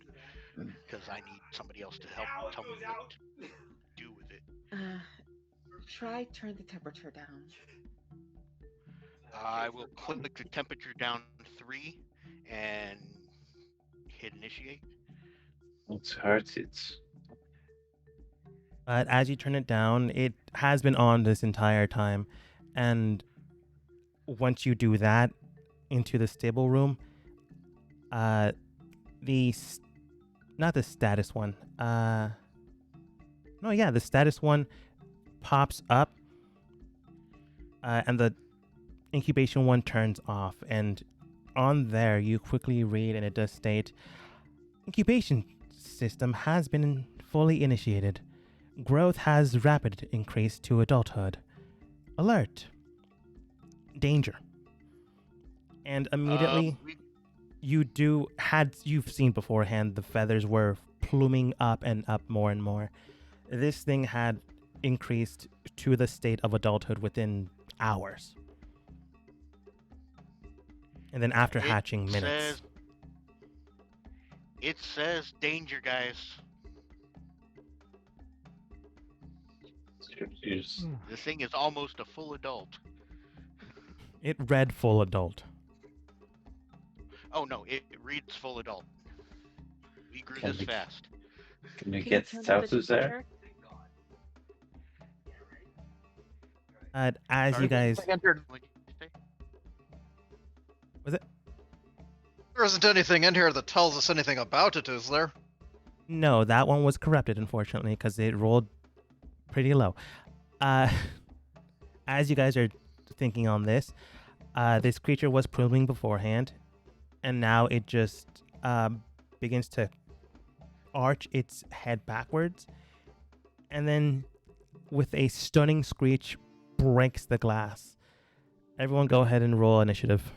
because I need somebody else to help tell me what to do with it. Try turn the temperature down. I will click the temperature down 3 and hit initiate. It's hard. It's But as you turn it down, it has been on this entire time. And once you do that into the stable room, not the status one. No, yeah, the status one pops up, and the incubation one turns off. And on there, you quickly read, and it does state, incubation system has been fully initiated. Growth has rapid increase to adulthood. Alert. Danger. And immediately you've seen beforehand the feathers were pluming up and up more and more. This thing had increased to the state of adulthood within hours. And then after hatching, minutes. It says danger, guys. This thing is almost a full adult. It read full adult. Oh no, it reads full adult. We grew Can this we- fast. Can we Can get you turn down the Southers there? temperature? As you guys, What'd you say? was it? There isn't anything in here that tells us anything about it, is there? No, that one was corrupted, unfortunately, because it rolled pretty low. As you guys are thinking on this, this creature was proving beforehand, and now it just begins to arch its head backwards, and then with a stunning screech, breaks the glass. Everyone go ahead and roll initiative.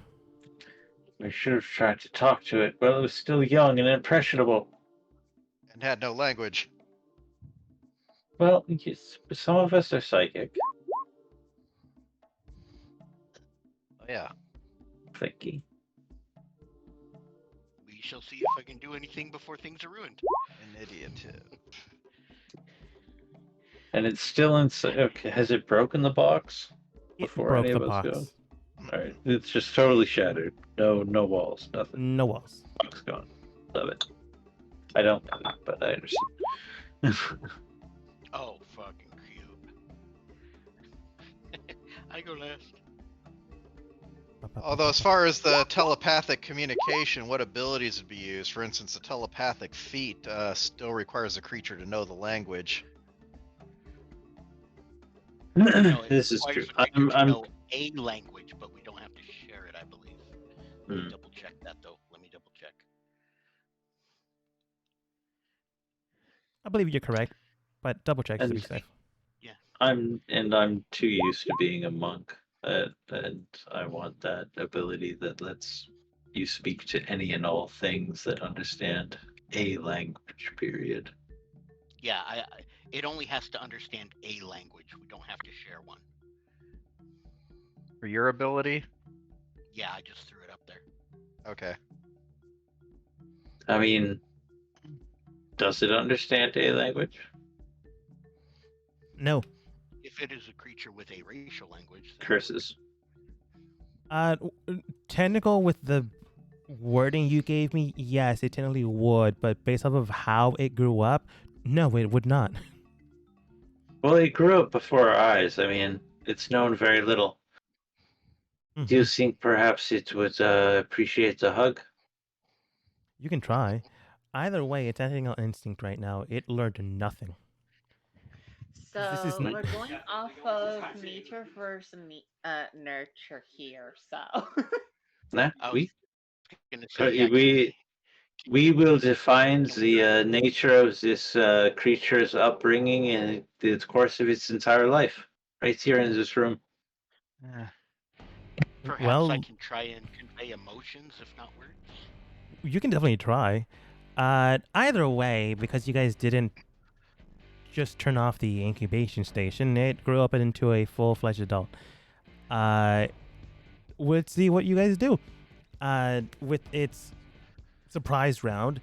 We should have tried to talk to it while it was still young and impressionable. And had no language. Well, yes, some of us are psychic. Oh, yeah. Thinky. We shall see if I can do anything before things are ruined. An idiot. And it's still inside. Okay, has it broken the box? It Before broke any the of us box. go? Alright, it's just totally shattered. No walls, nothing. No walls. Box gone. Love it. I don't know that, but I understand. Oh, fucking cute. I go last. Although, as far as the telepathic communication, what abilities would be used? For instance, the telepathic feat still requires the creature to know the language. No, it This is requires true. the creature to I'm know a language, but we don't have to share it, I believe. Let me double check that, though. Let me double check. I believe you're correct, but double check just to be And- safe. I'm too used to being a monk, and I want that ability that lets you speak to any and all things that understand a language. Period. Yeah, it only has to understand a language. We don't have to share one. For your ability? Yeah, I just threw it up there. Okay. I mean, does it understand a language? No. If it is a creature with a racial language, then Curses. Technical with the wording you gave me, yes, it technically would, but based off of how it grew up, no, it would not. Well, it grew up before our eyes. I mean, it's known very little. Do you think perhaps it would appreciate a hug? You can try. Either way, it's acting on instinct right now. It learned nothing. This is So not. we're going off of nature versus nurture here. So Nah, I was we gonna say, yeah. we will define the nature of this creature's upbringing and the course of its entire life, right here in this room. Perhaps I Well, can try and convey emotions, if not words. you can definitely try. Either way, because you guys didn't just turn off the incubation station, it grew up into a full-fledged adult. Let's see what you guys do. With its surprise round,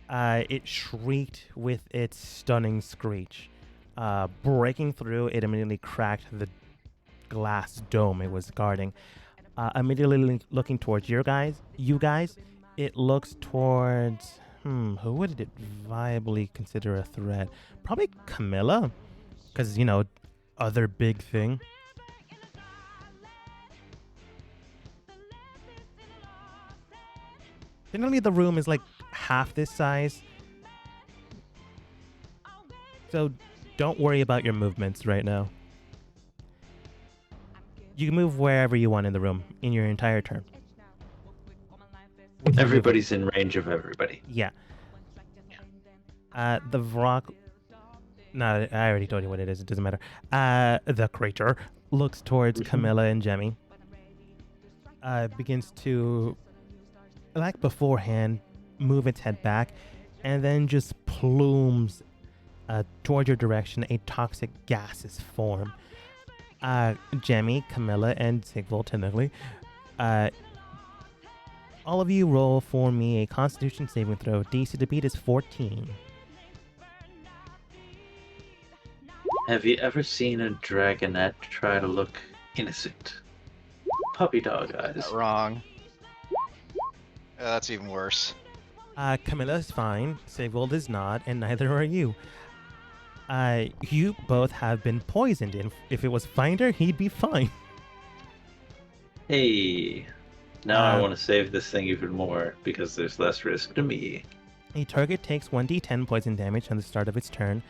it shrieked with its stunning screech. Breaking through, it immediately cracked the glass dome it was guarding. Immediately looking towards you guys, it looks towards who would it viably consider a threat? Probably Camilla, because other big thing. Generally, the room is like half this size, so don't worry about your movements right now. You can move wherever you want in the room in your entire turn. With your movement. Everybody's in range of everybody. Yeah. The rock. No, I already told you what it is. It doesn't matter. The creature looks towards Camilla and Jemmy. Begins to, like beforehand, move its head back, and then just plumes towards your direction. A toxic gaseous form. Jemmy, Camilla, and Sigval, technically. All of you roll for me a Constitution saving throw. DC to beat is 14. Have you ever seen a dragonette try to look innocent? Puppy dog eyes. Wrong. That's even worse. Camilla is fine. Sigvald is not, and neither are you. You both have been poisoned, and if it was Finder, he'd be fine. Hey, now I want to save this thing even more because there's less risk to me. A target takes 1d10 poison damage on the start of its turn.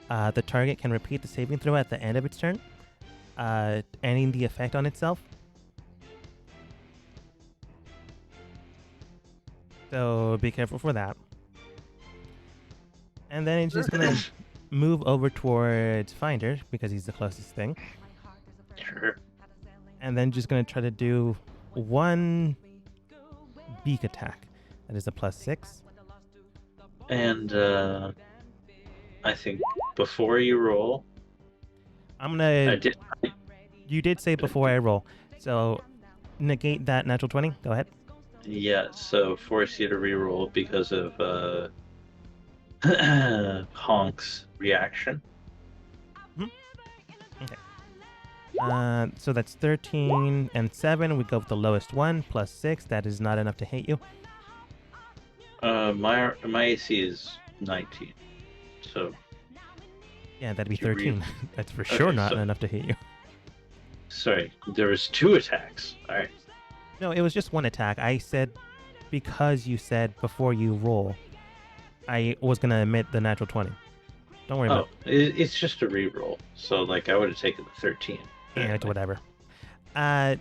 The target can repeat the saving throw at the end of its turn, ending the effect on itself. So be careful for that. And then it's just gonna move over towards Finder because he's the closest thing. Sure. And then just gonna try to do one beak attack. That is a +6. And I think before you roll, I'm gonna. I did. You did say before I roll, so negate that natural 20. Go ahead. Yeah, so force you to reroll because of Honk's reaction. Okay. So that's 13 and 7. We go with the lowest one, +6. That is not enough to hit you. My AC is 19, so Yeah, that'd be Did you 13. That's for sure Okay, not so- enough to hit you. sorry. There was 2 attacks. All right. No, it was just one attack. I said because you said before you roll, I was gonna admit the natural 20. Don't worry Oh, about it's just a reroll. So like I would have taken the 13. it. Yeah, it's whatever. I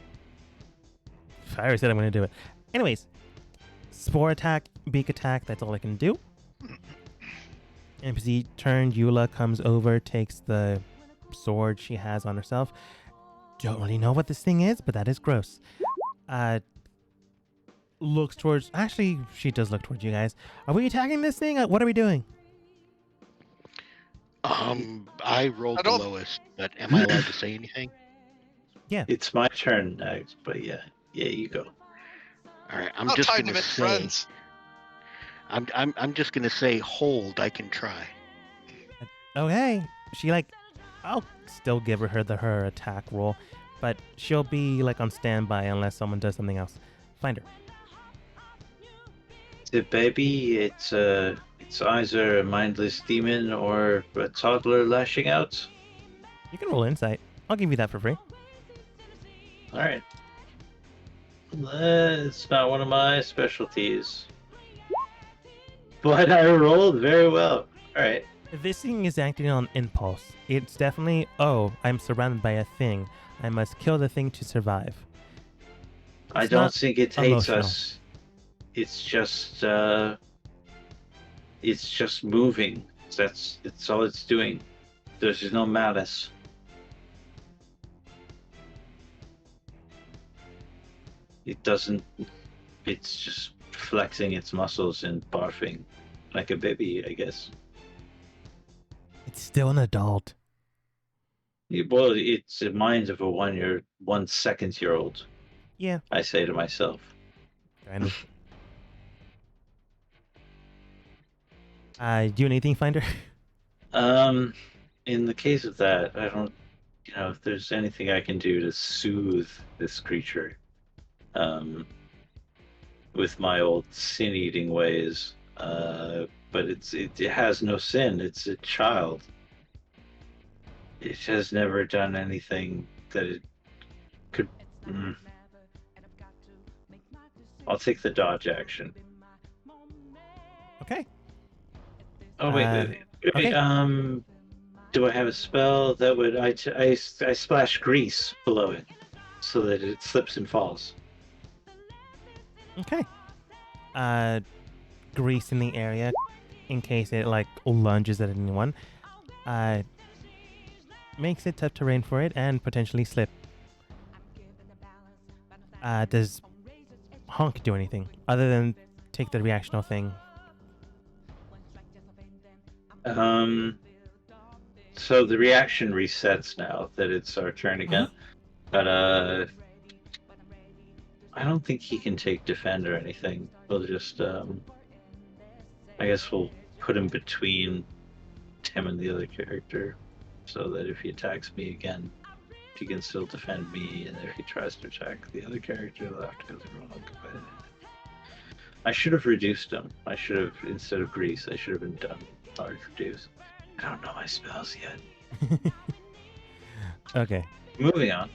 already said I'm gonna do it. Anyways, spore attack, beak attack. That's all I can do. NPC turn. Eula comes over, takes the sword she has on herself. Don't really know what this thing is, but that is gross. Looks towards. Actually, she does look towards you guys. Are we attacking this thing? What are we doing? I rolled I the don't- lowest, but am I allowed to say anything? It's my turn next, but yeah, you go. All right, I'm How just time to gonna make say. friends. I'm just gonna say hold. I can try. Okay. She I'll still give her attack roll, but she'll be on standby unless someone does something else. Find her. The baby, it's either a mindless demon or a toddler lashing out. You can roll insight. I'll give you that for free. All right. It's not one of my specialties, but I rolled very well. All right. This thing is acting on impulse. It's definitely, oh, I'm surrounded by a thing. I must kill the thing to survive. I It's don't not think it hates emotional. us. It's just moving. It's all it's doing. There's no malice. It doesn't. It's just flexing its muscles and barfing like a baby, I guess. It's still an adult. Well, it's the mind of a 1 second year old. Yeah, I say to myself. kind of. Do anything, Finder? In the case of that, I don't. If there's anything I can do to soothe this creature, with my old sin-eating ways, but it has no sin. It's a child. It has never done anything that it could. I'll take the dodge action. Okay. Oh wait. Okay. Do I have a spell that would I splash grease below it so that it slips and falls? Okay. Grease in the area in case it like lunges at anyone. Makes it tough terrain for it and potentially slip. Does Honk do anything other than take the reactional thing? So the reaction resets now that it's our turn again. But I don't think he can take defend or anything. We'll just I guess we'll put him between him and the other character so that if he attacks me again, he can still defend me, and if he tries to attack the other character, they'll have to go through Honk. I should have reduced him. I should have, instead of grease, I should have been done large reduce. I don't know my spells yet. Okay. Moving on.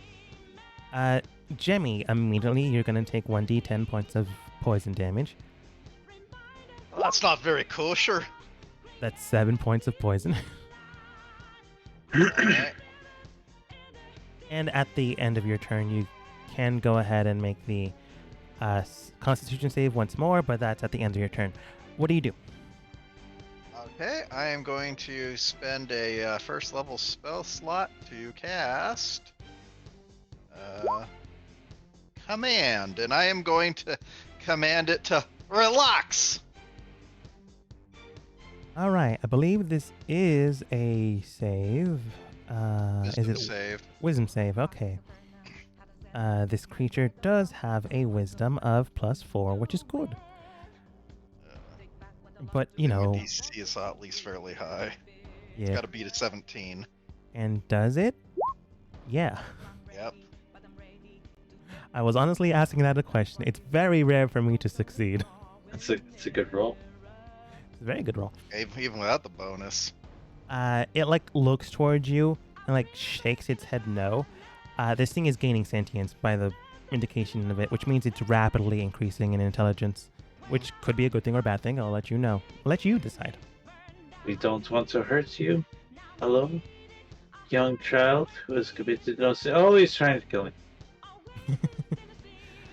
Jemmy, immediately you're gonna take 1d10 points of poison damage. Well, that's not very kosher. That's 7 points of poison. Alright. And at the end of your turn, you can go ahead and make the Constitution save once more, but that's at the end of your turn. What do you do? Okay, I am going to spend a first level spell slot to cast command, and I am going to command it to relax. All right, I believe this is a save. Is it Save? wisdom save? Okay. This creature does have a wisdom of +4, which is good. But you know, DC is at least fairly high. It's yeah. got to beat a 17. And does it? Yeah. Yep. I was honestly asking that a question. It's very rare for me to succeed. It's a good roll. It's a very good roll. Even without the bonus. It like looks towards you and like shakes its head no. This thing is gaining sentience by the indication of it, which means it's rapidly increasing in intelligence, which could be a good thing or a bad thing. I'll let you know. I'll let you decide. We don't want to hurt you. Hello? Young child who has committed no sin. Oh, he's trying to kill me.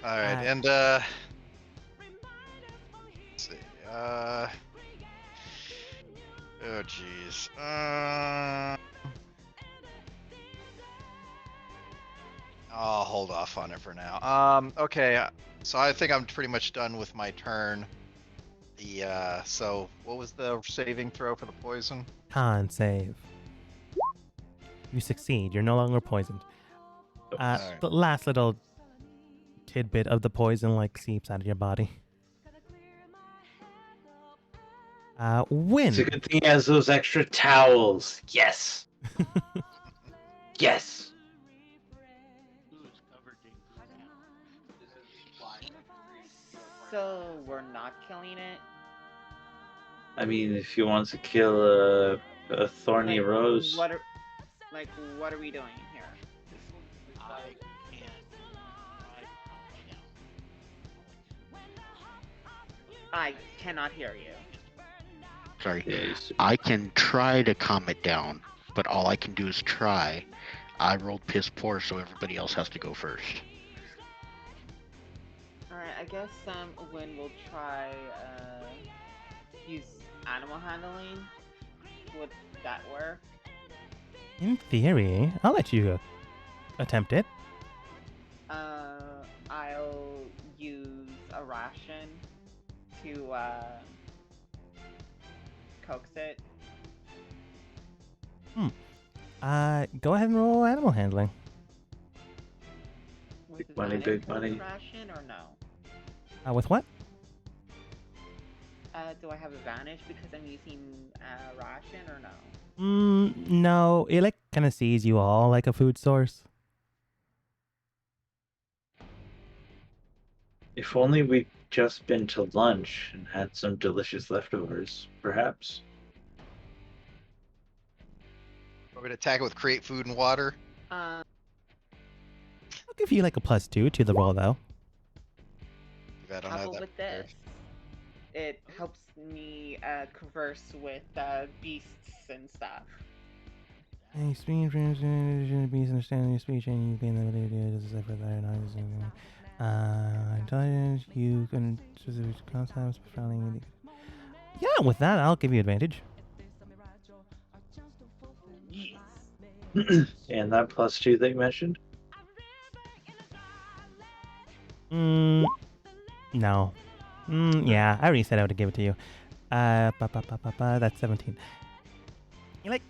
Alright, and let's see. Oh jeez. I'll hold off on it for now. Okay, so I think I'm pretty much done with my turn. So what was the saving throw for the poison? Con save. You succeed. You're no longer poisoned. Alright. The last little tidbit of the poison like seeps out of your body. Win. It's a good thing he has those extra towels. Yes. Yes. Who's covered in glue now? So we're not killing it. I mean, if you want to kill a thorny Like, rose, What are we doing here? I can try to calm you down. I cannot hear you. Sorry. Yeah, you see. I can try to calm it down, but all I can do is try. I rolled piss poor, so everybody else has to go first. All right, I guess Win will try use animal handling. Would that work? In theory, I'll let you attempt it. I'll use a ration to coax it. Go ahead and roll animal handling. With Big money, advantage big with the money. ration or no? With what? Do I have advantage because I'm using ration or no? No. It like kind of sees you all like a food source. If only we'd just been to lunch and had some delicious leftovers, perhaps. We're gonna attack it with create food and water. Um, I'll give you like a +2 to the roll though. I don't how have about that with prepared. this? It helps me converse with beasts and stuff. Hey, speech, beast understanding your speech, and you gain the ability to decipher that. Intelligence, you can specific concepts, profoundly. Yeah, with that, I'll give you advantage. Yes. And that +2 that you mentioned? No. Yeah, I already said I would give it to you. That's 17. You're like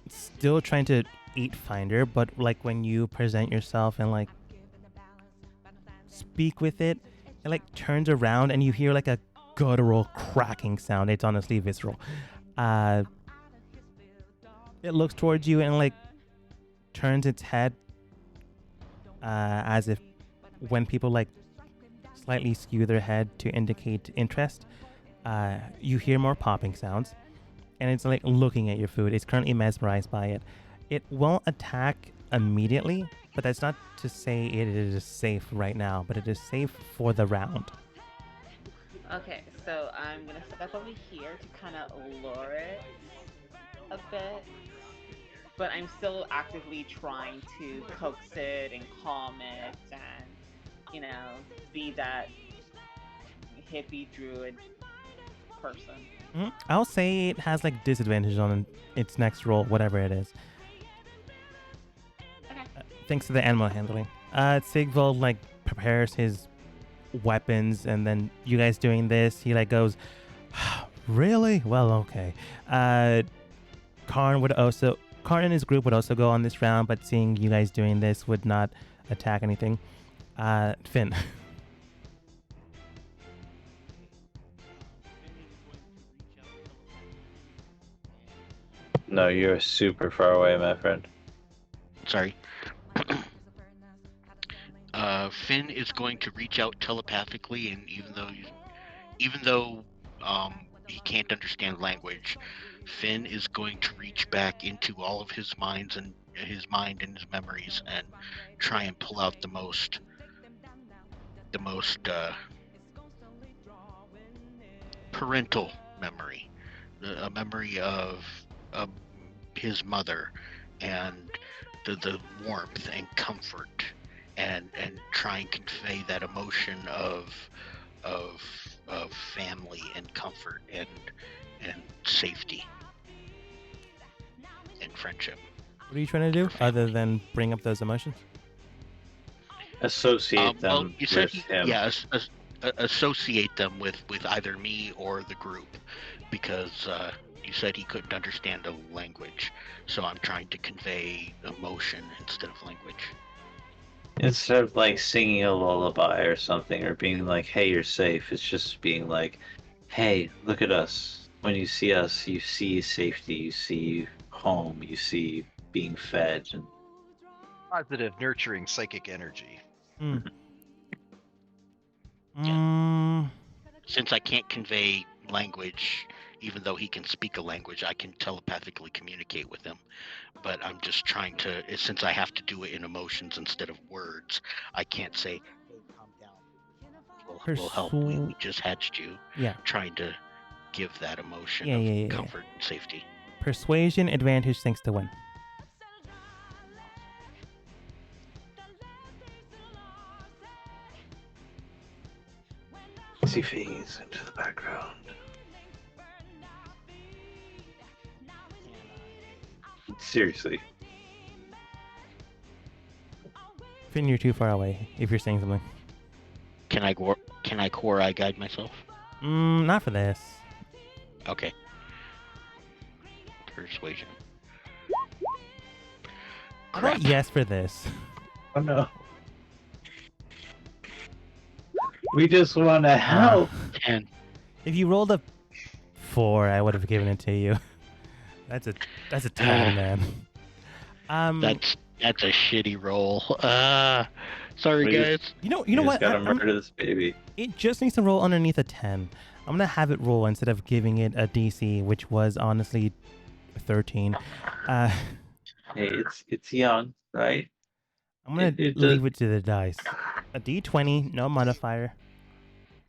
still trying to eat Finder, but like when you present yourself and like speak with it, it like turns around and you hear like a guttural cracking sound. It's honestly visceral. It looks towards you and like turns its head as if when people like slightly skew their head to indicate interest, you hear more popping sounds, and it's like looking at your food. It's currently mesmerized by it. It won't attack immediately, but that's not to say it is safe right now, but it is safe for the round. Okay, so I'm gonna step over here to kind of lure it a bit, but I'm still actively trying to coax it and calm it, and be that hippie druid person. I'll say it has like disadvantage on its next roll, whatever it is. Okay. Thanks to the animal handling. Sigvald like prepares his weapons, and then you guys doing this, he like goes, really? Well, okay. Karn and his group would also go on this round, but seeing you guys doing this would not attack anything. Finn. No, you're super far away, my friend. Sorry. Finn is going to reach out telepathically, and even though he can't understand language, Finn is going to reach back into all of his mind and his memories and try and pull out the most parental memory, a memory of his mother and the warmth and comfort, and try and convey that emotion of family and comfort and safety and friendship. What are you trying to do other than bring up those emotions? Associate them you said with him. Yeah, associate them with either me or the group, because you said he couldn't understand a language, so I'm trying to convey emotion instead of language. Instead of like singing a lullaby or something, or being like, hey, you're safe, it's just being like, hey, look at us. When you see us, you see safety, you see home, you see being fed. And Positive, nurturing psychic energy. Since I can't convey language, even though he can speak a language, I can telepathically communicate with him. But I'm just trying to, since I have to do it in emotions instead of words, I can't say, hey, calm down. We'll help. We just hatched you. Yeah. Trying to give that emotion Yeah, of yeah. comfort and safety. Persuasion advantage thinks to win. See fades into the background. Seriously. Finn, you're too far away if you're saying something. Can I core eye guide myself? Not for this. Okay. Persuasion. How about Crap. yes for this? Oh no. We just want to help. 10. If you rolled a 4, I would have given it to you. That's a 10, man. That's a shitty roll. Sorry We guys. You know You what? just gotta murder this baby. It just needs to roll underneath a 10. I'm gonna have it roll instead of giving it a DC, which was honestly 13. Hey, it's young, right? I'm gonna It leave it to the dice. A D20, no modifier.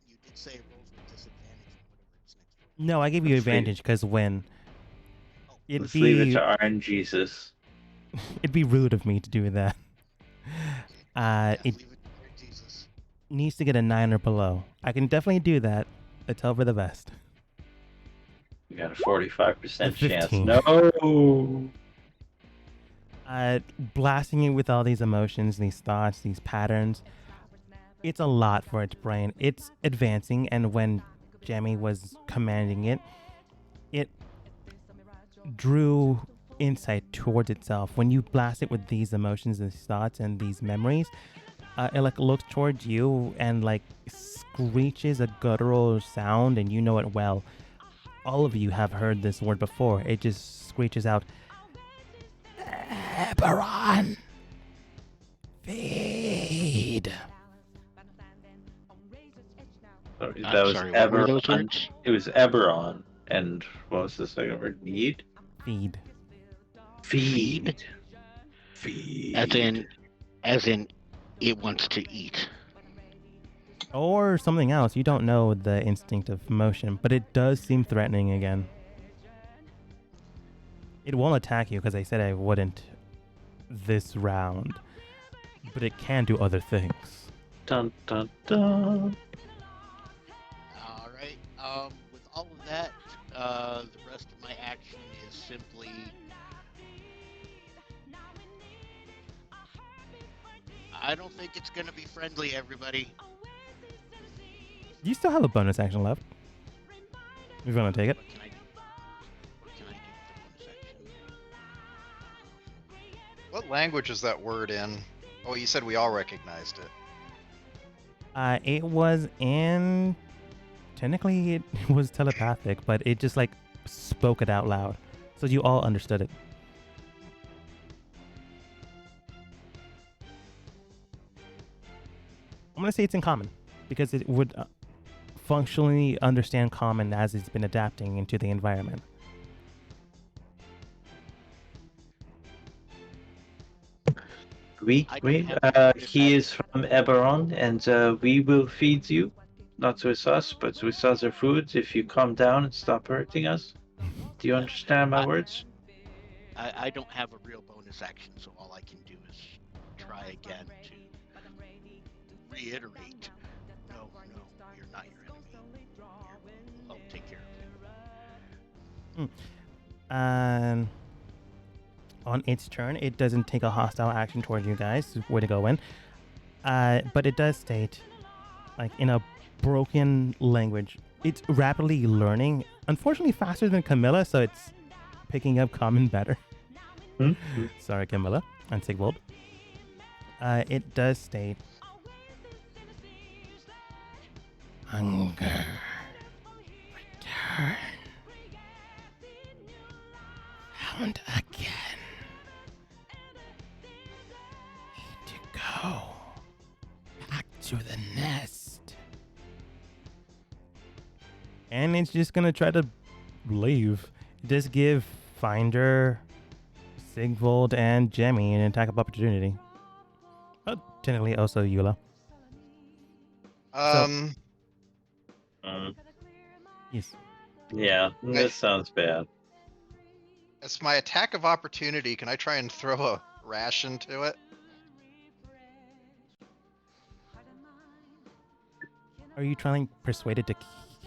You did say it rolls with disadvantage and whatever it's next. No, I give you Let's leave- advantage because when it'd Let's leave it be to RNGesus. it'd be rude of me to do that. It Leave it to Jesus. needs to get a 9 or below. I can definitely do that. Let's hope for the best. You got a 45% chance. 15. No. Blasting it with all these emotions, these thoughts, these patterns. It's a lot for its brain. It's advancing, and when Jamie was commanding it, it drew insight towards itself. When you blast it with these emotions, these thoughts, and these memories, it like looks towards you and like screeches a guttural sound, and you know it well. All of you have heard this word before. It just screeches out, Eberron, feed. That was sorry, what were those Eberron. words? It was Eberron. And what was the second word? Need? Feed. Feed. Feed. As in it wants to eat. Or something else. You don't know the instinct of motion, but it does seem threatening again. It won't attack you because I said I wouldn't this round, but it can do other things. Dun dun dun. All right. With all of that, the rest of my action is simply. I don't think it's gonna be friendly, everybody. You still have a bonus action left. If you want to take it. What can I do? What can I do with the bonus action? What language is that word in? Oh, you said we all recognized it. It was in. Technically, it was telepathic, but it just like spoke it out loud, so you all understood it. I'm gonna say it's in common because it would functionally understand common as it's been adapting into the environment. He is from Eberron, and we will feed you. Not with us, but with other foods if you calm down and stop hurting us. Do you understand my words? I don't have a real bonus action, so all I can do is try again to reiterate. No, you're not your enemy. I'll take care of it. And on its turn, it doesn't take a hostile action towards you guys. Way to go, Win. But it does state, like in a broken language, it's rapidly learning. Unfortunately, faster than Camilla, so it's picking up common better. Sorry, Camilla and Sigvold. It does state, hunger, return, hound again. Need to go back to the nest. And it's just gonna try to leave. Just give Finder, Sigvold, and Jemmy an attack of opportunity. Oh, technically also Eula. Um, Yes. Yeah, Hey. this sounds bad. As my attack of opportunity, can I try and throw a ration to it? Are you trying to persuade it to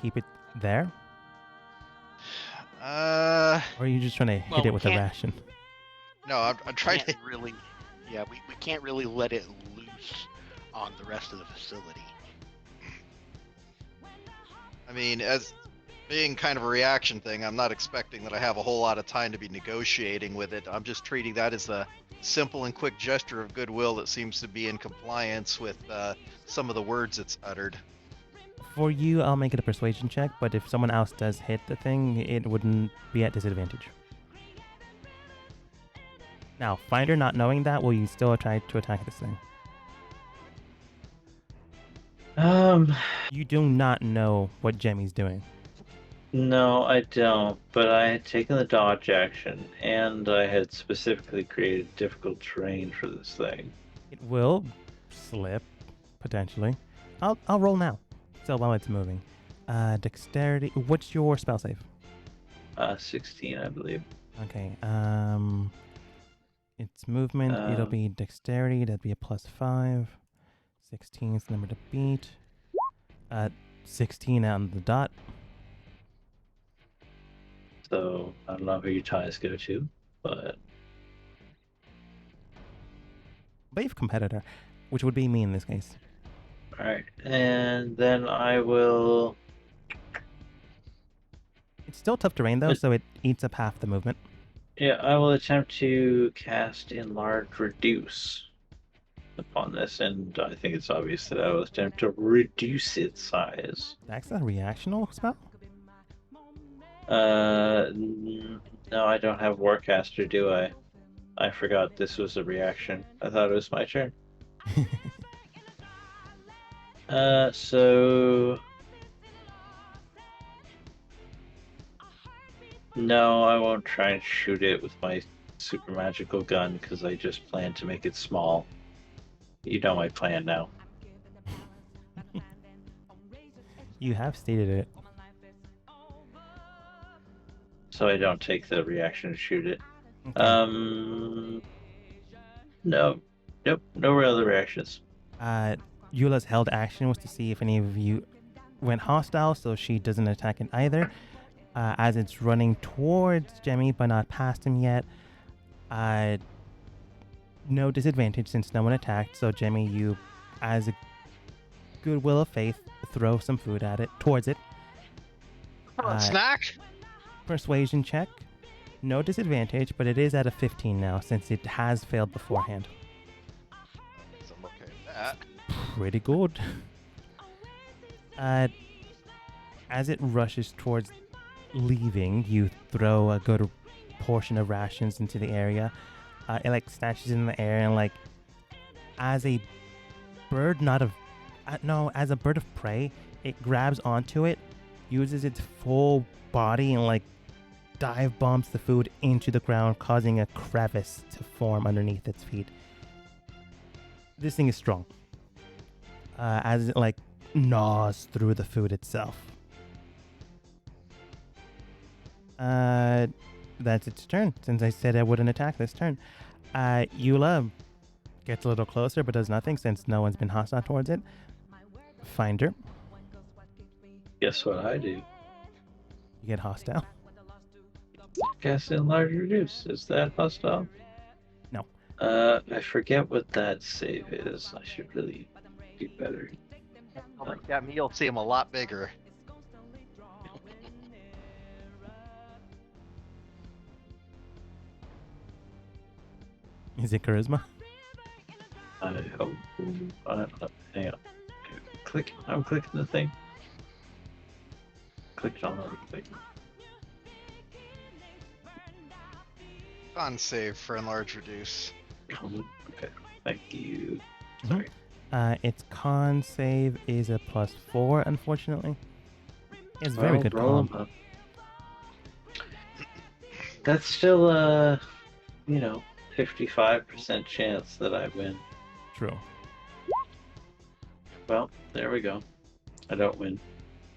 keep it there? Or are you just trying to hit Well, it we with a can't- ration? No, I'm trying to. Can't really. Yeah, we can't really let it loose on the rest of the facility. I mean, as being kind of a reaction thing, I'm not expecting that I have a whole lot of time to be negotiating with it. I'm just treating that as a simple and quick gesture of goodwill that seems to be in compliance with some of the words it's uttered. For you, I'll make it a persuasion check, but if someone else does hit the thing, it wouldn't be at disadvantage. Now, Finder not knowing that, will you still try to attack this thing? You do not know what Jemmy's doing. No, I don't. But I had taken the dodge action, and I had specifically created difficult terrain for this thing. It will slip, potentially. I'll roll now. So while it's moving. Dexterity. What's your spell save? 16, I believe. Okay. It's movement. It'll be dexterity. That'd be a +5. 16 is the number to beat. 16 on the dot. So I don't know who your ties go to, but Brave competitor, which would be me in this case. all right. And then I will. It's still tough terrain though, so it eats up half the movement. Yeah, I will attempt to cast Enlarge Reduce upon this, and I think it's obvious that I will attempt to reduce its size. That's a reactional spell? No, I don't have Warcaster, do I? I forgot this was a reaction. I thought it was my turn. So... No, I won't try and shoot it with my super magical gun, because I just plan to make it small. You know my plan now. You have stated it. So I don't take the reaction to shoot it. Okay. No. Nope, no other reactions. Eula's held action was to see if any of you went hostile, so she doesn't attack it either. As it's running towards Jemmy, but not past him yet. No disadvantage since no one attacked, so Jemmy, you, as a goodwill of faith, throw some food at it, towards it. Snack? Persuasion check. No disadvantage, but it is at a 15 now, since it has failed beforehand. I'm okay with that. Pretty good. As it rushes towards leaving, you throw a good portion of rations into the area. It like snatches in the air and like, as a bird, as a bird of prey, it grabs onto it, uses its full body and like dive bombs the food into the ground, causing a crevice to form underneath its feet. This thing is strong. As it like gnaws through the food itself. That's its turn, since I said I wouldn't attack this turn. Eula gets a little closer, but does nothing since no one's been hostile towards it. Finder, Guess what I do? you get hostile. Cast Enlarge Reduce. Is that hostile? No. I forget what that save is. I should really do better. I'll make that meal seem a lot bigger. Is it charisma? I hope. Hang on. I'm clicking the thing. Clicked on everything. Con save for enlarge reduce. Okay, thank you. Mhm. Sorry. Its con save is a +4, unfortunately. It's very good roll 'em con. up. That's still 55% chance that I win. True. Well, there we go. I don't win.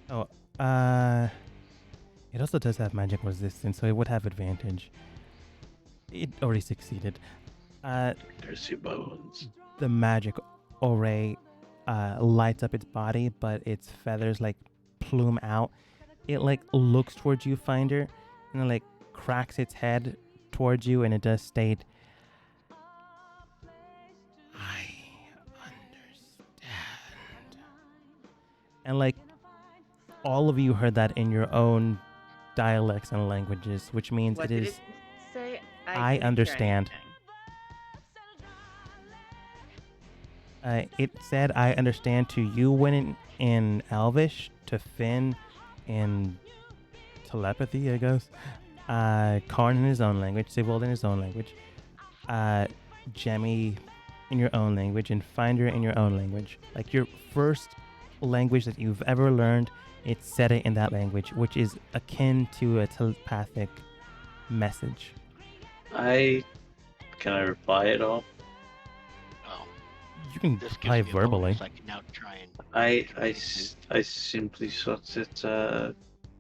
Oh, It also does have magic resistance, so it would have advantage. It already succeeded. There's your bones. The magic array lights up its body, but its feathers like plume out. It like looks towards you, Finder, and then like cracks its head towards you, and it does state, "I understand." And like all of you heard that in your own dialects and languages, which means What it did is. it say? I didn't hear understand. anything. It said, "I understand" to you when in Elvish, to Finn in telepathy, I guess. Karn in his own language, Sivold in his own language, Jemmy in your own language, and Finder in your own language. Like your first language that you've ever learned, it said it in that language, which is akin to a telepathic message. Can I reply at all? Oh, You can this reply gives me a verbally. bonus. I can now try and. I simply thought that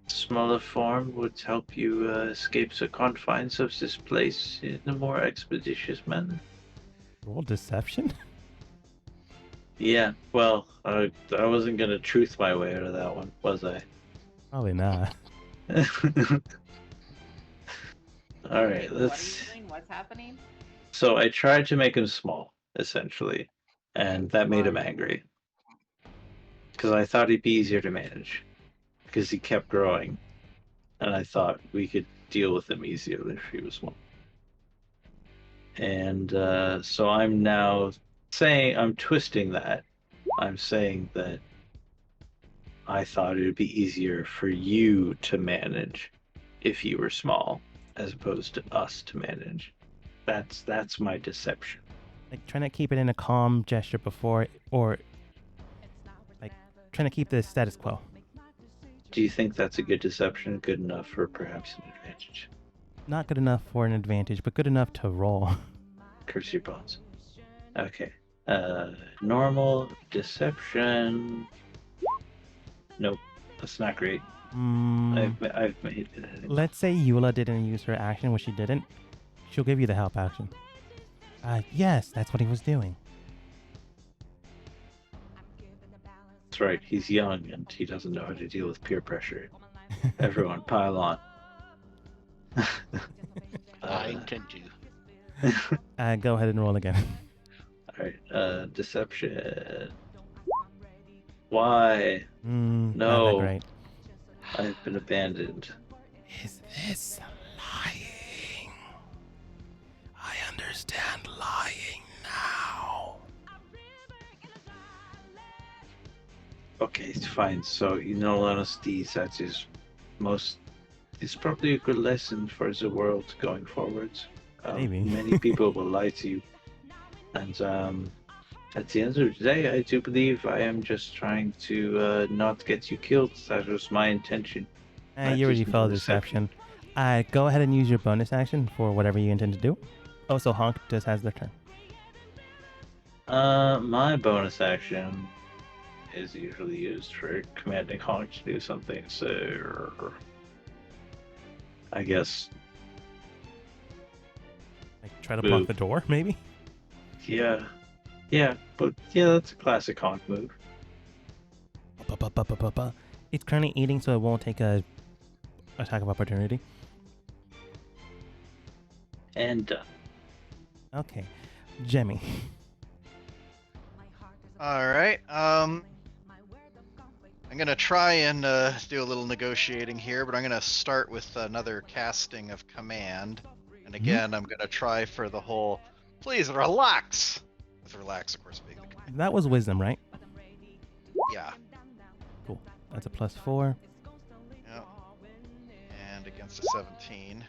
smaller form would help you escape the confines of this place in a more expeditious manner. Roll deception? Yeah, well, I wasn't gonna truth my way out of that one, was I? Probably not. All right, What are let's. you doing? What's happening? So I tried to make him small, essentially, and that made him Why? angry. Because I thought he'd be easier to manage. Because he kept growing. And I thought we could deal with him easier if he was small. And so I'm now saying, I'm twisting that. I'm saying that I thought it would be easier for you to manage if you were small, as opposed to us to manage. That's my deception. Like trying to keep it in a calm gesture before, or like trying to keep the status quo. Do you think that's a good deception? Good enough for perhaps an advantage? Not good enough for an advantage, but good enough to roll. Curse your bones. Okay. Normal deception. Nope, that's not great. I've made it. Let's say Eula didn't use her action, which she didn't. She'll give you the help action. Yes, that's what he was doing. That's right. He's young and he doesn't know how to deal with peer pressure. Everyone, pile on. I intend to. Go ahead and roll again. All right. Deception. Why? Not No. that great. I've been abandoned. Is this lying? I understand lying now. Okay, it's fine. So, in all honesty, that is most. It's probably a good lesson for the world going forwards. Maybe. Many people will lie to you. And at the end of the day, I do believe I am just trying to not get you killed. That was my intention. You already failed deception. Go ahead and use your bonus action for whatever you intend to do. Oh, so Honk just has their turn. My bonus action is usually used for commanding Honk to do something, so I guess. Like try to block Move. the door, maybe? Yeah, but that's a classic Honk move. It's currently eating, so it won't take a attack of opportunity. And done. Okay. Jemmy. All right. I'm gonna try and do a little negotiating here, but I'm gonna start with another casting of command. And again, I'm gonna try for the whole. Please relax. With relax, of course, being the command. That was wisdom, right? Yeah. Cool. That's a +4. Yep. And against a 17.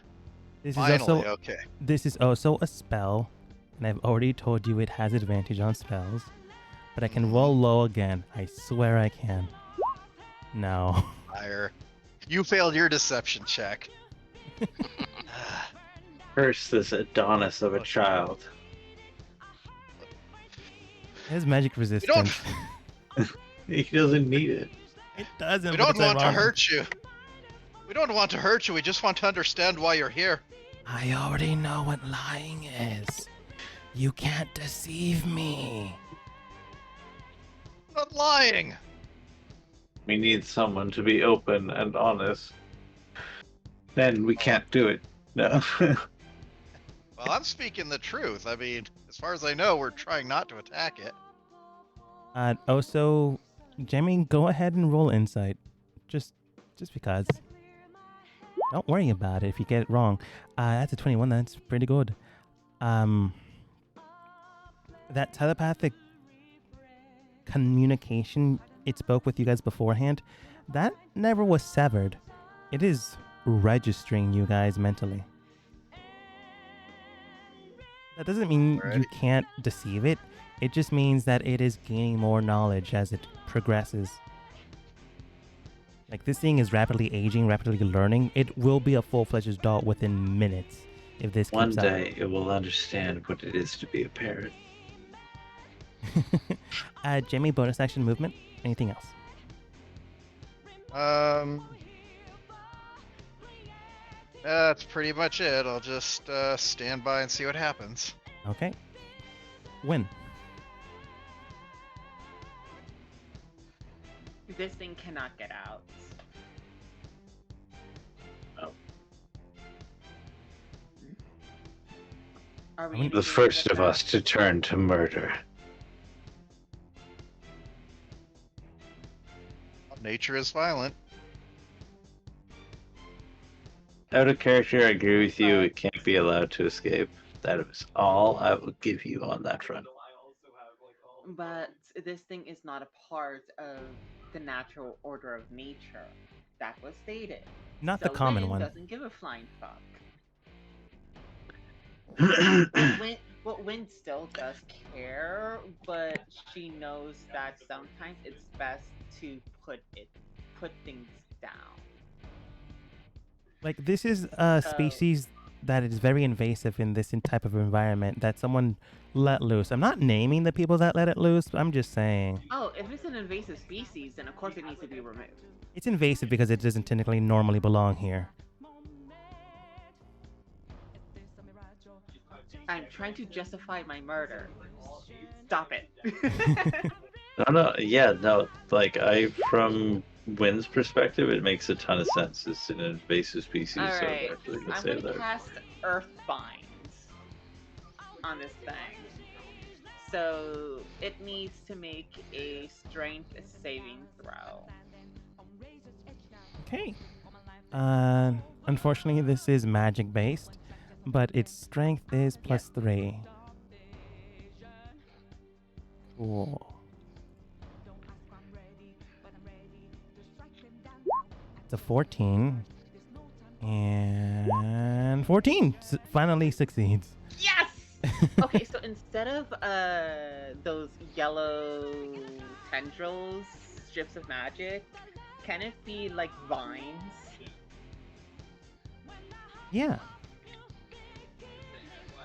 This Finally, is also okay. this is also a spell, and I've already told you it has advantage on spells. But I can roll low again. I swear I can. No. Fire. You failed your deception check. Curse this Adonis of a child. It has magic resistance. He doesn't need it. It doesn't. We but don't it's want to ironic. hurt you. We don't want to hurt you, we just want to understand why you're here. I already know what lying is. You can't deceive me. I'm not lying. We need someone to be open and honest. Then we can't do it. No. Well, I'm speaking the truth. I mean, as far as I know, we're trying not to attack it. Also, Jimmy, go ahead and roll insight. Just because. Don't worry about it if you get it wrong. That's a 21. That's pretty good. That telepathic communication it spoke with you guys beforehand, that never was severed. It is registering you guys mentally. That doesn't mean you can't deceive it. It just means that it is gaining more knowledge as it progresses. Like, this thing is rapidly aging, rapidly learning. It will be a full-fledged adult within minutes if this One keeps up. day it will understand what it is to be a parrot. Jamie, bonus action movement. Anything else? That's pretty much it. I'll just stand by and see what happens. Okay. Win. This thing cannot get out. Oh. Are we The The initiating first of attack? us to turn to murder. Nature is violent. Out of character, I agree with you. It can't be allowed to escape. That is all I will give you on that front. But this thing is not a part of the natural order of nature. That was stated. Not So the common Lynn one. doesn't give a flying fuck. Wynn still does care, but she knows that sometimes it's best to put things down. Like, this is a So- species that is very invasive in this type of environment that someone let loose. I'm not naming the people that let it loose. I'm just saying Oh, if it's an invasive species, then of course it needs to be removed. it's invasive because it doesn't technically normally belong here. I'm trying to justify my murder. Stop it. No, like, from Wynn's perspective, it makes a ton of sense. It's an invasive species, All so I'm right, actually gonna I'm say gonna that. cast Earth Binds on this thing. So it needs to make a strength saving throw. Okay. Unfortunately, this is magic based, but its strength is +3. Cool. It's a 14. And 14 finally succeeds. Yes. Okay, so instead of those yellow tendrils, strips of magic, can it be like vines? Yeah.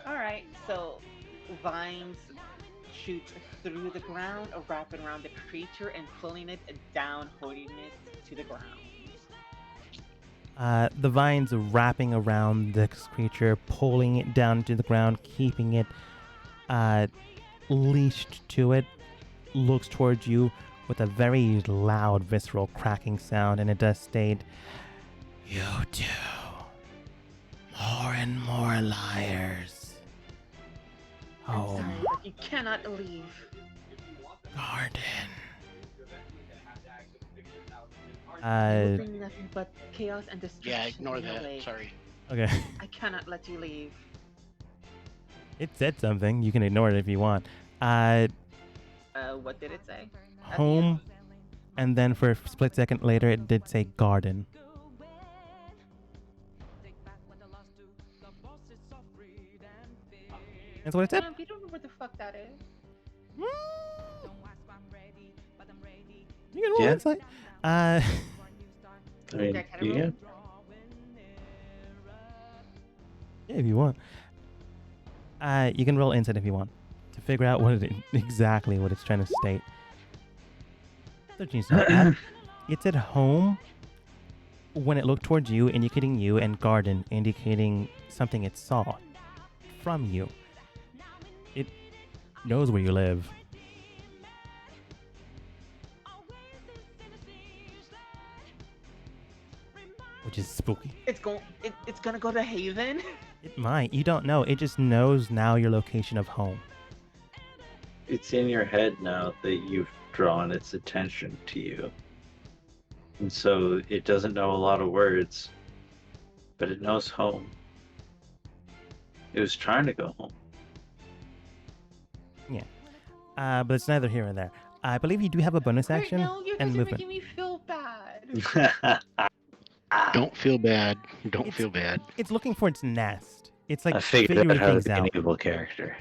All right, so vines shoot through the ground, wrapping around the creature and pulling it down, holding it to the ground. The vines wrapping around this creature, pulling it down to the ground, keeping it leashed to it, looks towards you with a very loud, visceral cracking sound, and it does state, "You two, more and more liars. I'm Home, sorry, but you cannot leave. garden." You bring nothing but chaos and destruction. Yeah, ignore in your that. way. Sorry. Okay. I cannot let you leave. It said something. You can ignore it if you want. What did it say? Home, and then for a split second later, it did say garden. That's what it said. We don't know what the fuck that is. You can roll Yeah. insight. I mean, Okay, can I roll? yeah. Yeah, if you want. You can roll insight if you want to figure out what exactly what it's trying to state. 13's not bad. It's at home, when it looked towards you, indicating you, and garden, indicating something it saw from you. It knows where you live. Which is spooky. It's gonna go to Haven. It might. You don't know. It just knows now your location of home. It's in your head now that you've drawn its attention to you. And so it doesn't know a lot of words, but it knows home. It was trying to go home. But it's neither here nor there. I believe you do have a bonus action Right now, you and guys are movement. making me feel bad. Don't feel bad. Don't It's- feel bad. It's looking for its nest. It's like I figured figuring out how to things be an out. evil character.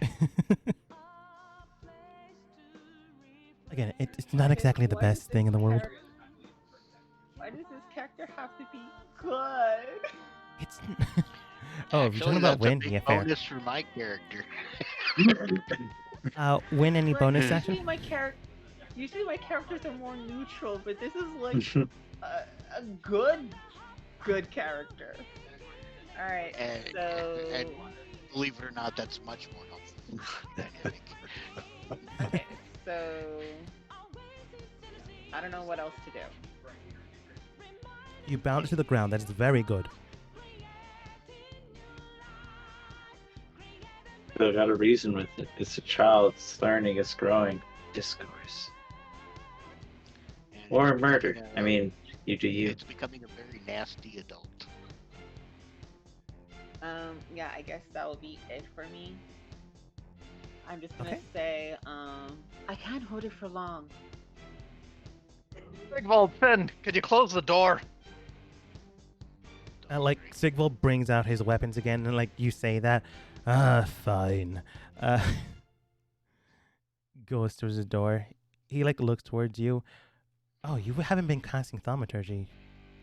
Again, it's not exactly the Why does best thing in the this world. character- Why does this character have to be good? It's. Oh, if you're talking Actually, about that's a win, big yeah, fair. bonus for my character. Win any Like, bonus usually action? Usually my characters are more neutral, but this is like a good character. All right. And, So and believe it or not, that's much more helpful dynamic. okay. So I don't know what else to do. You bounce to the ground. That is very good. I got to reason with it. It's a child. It's learning. It's growing. Discourse. And Or it's murder. becoming I mean, you do you. It's becoming a very nasty adult. Yeah, I guess that will be it for me. I'm just gonna Okay. say, I can't hold it for long. Sigvald, Finn, could you close the door? Like Sigvald brings out his weapons again, and like you say that, fine. Goes towards the door. He like looks towards you. Oh, you haven't been casting thaumaturgy,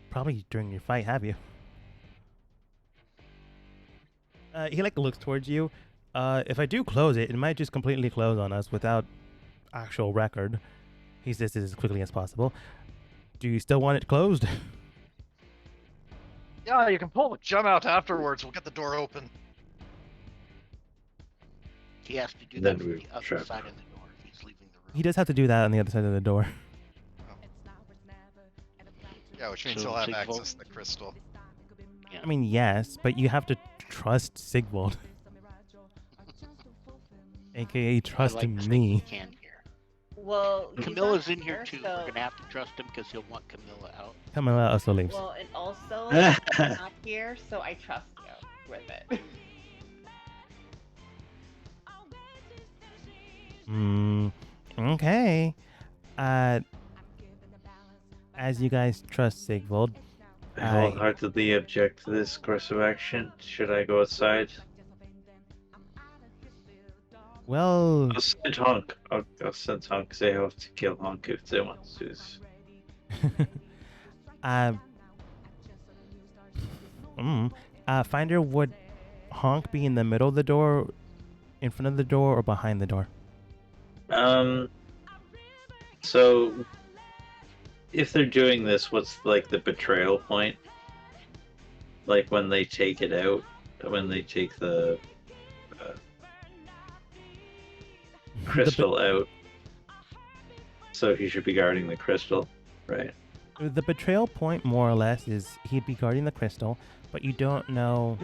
probably during your fight, have you? He like looks towards you. If I do close it, it might just completely close on us without actual record. He says this as quickly as possible. Do you still want it closed? Yeah, you can pull the gem out afterwards. We'll get the door open. He has to do Then that from we the other trap. side of the door if he's leaving the room. He does have to do that on the other side of the door. Yeah, which means So he'll have Sigvald- access to the crystal. Yeah. I mean, yes, but you have to trust Sigvald. AKA trusting I like me. He can hear. Well, he's Camilla's not in here too. so- We're gonna have to trust him because he'll want Camilla out. Camilla also leaves. Well, and also I'm not here, so I trust you with it. Okay. As you guys trust Sigvald, I wholeheartedly object to this course of action. Should I go outside? well, I'll send Honk. I'll send Honk because they have to kill Honk if they want to. Finder, would Honk be in the middle of the door, in front of the door, or behind the door? So if they're doing this, what's like the betrayal point? Like when they take it out, when they take the crystal out. So he should be guarding the crystal, right? The betrayal point, more or less, is he'd be guarding the crystal, but you don't know,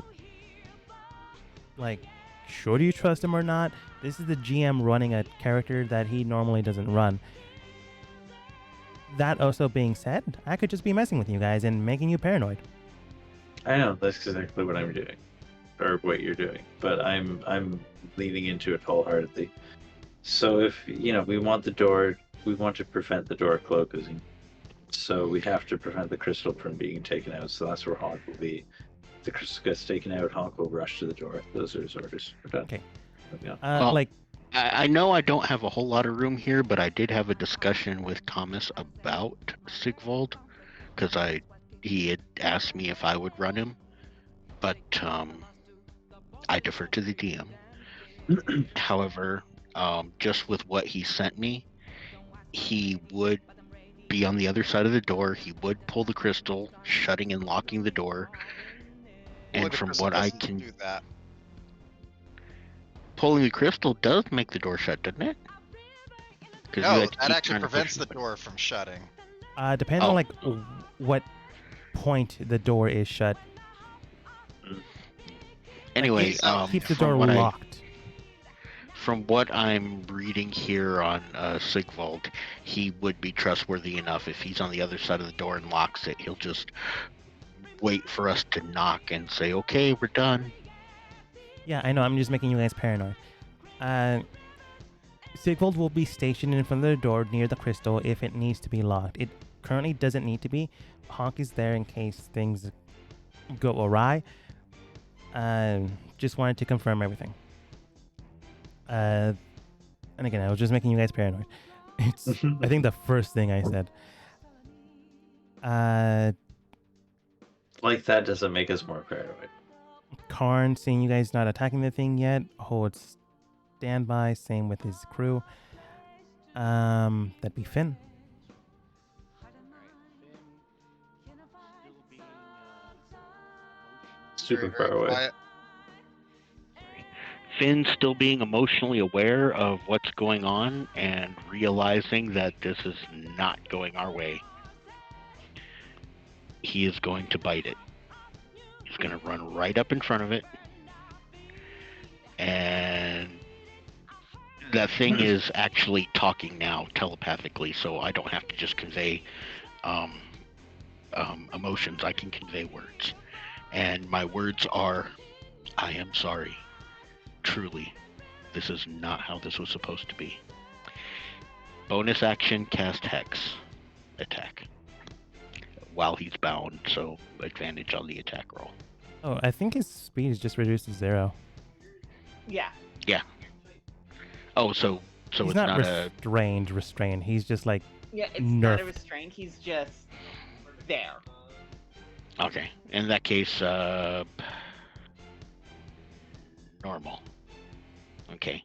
like, should you trust him or not? This is the GM running a character that he normally doesn't run. That also being said, I could just be messing with you guys and making you paranoid. I know that's exactly what I'm doing, or what you're doing. But I'm leaning into it wholeheartedly. So if we want the door, we want to prevent the door closing. So we have to prevent the crystal from being taken out. So that's where Honk will be. If the crystal gets taken out, Honk will rush to the door. Those are his orders. We're done. Okay. Moving on. Well, Like, I know I don't have a whole lot of room here, but I did have a discussion with Thomas about Sigvald because he had asked me if I would run him, but I defer to the DM. However, just with what he sent me, he would be on the other side of the door. He would pull the crystal, shutting and locking the door. Pulling And the from crystal what I doesn't can, do that. pulling the crystal does make the door shut, doesn't it? 'Cause you No, had to that keep actually trying to push prevents it, the but- door from shutting. Depends Oh. on like what point the door is shut. Anyway, Keeps the from door what locked. From what I'm reading here on Sigvald, he would be trustworthy enough. If he's on the other side of the door and locks it, he'll just wait for us to knock and say, "Okay, we're done." Yeah, I know. I'm just making you guys paranoid. Sigvald will be stationed in front of the door near the crystal if it needs to be locked. It currently doesn't need to be. Honk is there in case things go awry. Just wanted to confirm everything. And again, I was just making you guys paranoid. It's I think the first thing I said. Like that doesn't make us more paranoid. Karn, seeing you guys not attacking the thing yet, holds standby. Same with his crew. That'd be Finn. Super Very, very far away. quiet. Finn still being emotionally aware of what's going on and realizing that this is not going our way. He is going to bite it. He's going to run right up in front of it. And that thing is actually talking now telepathically, so I don't have to just convey emotions. I can convey words. And my words are, I am sorry. Truly, this is not how this was supposed to be. Bonus action, cast Hex. Attack. While he's bound, so advantage on the attack roll. Oh, I think his speed is just reduced to 0. Yeah. Oh, so He's it's not not a... restrained. He's just like, Yeah, it's not a Nerfed. restraint. He's just there. Okay, in that case, normal. Okay.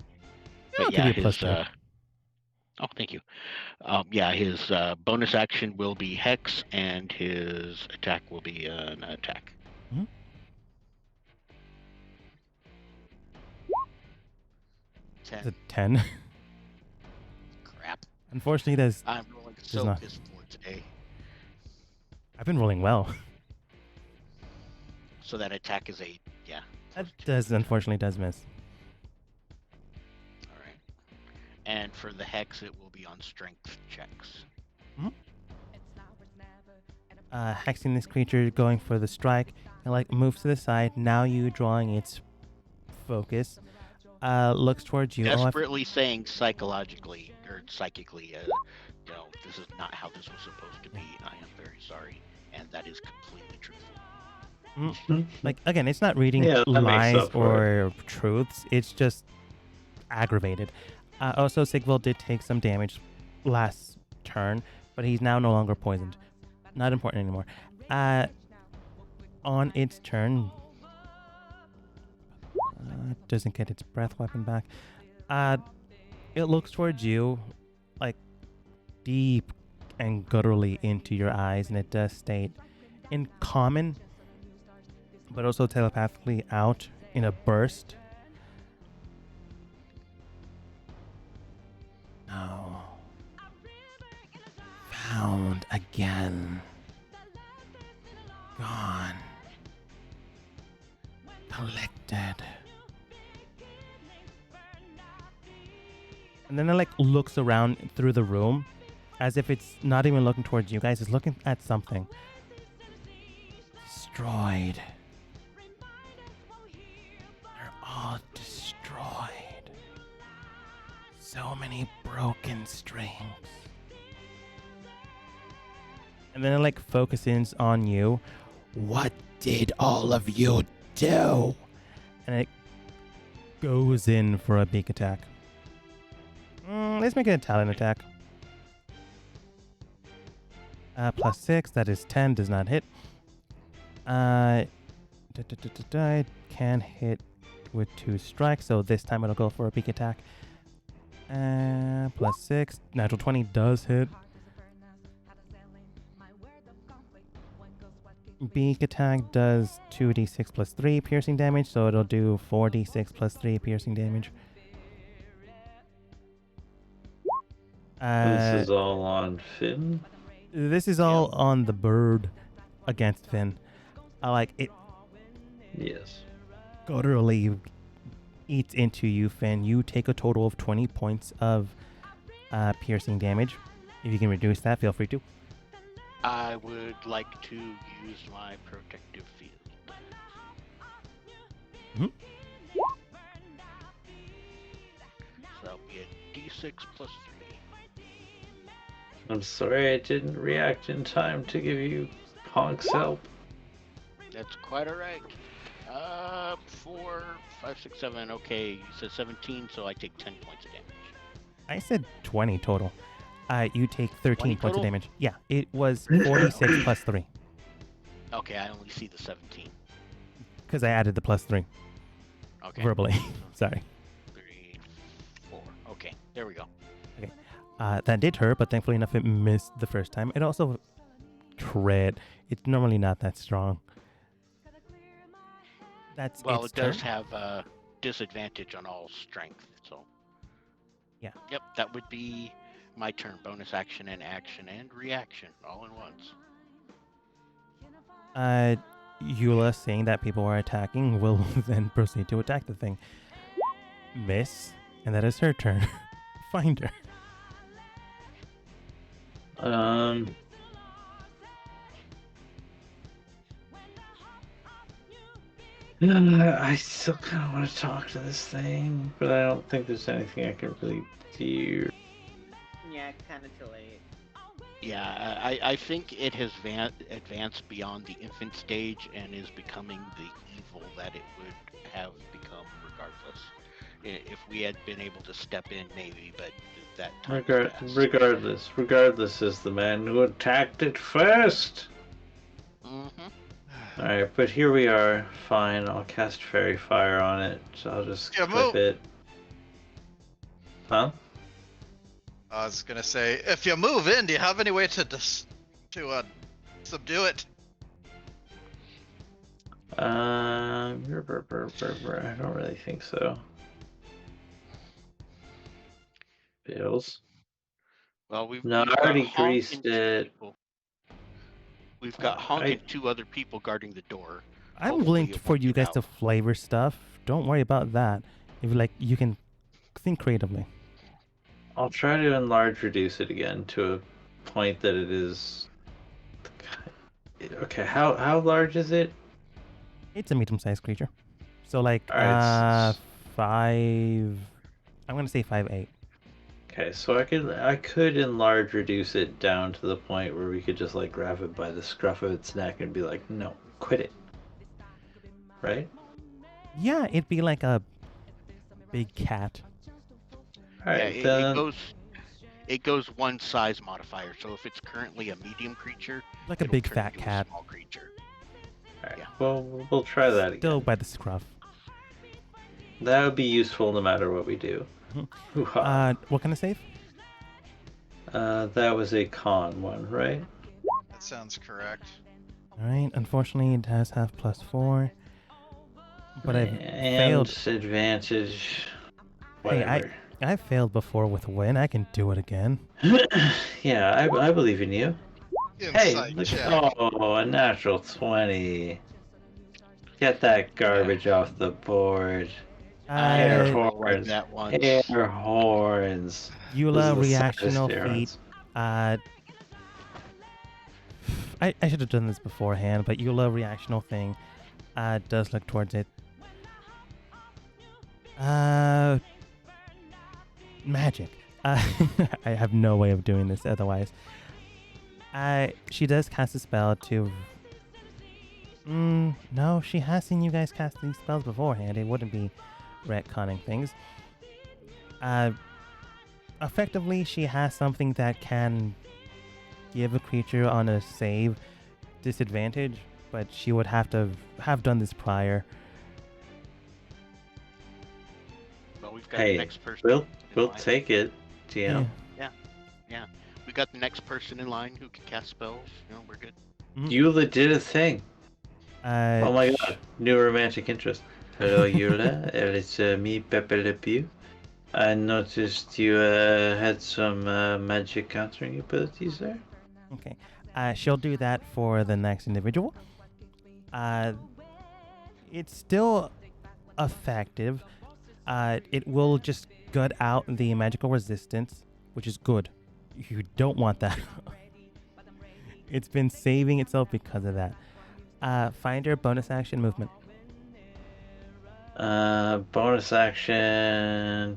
I'll But give yeah, you a plus his... Oh, thank you. Yeah, his bonus action will be Hex, and his attack will be an attack. Mhm. it's a 10. Crap. Unfortunately, that's I'm rolling so not. piss poor today. I've been rolling well. So that attack is a... Yeah. That unfortunately does miss. Alright. And for the Hex, it will be on strength checks. Hexing this creature, going for the strike, and like moves to the side. Now you drawing its focus. Looks towards you. Desperately saying psychologically, or psychically, this is not how this was supposed to be. I am very sorry. And that is completely truthful. Like again, it's not reading Yeah, that makes lies up for or truths. It's just aggravated. Also, Sigvald did take some damage last turn, but he's now no longer poisoned. Not important anymore. On its turn, doesn't get its breath weapon back. It looks towards you, like deep and gutturally into your eyes, and it does state in common, but also telepathically out in a burst. No. Found again. Gone. Collected. And then it like looks around through the room as if it's not even looking towards you guys. It's looking at something. Destroyed. They're all destroyed. So many broken strings. And then it like focuses on you. What did all of you do? And it goes in for a big attack. Let's make it a talent attack. Plus 6, that is 10, does not hit. It can hit with 2 strikes, so this time it'll go for a big attack. Plus 6, natural 20 does hit. Beak attack does 2d6 plus 3 piercing damage, so it'll do 4d6 plus 3 piercing damage. This is all on Finn. This is all on the bird against Finn. I like it. Yes. Literally eats into you, Finn. You take a total of 20 points of piercing damage. If you can reduce that, feel free to. I would like to use my protective field. Mhm. So that'll be a d6 plus 3. I'm sorry I didn't react in time to give you Honk's help. That's quite alright. 4, 5, 6, 7. Okay, you said 17, so I take 10 points of damage. I said 20 total. You take 13 points total? of damage. Yeah, it was 46 plus 3. Okay, I only see the 17. Because I added the plus 3 Okay. verbally. Sorry. 3, 4. Okay, there we go. That did hurt, but thankfully enough it missed the first time. It also crit. It's normally not that strong. That's Well, its it does turn. have a disadvantage on all strength, so. Yeah. Yep, that would be my turn. Bonus action and reaction all in once. Eula, seeing that people are attacking, will then proceed to attack the thing. Miss, and that is her turn. Find her. I still kind of want to talk to this thing, but I don't think there's anything I can really do. Yeah, kind of too late. Yeah, I think it has advanced beyond the infant stage and is becoming the evil that it would have become regardless. If we had been able to step in, maybe, but that time has passed. Regardless is the man who attacked it first. Mm-hmm. Alright, but here we are. Fine, I'll cast Fairy Fire on it. So I'll just Yeah, clip move. it. Huh? I was gonna say, if you move in, do you have any way to subdue it? I don't really think so. Bills. Well, we've No, I got already Honk greased and 2 it. people. We've got Honk and 2 other people guarding the door. I'm Hopefully willing it for won't you get guys to out. flavor stuff. Don't worry about that. If you can think creatively. I'll try to reduce it again to a point that it is. Okay, how large is it? It's a medium-sized creature. So like Alright, 5. I'm gonna say 5'8". okay, so I could reduce it down to the point where we could just like grab it by the scruff of its neck and be like, no, quit it. Right? Yeah, it'd be like a big cat. Alright, Yeah, then. it goes one size modifier. So if it's currently a medium creature, Like a it'll big turn fat into cat. a small creature. Alright, Yeah. well, we'll try that Still again. by the scruff. That would be useful no matter what we do. Mhm. Hoo-ha. What kind of save? That was a con one, right? That sounds correct. Alright, unfortunately it does have +4. But I've and failed. Advantage. Hey, Whatever. I failed before with a win. I can do it again. Yeah, I believe in you. Hey, Insight look, check. oh, a natural 20. Get that garbage off the board. I Air already rolled like horns. that once. Air horns. Eula, This is the reactional saddest air feat. horns. I should have done this beforehand, but Eula, reactional thing, does look towards it. Magic. I have no way of doing this otherwise. She does cast a spell to. No, she has seen you guys cast these spells beforehand. It wouldn't be retconning things. Effectively, she has something that can give a creature on a save disadvantage, but she would have to have done this prior. Well, we've got the Hey, next person. we'll line. take it, GM. We got the next person in line who can cast spells. You know, we're good. Eula did a thing. Oh my god, new romantic interest. Hello, Eula. It's me, Pepe Le Pew. I noticed you had some magic countering abilities there. Okay. She'll do that for the next individual. It's still effective. It will just gut out the magical resistance, which is good. You don't want that. It's been saving itself because of that. Find your bonus action movement. Bonus action.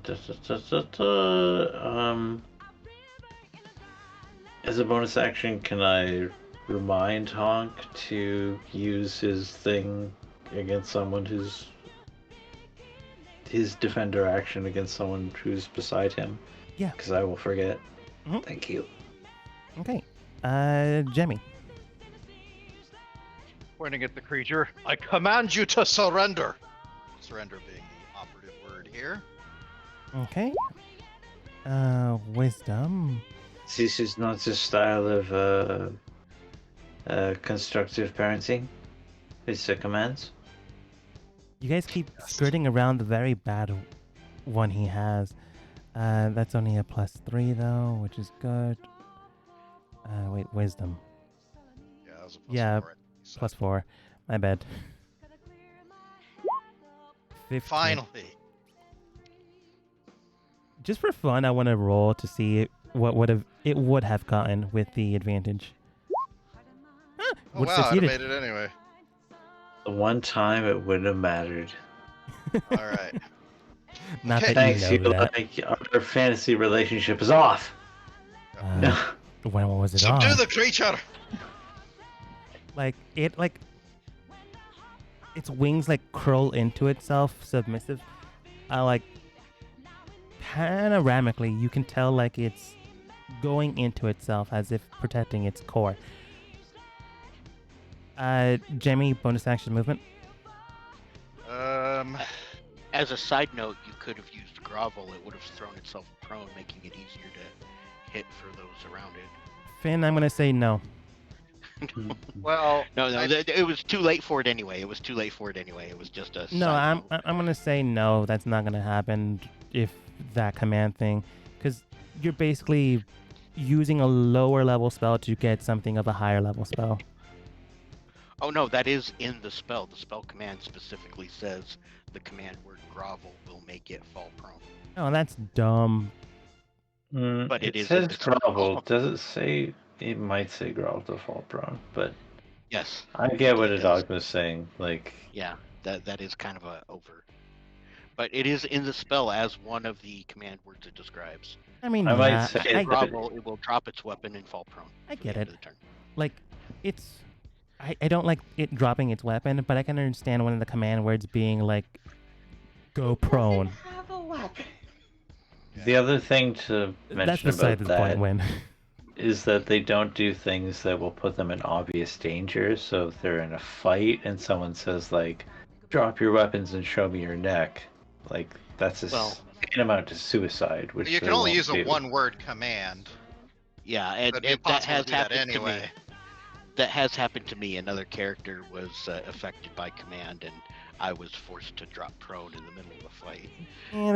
As a bonus action, can I remind Honk to use his thing against someone who's his defender action against someone who's beside him? Yeah. Because I will forget. Mhm. Thank you. Okay. Jemmy. Pointing at the creature, I command you to surrender. Surrender being the operative word here. Okay. Wisdom. This is not the style of constructive parenting. It's a command. You guys keep skirting around the very bad one he has. That's only a +3 though, which is good. Wait, wisdom. Yeah, that was a Yeah, +4, I think you said. +4. My bad. 15. Finally. Just for fun, I want to roll to see what it would have gotten with the advantage. Oh Would wow, I'd have succeeded. made it anyway. The one time it wouldn't have mattered. All right. Not Okay. that Thanks, you know you. that. Like, our fantasy relationship is off. No. When was it Subdue on? the creature. Like its wings like curl into itself, submissive. Like panoramically, you can tell like it's going into itself as if protecting its core. Jemmy, bonus action movement. As a side note, you could have used grovel. It would have thrown itself prone, making it easier to hit for those around it. Finn, I'm gonna say no. Well, No, it was too late for it anyway. It was just a No, side I'm note. I'm gonna say no. That's not gonna happen if that command thing, because you're basically using a lower level spell to get something of a higher level spell. Oh no, that is in the spell. The spell command specifically says the command word grovel will make it fall prone. Oh, that's dumb. But it it is says in the spell. grovel. Does it say? It might say grovel to fall prone, but Yes. I get what it a does. dog was saying. Like, Yeah, that is kind of a over. But it is in the spell as one of the command words it describes. I mean, I might yeah, say I, that- Grovel, it will drop its weapon and fall prone. I for get the end it. of the turn. Like, it's. I don't like it dropping its weapon, but I can understand one of the command words being like, go prone. Doesn't have a weapon. the other thing to That's mention beside about the point, that Win. is that they don't do things that will put them in obvious danger. So if they're in a fight and someone says like, "Drop your weapons and show me your neck," like that's a Well- amount to suicide. Which you they can only won't use a do. one-word command. Yeah, and It'd be that impossible has to do that happened to anyway. me. That has happened to me. Another character was affected by command, and I was forced to drop prone in the middle of a fight. Yeah,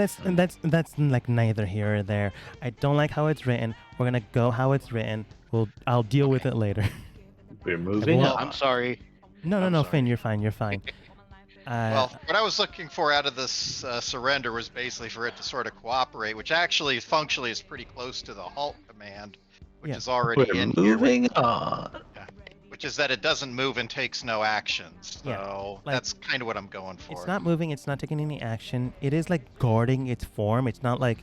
that's like neither here or there. I don't like how it's written. We're gonna go how it's written. I'll deal with it later. We're moving Well, on. I'm sorry. No, I'm Finn, sorry. you're fine. You're fine. Well, what I was looking for out of this surrender was basically for it to sort of cooperate, which actually functionally is pretty close to the halt command, which Yeah. is already We're in here. moving on. Which is that it doesn't move and takes no actions. Yeah, So like, that's kind of what I'm going for. it's not moving. It's not taking any action. It is like guarding its form. It's not like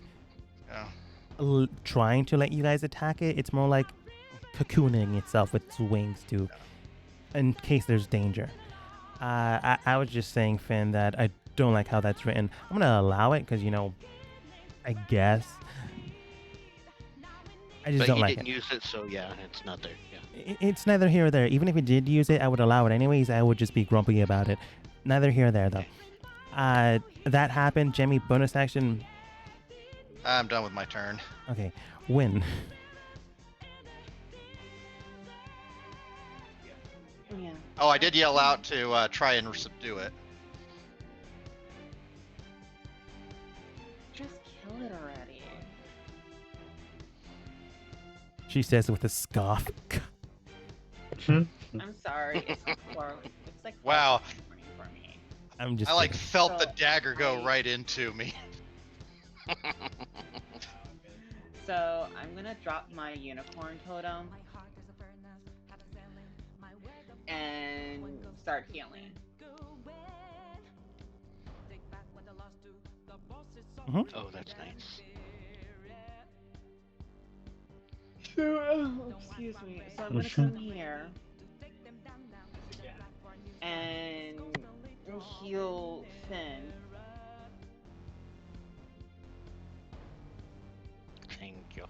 Yeah. trying to let you guys attack it. It's more like cocooning itself with its wings to, in case there's danger. I was just saying, Finn, that I don't like how that's written. I'm gonna allow it because I guess. I just But don't you like didn't it. use it, so yeah, it's not there. Yeah. It's neither here or there. Even if it did use it, I would allow it anyways. I would just be grumpy about it. Neither here or there, though. That happened. Jemmy, bonus action. I'm done with my turn. Okay, win. Yeah. Oh, I did yell out to try and subdue it. Just kill it already. She says with a scoff. I'm sorry. It's like it's like Wow. for me. I'm just I like kidding. felt the So, dagger go right into me. So I'm gonna drop my unicorn totem and start healing. Oh, that's nice. So, excuse me. So I'm gonna come here and heal Finn. Thank you.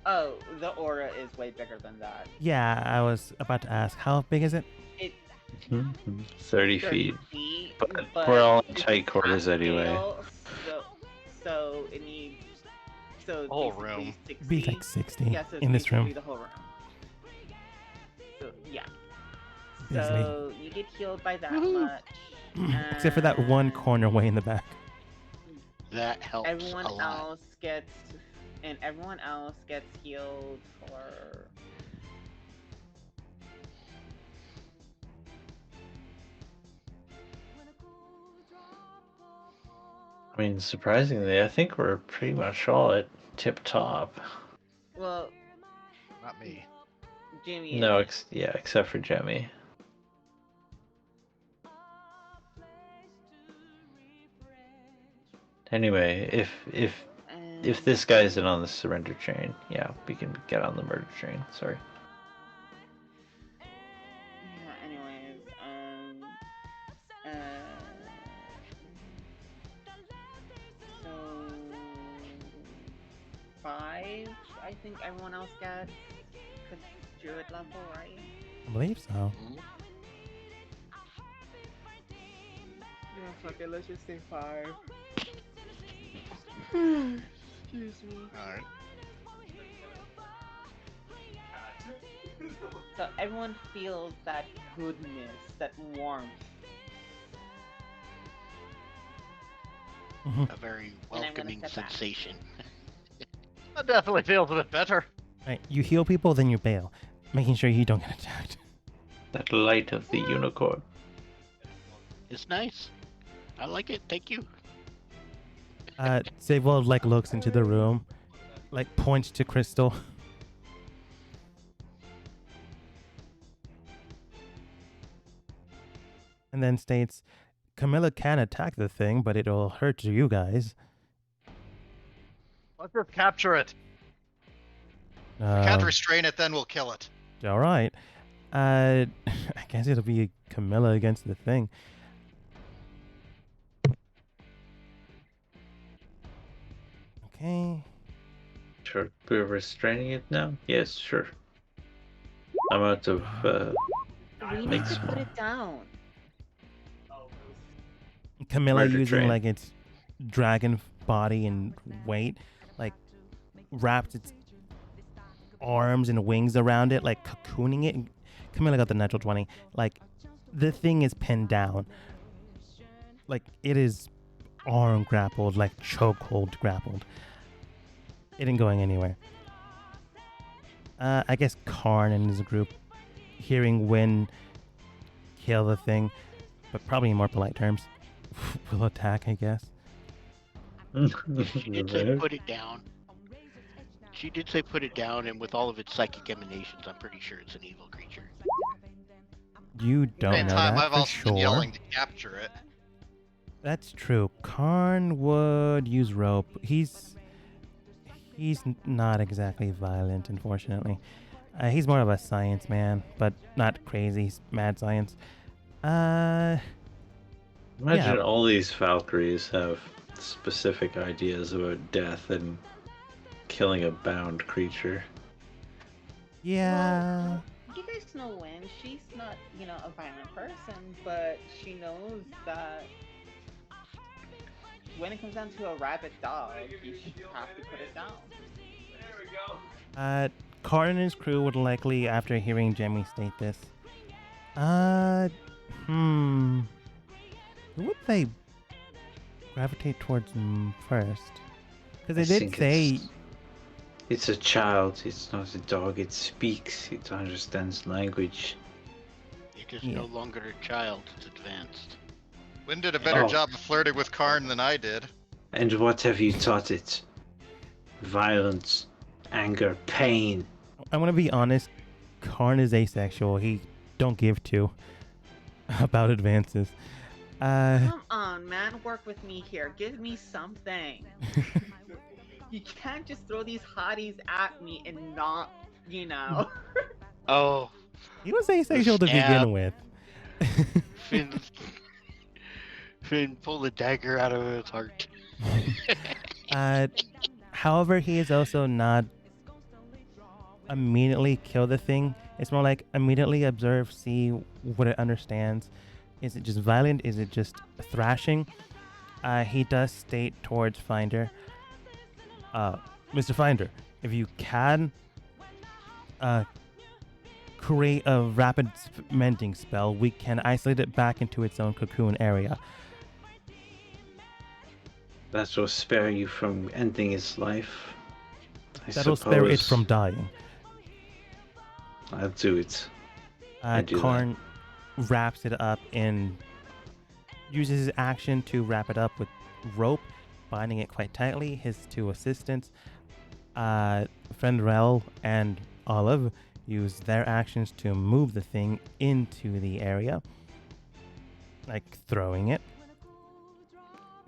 Oh, the aura is way bigger than that. Yeah, I was about to ask, how big is it? It 30 30 feet. feet, But we're all in it's tight quarters half anyway. scale, so it needs The whole basically room. 60. Be like 60 Yeah, so it's in this basically room. the whole room. So yeah. Easily. So you get healed by that much. Except for that one and corner way in the back. That helps Everyone a lot. else gets healed for. I mean, surprisingly, I think we're pretty much all at tip top. Well, Not me. Jimmy. No, isn't. except for Jemmy. Anyway, if this guy isn't on the surrender train, yeah, we can get on the murder train. Sorry. Yeah. Anyways, so 5. I think everyone else gets. Cause druid level, right? I believe so. Yeah, fuck it, let's just say 5. Excuse me. Alright. So everyone feels that goodness, that warmth. A very And I'm gonna welcoming step back. sensation. That definitely feels a bit better. Right, you heal people, then you bail, making sure you don't get attacked. That light of the unicorn. It's nice. I like it. Thank you. Sable like looks into the room, like points to Crystal. And then states, Camilla can attack the thing, but it'll hurt you guys. Let's just capture it. If we can't restrain it, then we'll kill it. All right. I guess it'll be Camilla against the thing. Okay. Sure, we're restraining it now? Yes, sure. I'm out of We need Makes to put more. it down. Camilla Murder using train. like its dragon body and weight, like wrapped its arms and wings around it, like cocooning it. Camilla got the natural 20. Like the thing is pinned down. Like it is arm grappled, like chokehold grappled. It ain't going anywhere. I guess Karn and his group, hearing Win kill the thing, but probably in more polite terms, will attack, I guess. She did say put it down. She did say put it down, and with all of its psychic emanations, I'm pretty sure it's an evil creature. You don't know Meantime, that I've for also sure. been yelling to capture it. That's true. Karn would use rope. He's not exactly violent, unfortunately. He's more of a science man, but not crazy. He's mad science. Imagine Yeah. all these Valkyries have specific ideas about death and killing a bound creature. Yeah. You guys know Win. She's not, a violent person, but she knows that when it comes down to a rabid dog, you should have to put it down. Karn and his crew would likely, after hearing Jemmy state this, uh, who would they gravitate towards first? Because they I did think say it's a child. It's not a dog. It speaks. It understands language. It is Yeah. no longer a child, it's advanced. Wynn did a better Oh. job of flirting with Karn than I did. And what have you taught it? Violence, anger, pain. I'm gonna be honest. Karn is asexual. He don't give two about advances. Come on, man, work with me here. Give me something. You can't just throw these hotties at me and not, you know. Oh, he was asexual to Stab. begin with. Finn pulled a dagger out of his heart. However, he is also not immediately kill the thing. It's more like immediately observe, see what it understands. Is it just violent? Is it just thrashing? He does state towards Finder, Mr. Finder, if you can create a rapid mending spell, we can isolate it back into its own cocoon area. That will spare you from ending its life. That'll spare it from dying. I'll do it. I do that. Karn wraps it up and uses his action to wrap it up with rope, binding it quite tightly. His two assistants, Fenrel and Olive, use their actions to move the thing into the area, like throwing it.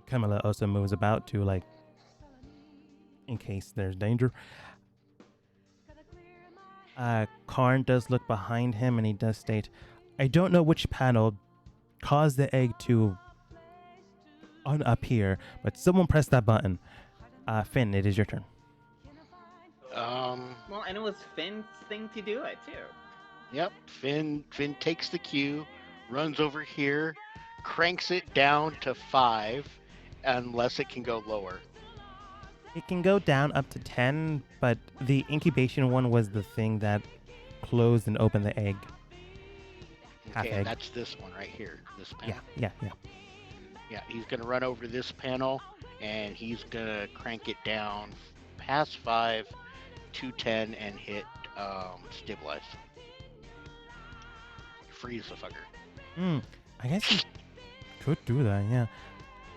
Camilla also moves about to, like, in case there's danger. Karn does look behind him and he does state, I don't know which panel caused the egg to unappear, but someone press that button. Finn, it is your turn. Well, and it was Finn's thing to do it, too. Yep. Finn takes the cue, runs over here, cranks it down to 5, unless it can go lower. It can go down up to 10, but the incubation one was the thing that closed and opened the egg. Half Okay, egg. and that's this one right here. This panel. Yeah. Yeah, he's gonna run over this panel, and he's gonna crank it down past 5 to 10 and hit stabilize. Freeze the fucker. I guess you could do that,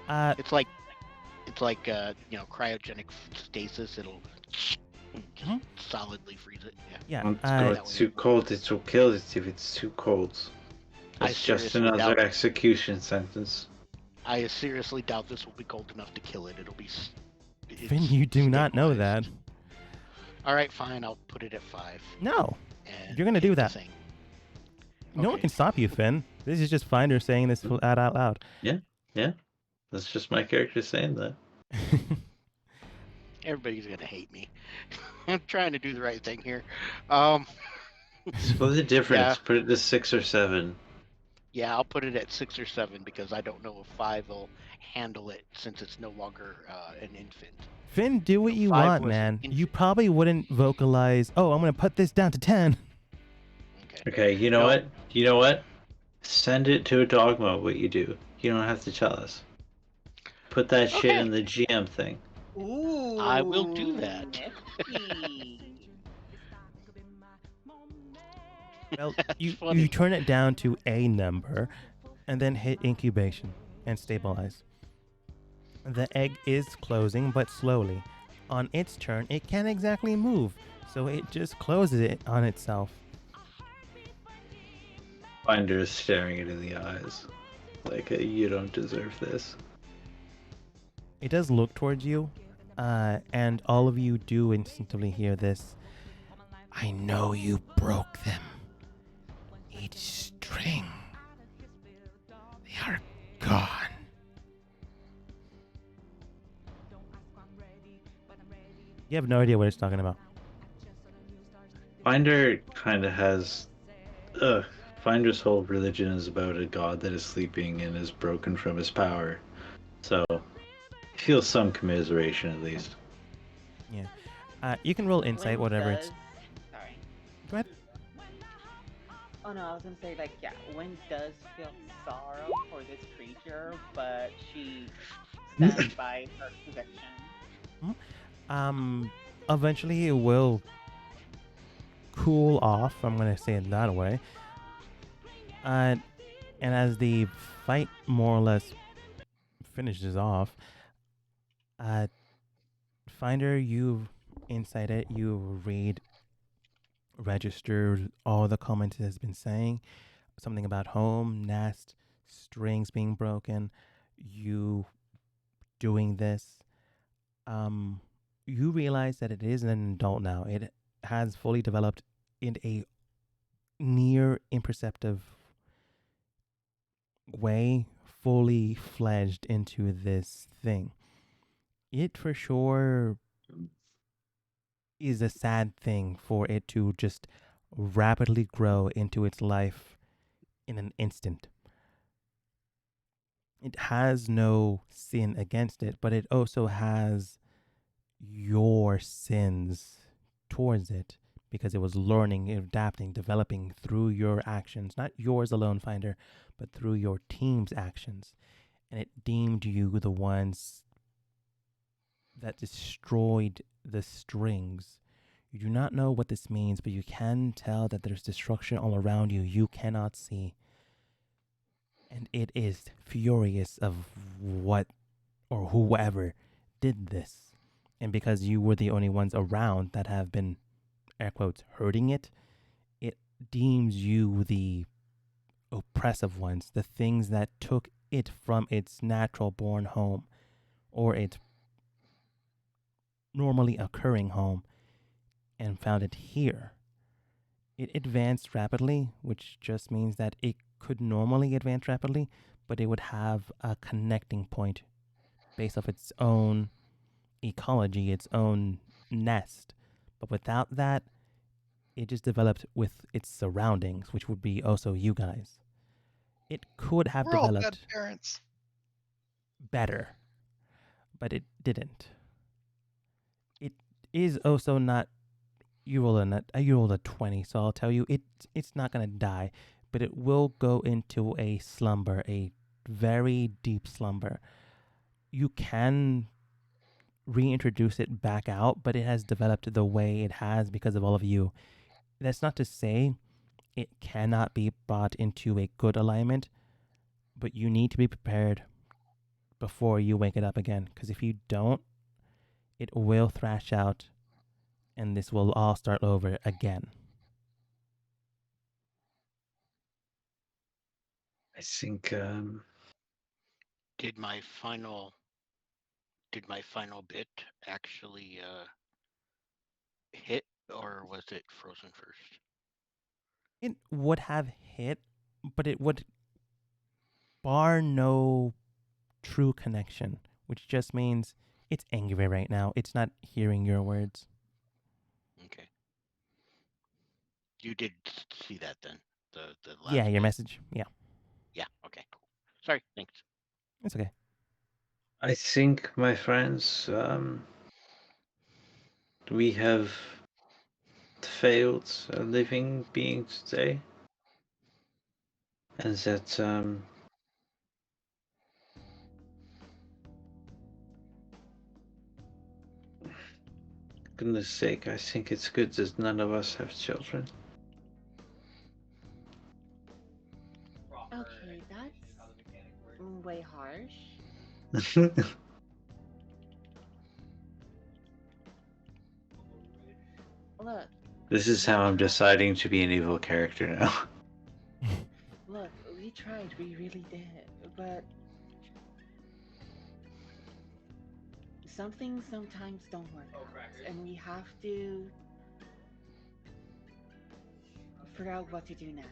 yeah. It's like cryogenic stasis. It'll just solidly freeze it. Yeah. Yeah. When it's too cold, it will kill it if it's too cold. I It's just seriously another doubt it. execution sentence. I seriously doubt this will be cold enough to kill it. It'll be. Finn, you do not know that. stabilized. All right, fine. I'll put it at 5. No. And You're gonna do hit the that. thing. No one Okay. can stop you, Finn. This is just Finder saying this out loud. Yeah, that's just my character saying that. Everybody's gonna hate me. I'm trying to do the right thing here. Split the difference. Yeah. Put it to 6 or 7. Yeah, I'll put it at 6 or 7 because I don't know if 5 will handle it since it's no longer an infant. Finn, do what you 5 want, was man. You infant. probably wouldn't vocalize, oh, I'm going to put this down to 10. Okay. Okay, you know No. what? You know what? Send it to a dogma what you do. You don't have to tell us. Put that shit Okay. in the GM thing. Ooh. I will do that. nifty. Well, That's you funny. turn it down to a number and then hit incubation and stabilize. The egg is closing, but slowly. On its turn, it can't exactly move, so it just closes it on itself. Finder is staring it in the eyes. Like, you don't deserve this. It does look towards you, and all of you do instinctively hear this. I know you broke them. Each string. They are gone. You have no idea what it's talking about. Finder kind of has. Finder's whole religion is about a god that is sleeping and is broken from his power. So, feel some commiseration at least. Yeah. You can roll insight, When whatever it's. does sorry. Go ahead. Oh no, I was gonna say like yeah, Wynn does feel sorrow for this creature, but she stands by her conviction. Mhm. Eventually it will cool off. I'm gonna say it that way. Uh, and as the fight more or less finishes off, uh, Finder, you inside it, you read, registered all the comments it has been saying. Something about home, nest, strings being broken, you doing this. Um, you realize that it is an adult now. It has fully developed in a near imperceptive way, fully fledged into this thing. It for sure is a sad thing for it to just rapidly grow into its life in an instant. It has no sin against it, but it also has your sins towards it because it was learning, adapting, developing through your actions, not yours alone, Finder, but through your team's actions. And it deemed you the ones that destroyed the strings. You do not know what this means, but you can tell that there's destruction all around you you cannot see. And it is furious of what or whoever did this. And because you were the only ones around that have been, air quotes, hurting it, it deems you the oppressive ones, the things that took it from its natural born home or its normally occurring home and found it here. It advanced rapidly, which just means that it could normally advance rapidly, but it would have a connecting point based off its own ecology, its own nest. But without that, it just developed with its surroundings, which would be also you guys. It could have We're all bad developed parents. better, but it didn't. It is also not. You rolled a 20, so I'll tell you it's not gonna die, but it will go into a slumber, a very deep slumber. You can reintroduce it back out, but it has developed the way it has because of all of you. That's not to say it cannot be brought into a good alignment, but you need to be prepared before you wake it up again, because if you don't, it will thrash out and this will all start over again. I think Did my final bit actually hit, or was it frozen first? It would have hit, but it would bar no true connection, which just means it's angry right now. It's not hearing your words. Okay. You did see that then, the last Yeah, your bit. message. Yeah, Yeah. Okay. Cool. Sorry. Thanks. it's okay. I think, my friends, we have failed a living being today, and that goodness sake, I think it's good that none of us have children. Okay, that's way harsh. Look, This is we how I'm tried. deciding to be an evil character now. Look, we tried. We really did. But some things sometimes don't work out, and we have to figure out what to do next.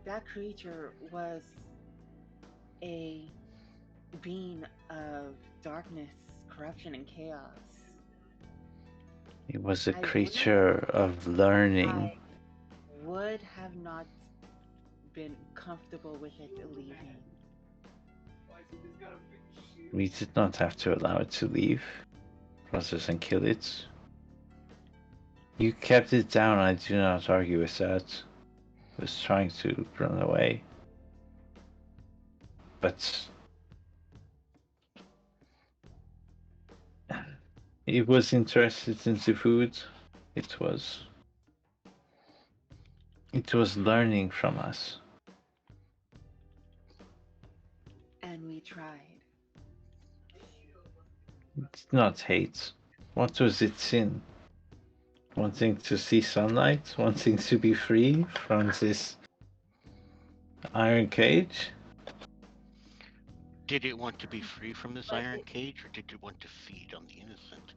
That creature was a being of darkness, corruption, and chaos. It was a I would, creature of learning. I would have not been comfortable with it leaving. We did not have to allow it to leave, process and kill it. You kept it down, I do not argue with that. It was trying to run away. But it was interested in the food. It was learning from us. And we tried. It's not hate. What was its sin? Wanting to see sunlight? Wanting to be free from this iron cage? Did it want to be free from this iron cage, or did it want to feed on the innocent?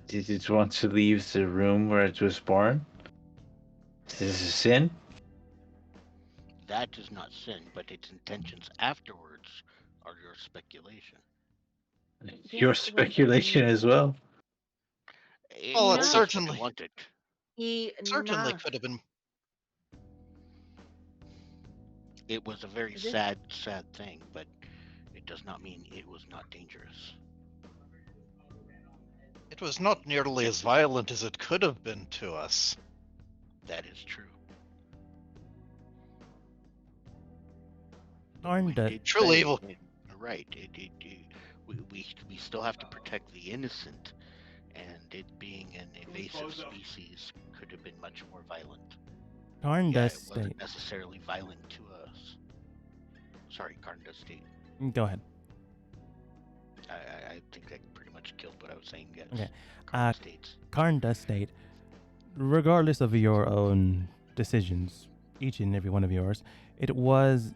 Did it want to leave the room where it was born? Is this a sin? That is not sin, but its intentions afterwards are your speculation. Your speculation as well. It Well, it told us certainly what it wanted. certainly could have been. It was a very sad thing, but it does not mean it was not dangerous. It was not nearly as violent as it could have been to us. That is true. Darn We that. did Truly say evil. Right. We still have to protect the innocent, and it being an invasive species could have been much more violent. Darn Yeah, does it wasn't state. necessarily violent to us. Sorry, Karn does state. Go ahead. I think that pretty much killed what I was saying. Yes. Okay. Karn states. Karn does state, regardless of your own decisions, each and every one of yours, it was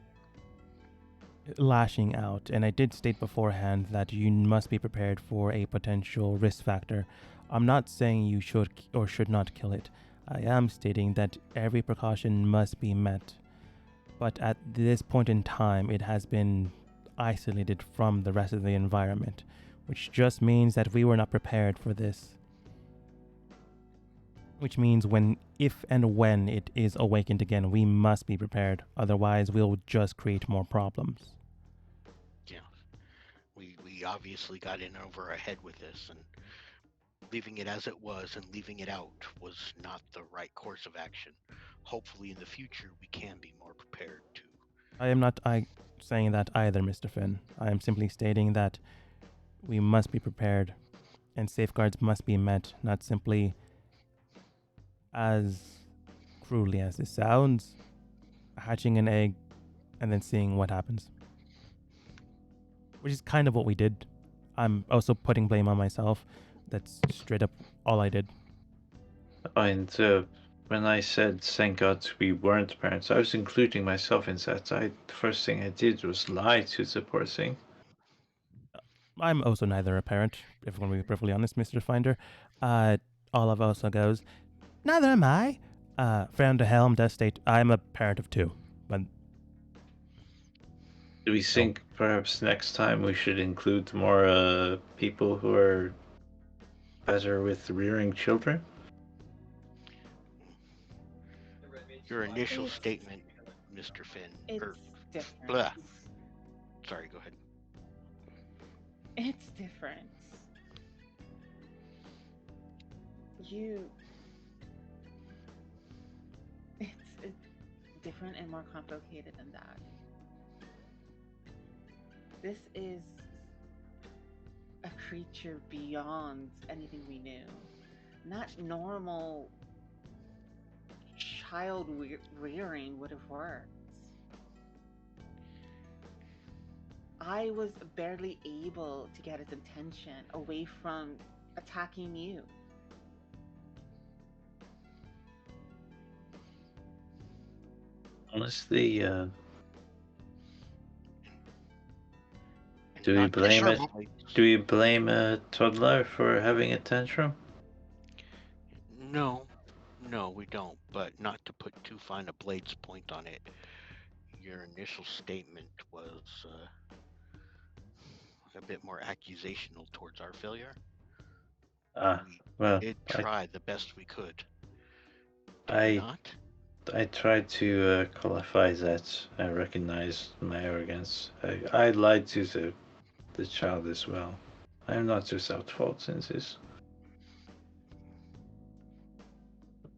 lashing out. And I did state beforehand that you must be prepared for a potential risk factor. I'm not saying you should or should not kill it. I am stating that every precaution must be met. But at this point in time, it has been isolated from the rest of the environment, which just means that we were not prepared for this. Which means if and when it is awakened again, we must be prepared. Otherwise, we'll just create more problems. Yeah. We obviously got in over our head with this, and leaving it as it was and leaving it out was not the right course of action. Hopefully, in the future, we can be more prepared to. I am not saying that either, Mr. Finn. I am simply stating that we must be prepared and safeguards must be met, not simply, as cruelly as this sounds, hatching an egg and then seeing what happens. Which is kind of what we did. I'm also putting blame on myself. That's straight up all I did. And when I said thank God we weren't parents, I was including myself in that. The first thing I did was lie to the poor thing. I'm also neither a parent, if we're going to be perfectly honest, Mr. Finder. Olive also goes, neither am I. Frown to Helm does state, I'm a parent of two. But Do we think perhaps next time we should include more people who are better with rearing children? Your initial statement, Mr. Finn. It's different. Blah. Sorry, go ahead. It's different. It's different and more complicated than that. This is a creature beyond anything we knew. Not normal child rearing would have worked. I was barely able to get its attention away from attacking you. Honestly, And do we not to blame it? sure- Do we blame a toddler for having a tantrum? No, we don't. But not to put too fine a blade's point on it. Your initial statement was a bit more accusational towards our failure. We Well, did try the best we could. Did I we not? I tried to qualify that. I recognize my arrogance. I lied to the child as well. I am not without fault in this.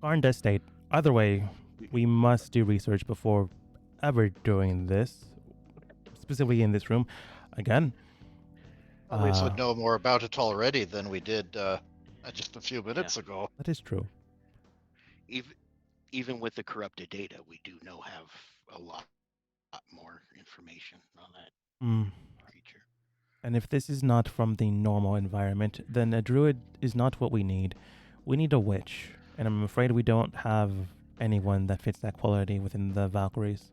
Karn does state, either way, we must do research before ever doing this, specifically in this room. Again, At least would know more about it already than we did just a few minutes ago. that is true. Even with the corrupted data, we do have a lot more information on that Mm. creature. And if this is not from the normal environment, then a druid is not what we need. We need a witch, and I'm afraid we don't have anyone that fits that quality within the Valkyries.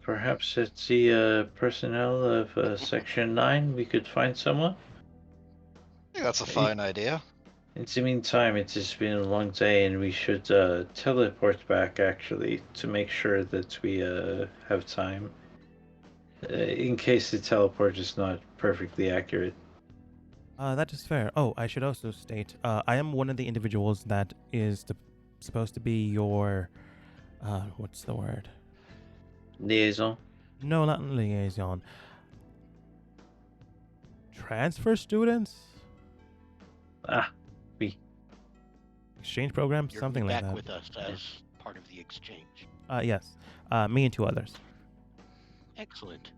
Perhaps it's the personnel of Section 9. We could find someone. I think that's a fine idea. In the meantime, it has been a long day, and we should teleport back, actually, to make sure that we have time. In case the teleport is not perfectly accurate. That is fair. Oh, I should also state, I am one of the individuals that is supposed to be your, what's the word? Liaison? No, not liaison. Transfer students? We. Exchange program? You're Something like back that. with us as part of the exchange. Yes. Me and two others. Excellent.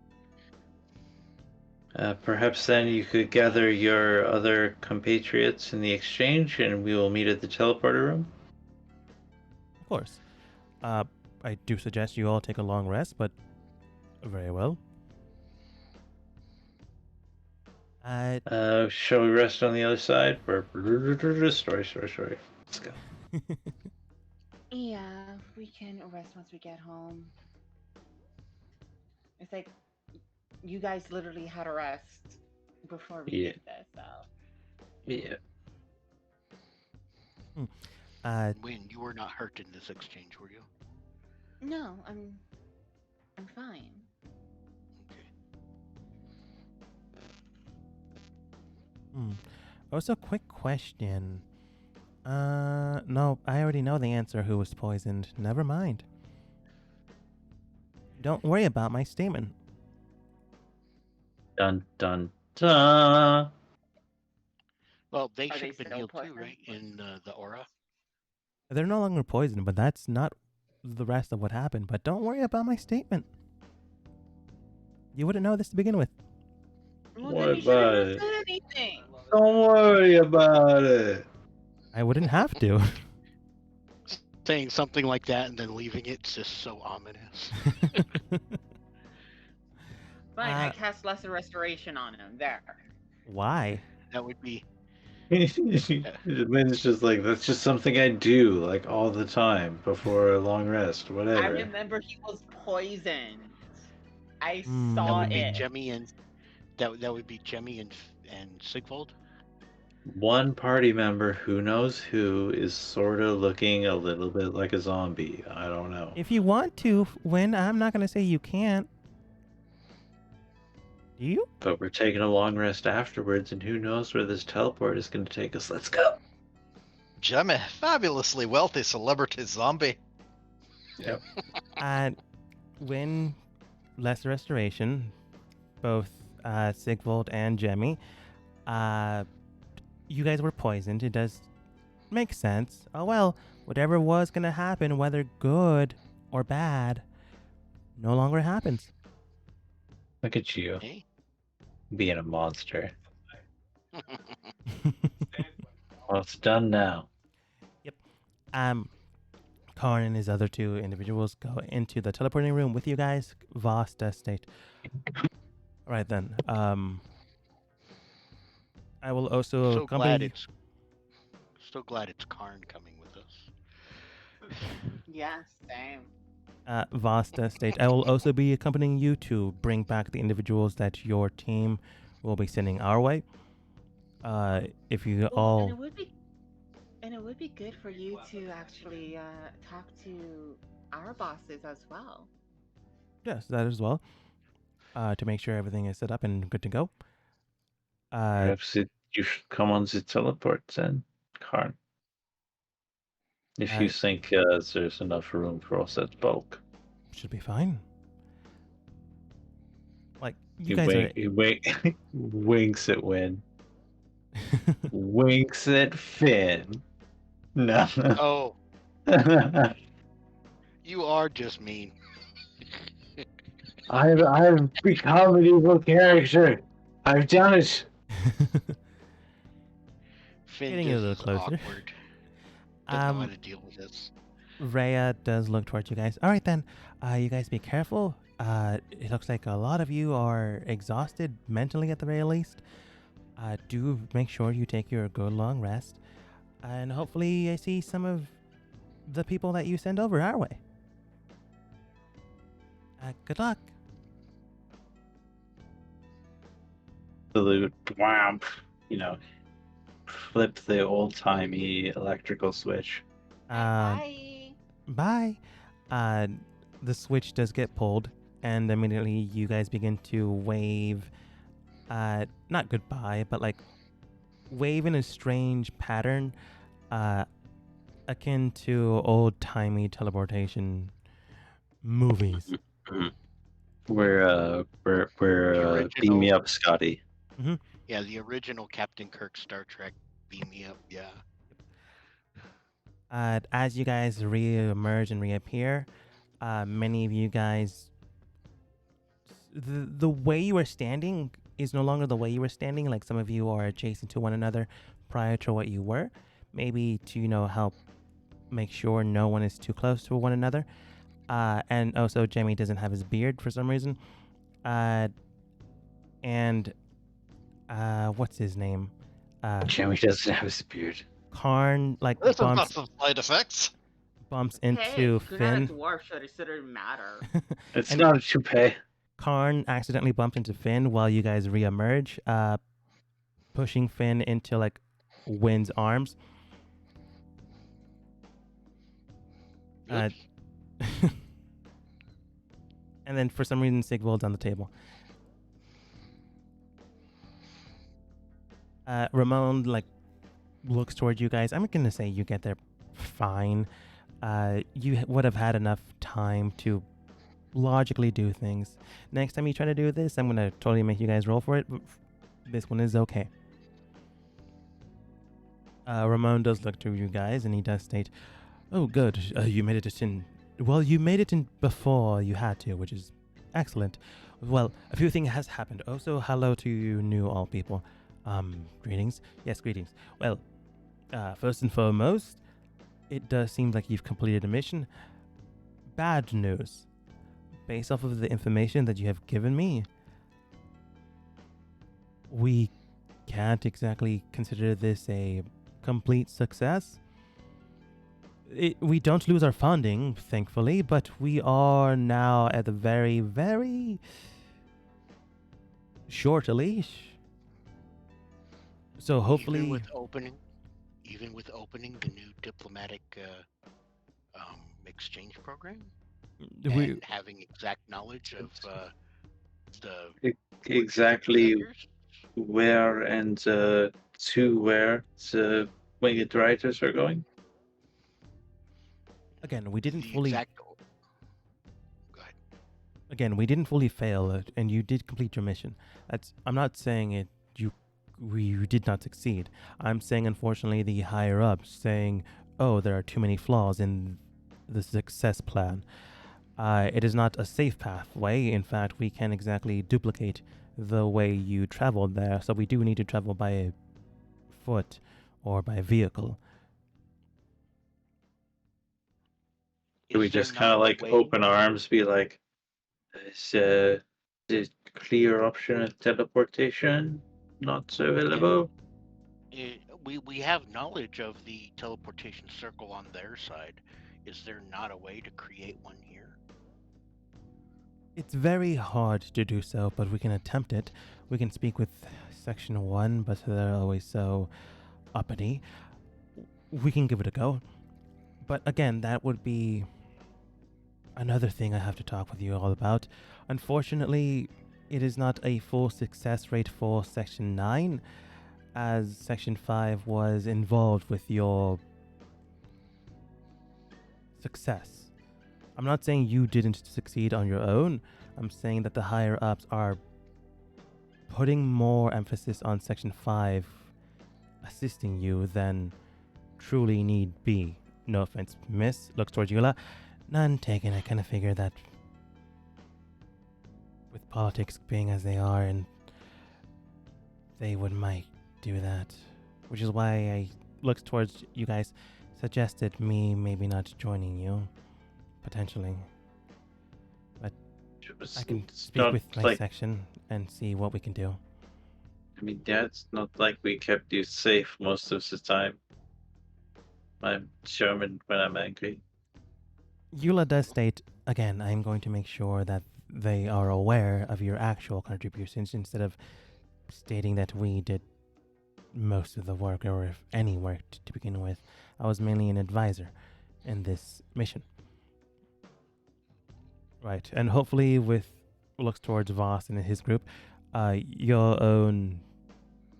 Perhaps then you could gather your other compatriots in the exchange, and we will meet at the teleporter room. Of course. I do suggest you all take a long rest, but very well. Shall we rest on the other side? Story. Let's go. Yeah, we can rest once we get home. It's like you guys literally had a rest before we did this, so. Yeah. Win, you were not hurt in this exchange, were you? No, I'm fine. Okay. Also, quick question. No, I already know the answer who was poisoned. Never mind. Don't worry about my statement. Dun dun dun. Well, they Are should they have been still healed too, poisoned? right? In the aura. They're no longer poisoned, but that's not the rest of what happened. But don't worry about my statement. You wouldn't know this to begin with. Well, What then you shouldn't about have it? said anything. Don't worry about it. I wouldn't have to. Saying something like that and then leaving it's just so ominous. Fine, I cast Lesser Restoration on him. There. Why? That would be It's just like, that's just something I do, like, all the time before a long rest, I whatever. remember he was poisoned. I Hmm. that saw would be it. Jemmy and that would be Jemmy and Sigvold. One party member who knows who is sort of looking a little bit like a zombie. I don't know. If you want to win, I'm not going to say you can't. Do you? But we're taking a long rest afterwards, and who knows where this teleport is going to take us. Let's go. Jemmy, fabulously wealthy celebrity zombie. Yep. When Lesser Restoration, both Sigvold and Jemmy, you guys were poisoned. It does make sense. Oh well, whatever was going to happen, whether good or bad, no longer happens. Look at you, Hey. being a monster. Well, it's done now. Yep. Karn and his other two individuals go into the teleporting room with you guys. Vast state. All right then. I will also so accompany. glad it's Karn coming with us. Yeah, same. Vasta state. I will also be accompanying you to bring back the individuals that your team will be sending our way. If you Well, all. and it would be good for you to actually talk to our bosses as well. Yes, that as well. To make sure everything is set up and good to go. Perhaps you should come on the teleport then, Karn. If you think there's enough room for us at bulk. Should be fine. Like, you He guys are... winks at Win. Winks at Finn. No. Oh, you are just mean. I've become an evil character. I've done it. Finn Getting a just little is closer. awkward. Doesn't know how to deal with this. Rhea does look towards you guys. All right, then. You guys be careful. It looks like a lot of you are exhausted mentally at the very least. Do make sure you take your good long rest. And hopefully I see some of the people that you send over our way. Good luck. Salute. Wham. Flip the old-timey electrical switch. Bye. Bye. The switch does get pulled, and immediately you guys begin to wave, not goodbye, but like wave in a strange pattern, akin to old-timey teleportation movies. We're beam me original- up, Scotty. Yeah, the original Captain Kirk Star Trek beam me up. Yeah. As you guys re-emerge and reappear, many of you guys, the way you were standing is no longer the way you were standing. Like, some of you are adjacent to one another prior to what you were, maybe to help make sure no one is too close to one another. And also Jamie doesn't have his beard for some reason. And what's his name? Jamie doesn't have his beard. Karn like This has got bumps some side effects. into Hey, you're not a Finn. dwarf, so it shouldn't matter. It's And- not a toupee. Karn accidentally bumped into Finn while you guys reemerge, pushing Finn into like Wynn's arms. Oops. And then for some reason Sigvald's on the table. Ramon like looks toward you guys. I'm gonna say you get there fine. You would have had enough time to logically do things. Next time you try to do this, I'm gonna totally make you guys roll for it. But this one is okay. Ramon does look to you guys, and he does state, "Oh, good. You made it in. Well, you made it in before you had to, which is excellent. Well, a few things has happened. Also, hello to you new all people. Greetings. Yes, greetings. Well, first and foremost, it does seem like you've completed a mission. Bad news. Based off of the information that you have given me, we can't exactly consider this a complete success. We don't lose our funding, thankfully, but we are now at the very, very short a leash. So hopefully, even with opening the new diplomatic exchange program we, and having exact knowledge of the Exactly contenders, where and to where the winged writers are going. again, we didn't the fully. exact. Go ahead. Again, we didn't fully fail, and you did complete your mission. I'm not saying it. You did not succeed. I'm saying, unfortunately, the higher ups saying, "Oh, there are too many flaws in the success plan." It is not a safe pathway. In fact, we can't exactly duplicate the way you traveled there, so we do need to travel by foot or by vehicle. Do we Is there just kind of not a like way- open arms, be like, is the clear option of teleportation not available? We have knowledge of the teleportation circle on their side. Is there not a way to create one here? It's very hard to do so, but we can attempt it. We can speak with Section 1, but they're always so uppity. We can give it a go. But again, that would be another thing I have to talk with you all about. Unfortunately, it is not a full success rate for Section 9, as Section 5 was involved with your success. I'm not saying you didn't succeed on your own. I'm saying that the higher ups are putting more emphasis on Section 5 assisting you than truly need be. No offense, miss. Looks towards Yula. None taken. I kind of figured that with politics being as they are, and they might do that. Which is why I looked towards you guys, suggested me maybe not joining you, potentially. I can It's speak not with my like, section and see what we can do. I mean, yeah, it's not like we kept you safe most of the time. I'm Sherman when I'm angry. Eula does state, again, I'm going to make sure that they are aware of your actual contributions instead of stating that we did most of the work, or if any work to begin with. I was mainly an advisor in this mission. Right, and hopefully with looks towards Voss and his group, your own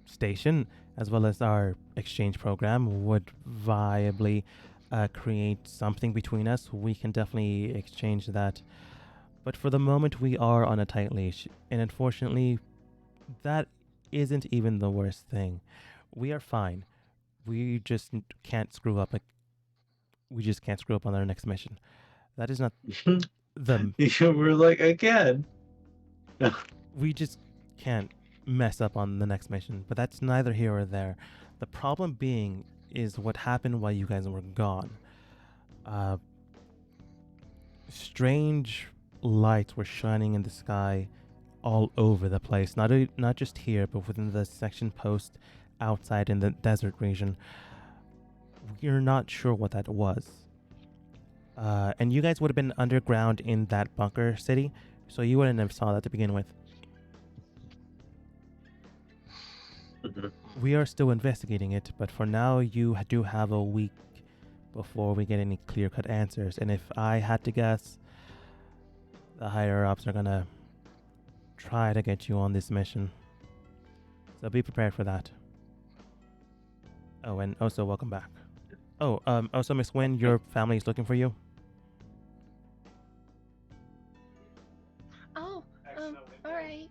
station, as well as our exchange program, would viably create something between us. We can definitely exchange that. But for the moment, we are on a tight leash. And unfortunately, that isn't even the worst thing. We are fine. We just can't screw up. We just can't screw up on our next mission. That is not the. You were like, again. We just can't mess up on the next mission, but that's neither here or there. The problem being is what happened while you guys were gone. Strange lights were shining in the sky all over the place, not just here, but within the section post outside in the desert region. We're not sure what that was. And you guys would have been underground in that bunker city, so you wouldn't have saw that to begin with. We are still investigating it, but for now, you do have a week before we get any clear-cut answers. And if I had to guess, the higher-ups are gonna try to get you on this mission. So be prepared for that. Oh, and also welcome back. Oh, also Miss Wynn, your family is looking for you. Oh, all right.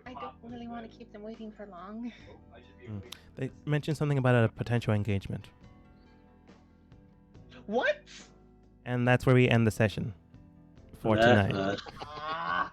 I don't really want to keep them waiting for long. They mentioned something about a potential engagement. What? And that's where we end the session for tonight. Ah.